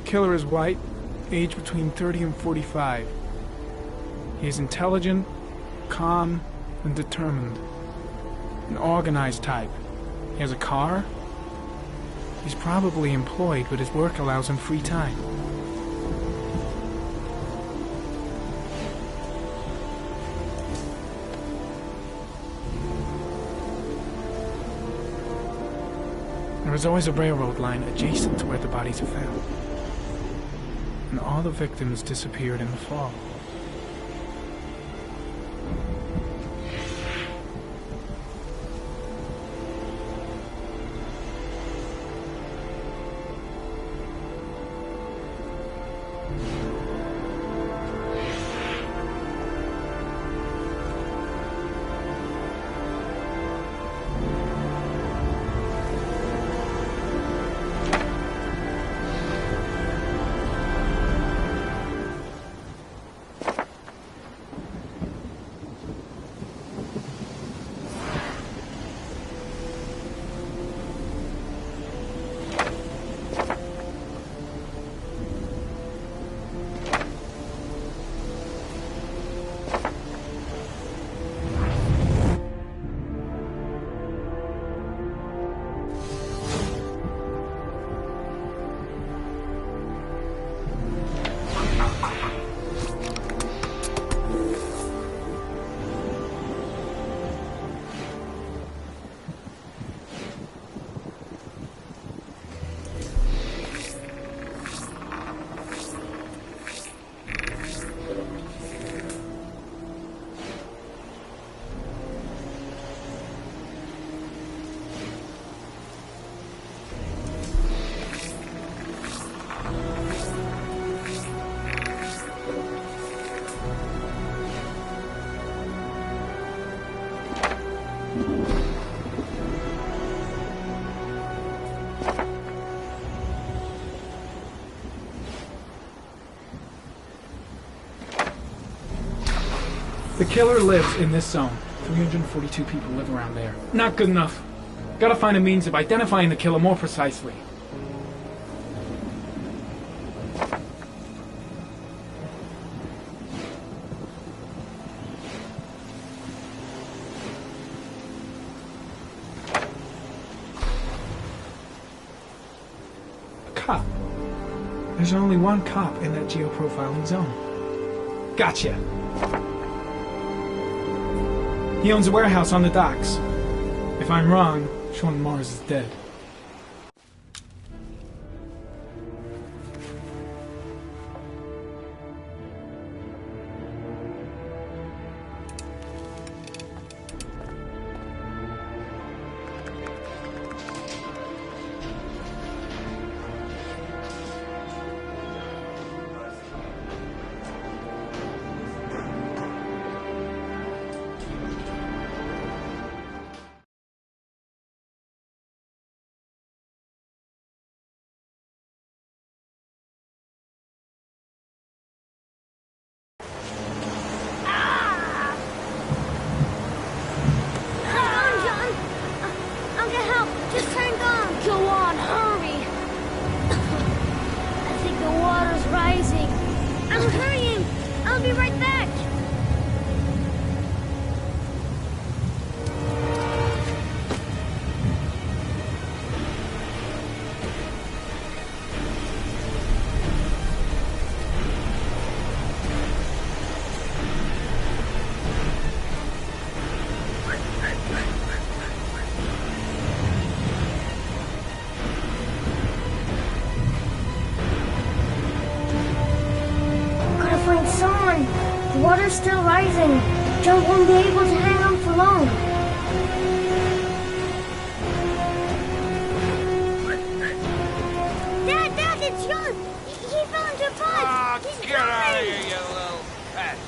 killer is white, aged between 30 and 45. He is intelligent, calm, and determined. An organized type. He has a car. He's probably employed, but his work allows him free time. There is always a railroad line adjacent to where the bodies are found. And all the victims disappeared in the fall. The killer lives in this zone. 342 people live around there. Not good enough. Gotta find a means of identifying the killer more precisely. A cop. There's only one cop in that geoprofiling zone. Gotcha. He owns a warehouse on the docks. If I'm wrong, Sean Mars is dead. The water's still rising. John won't be able to hang on for long. Dad, it's John. He fell into a pipe. He's get out of here, you little pest.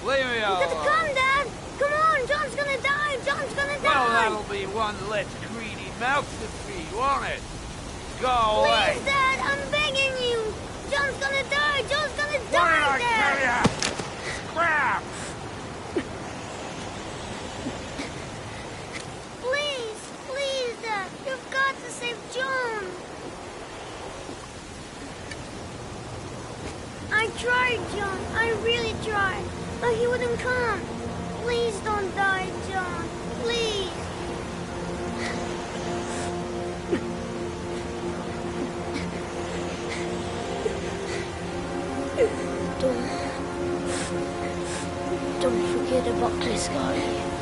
Leave me alone. You gotta come, Dad. Come on, John's gonna die. John's gonna die. Well, that'll be one less greedy mouth to feed, won't it? Go away. Please, Dad, I'm begging you. John's gonna die. John's gonna die, What did I Dad. tell ya? Crap! Please, Dad. You've got to save John. tried, John. I really tried. But he wouldn't come. Please don't die, John. Please. Don't forget about Chris, Scotty.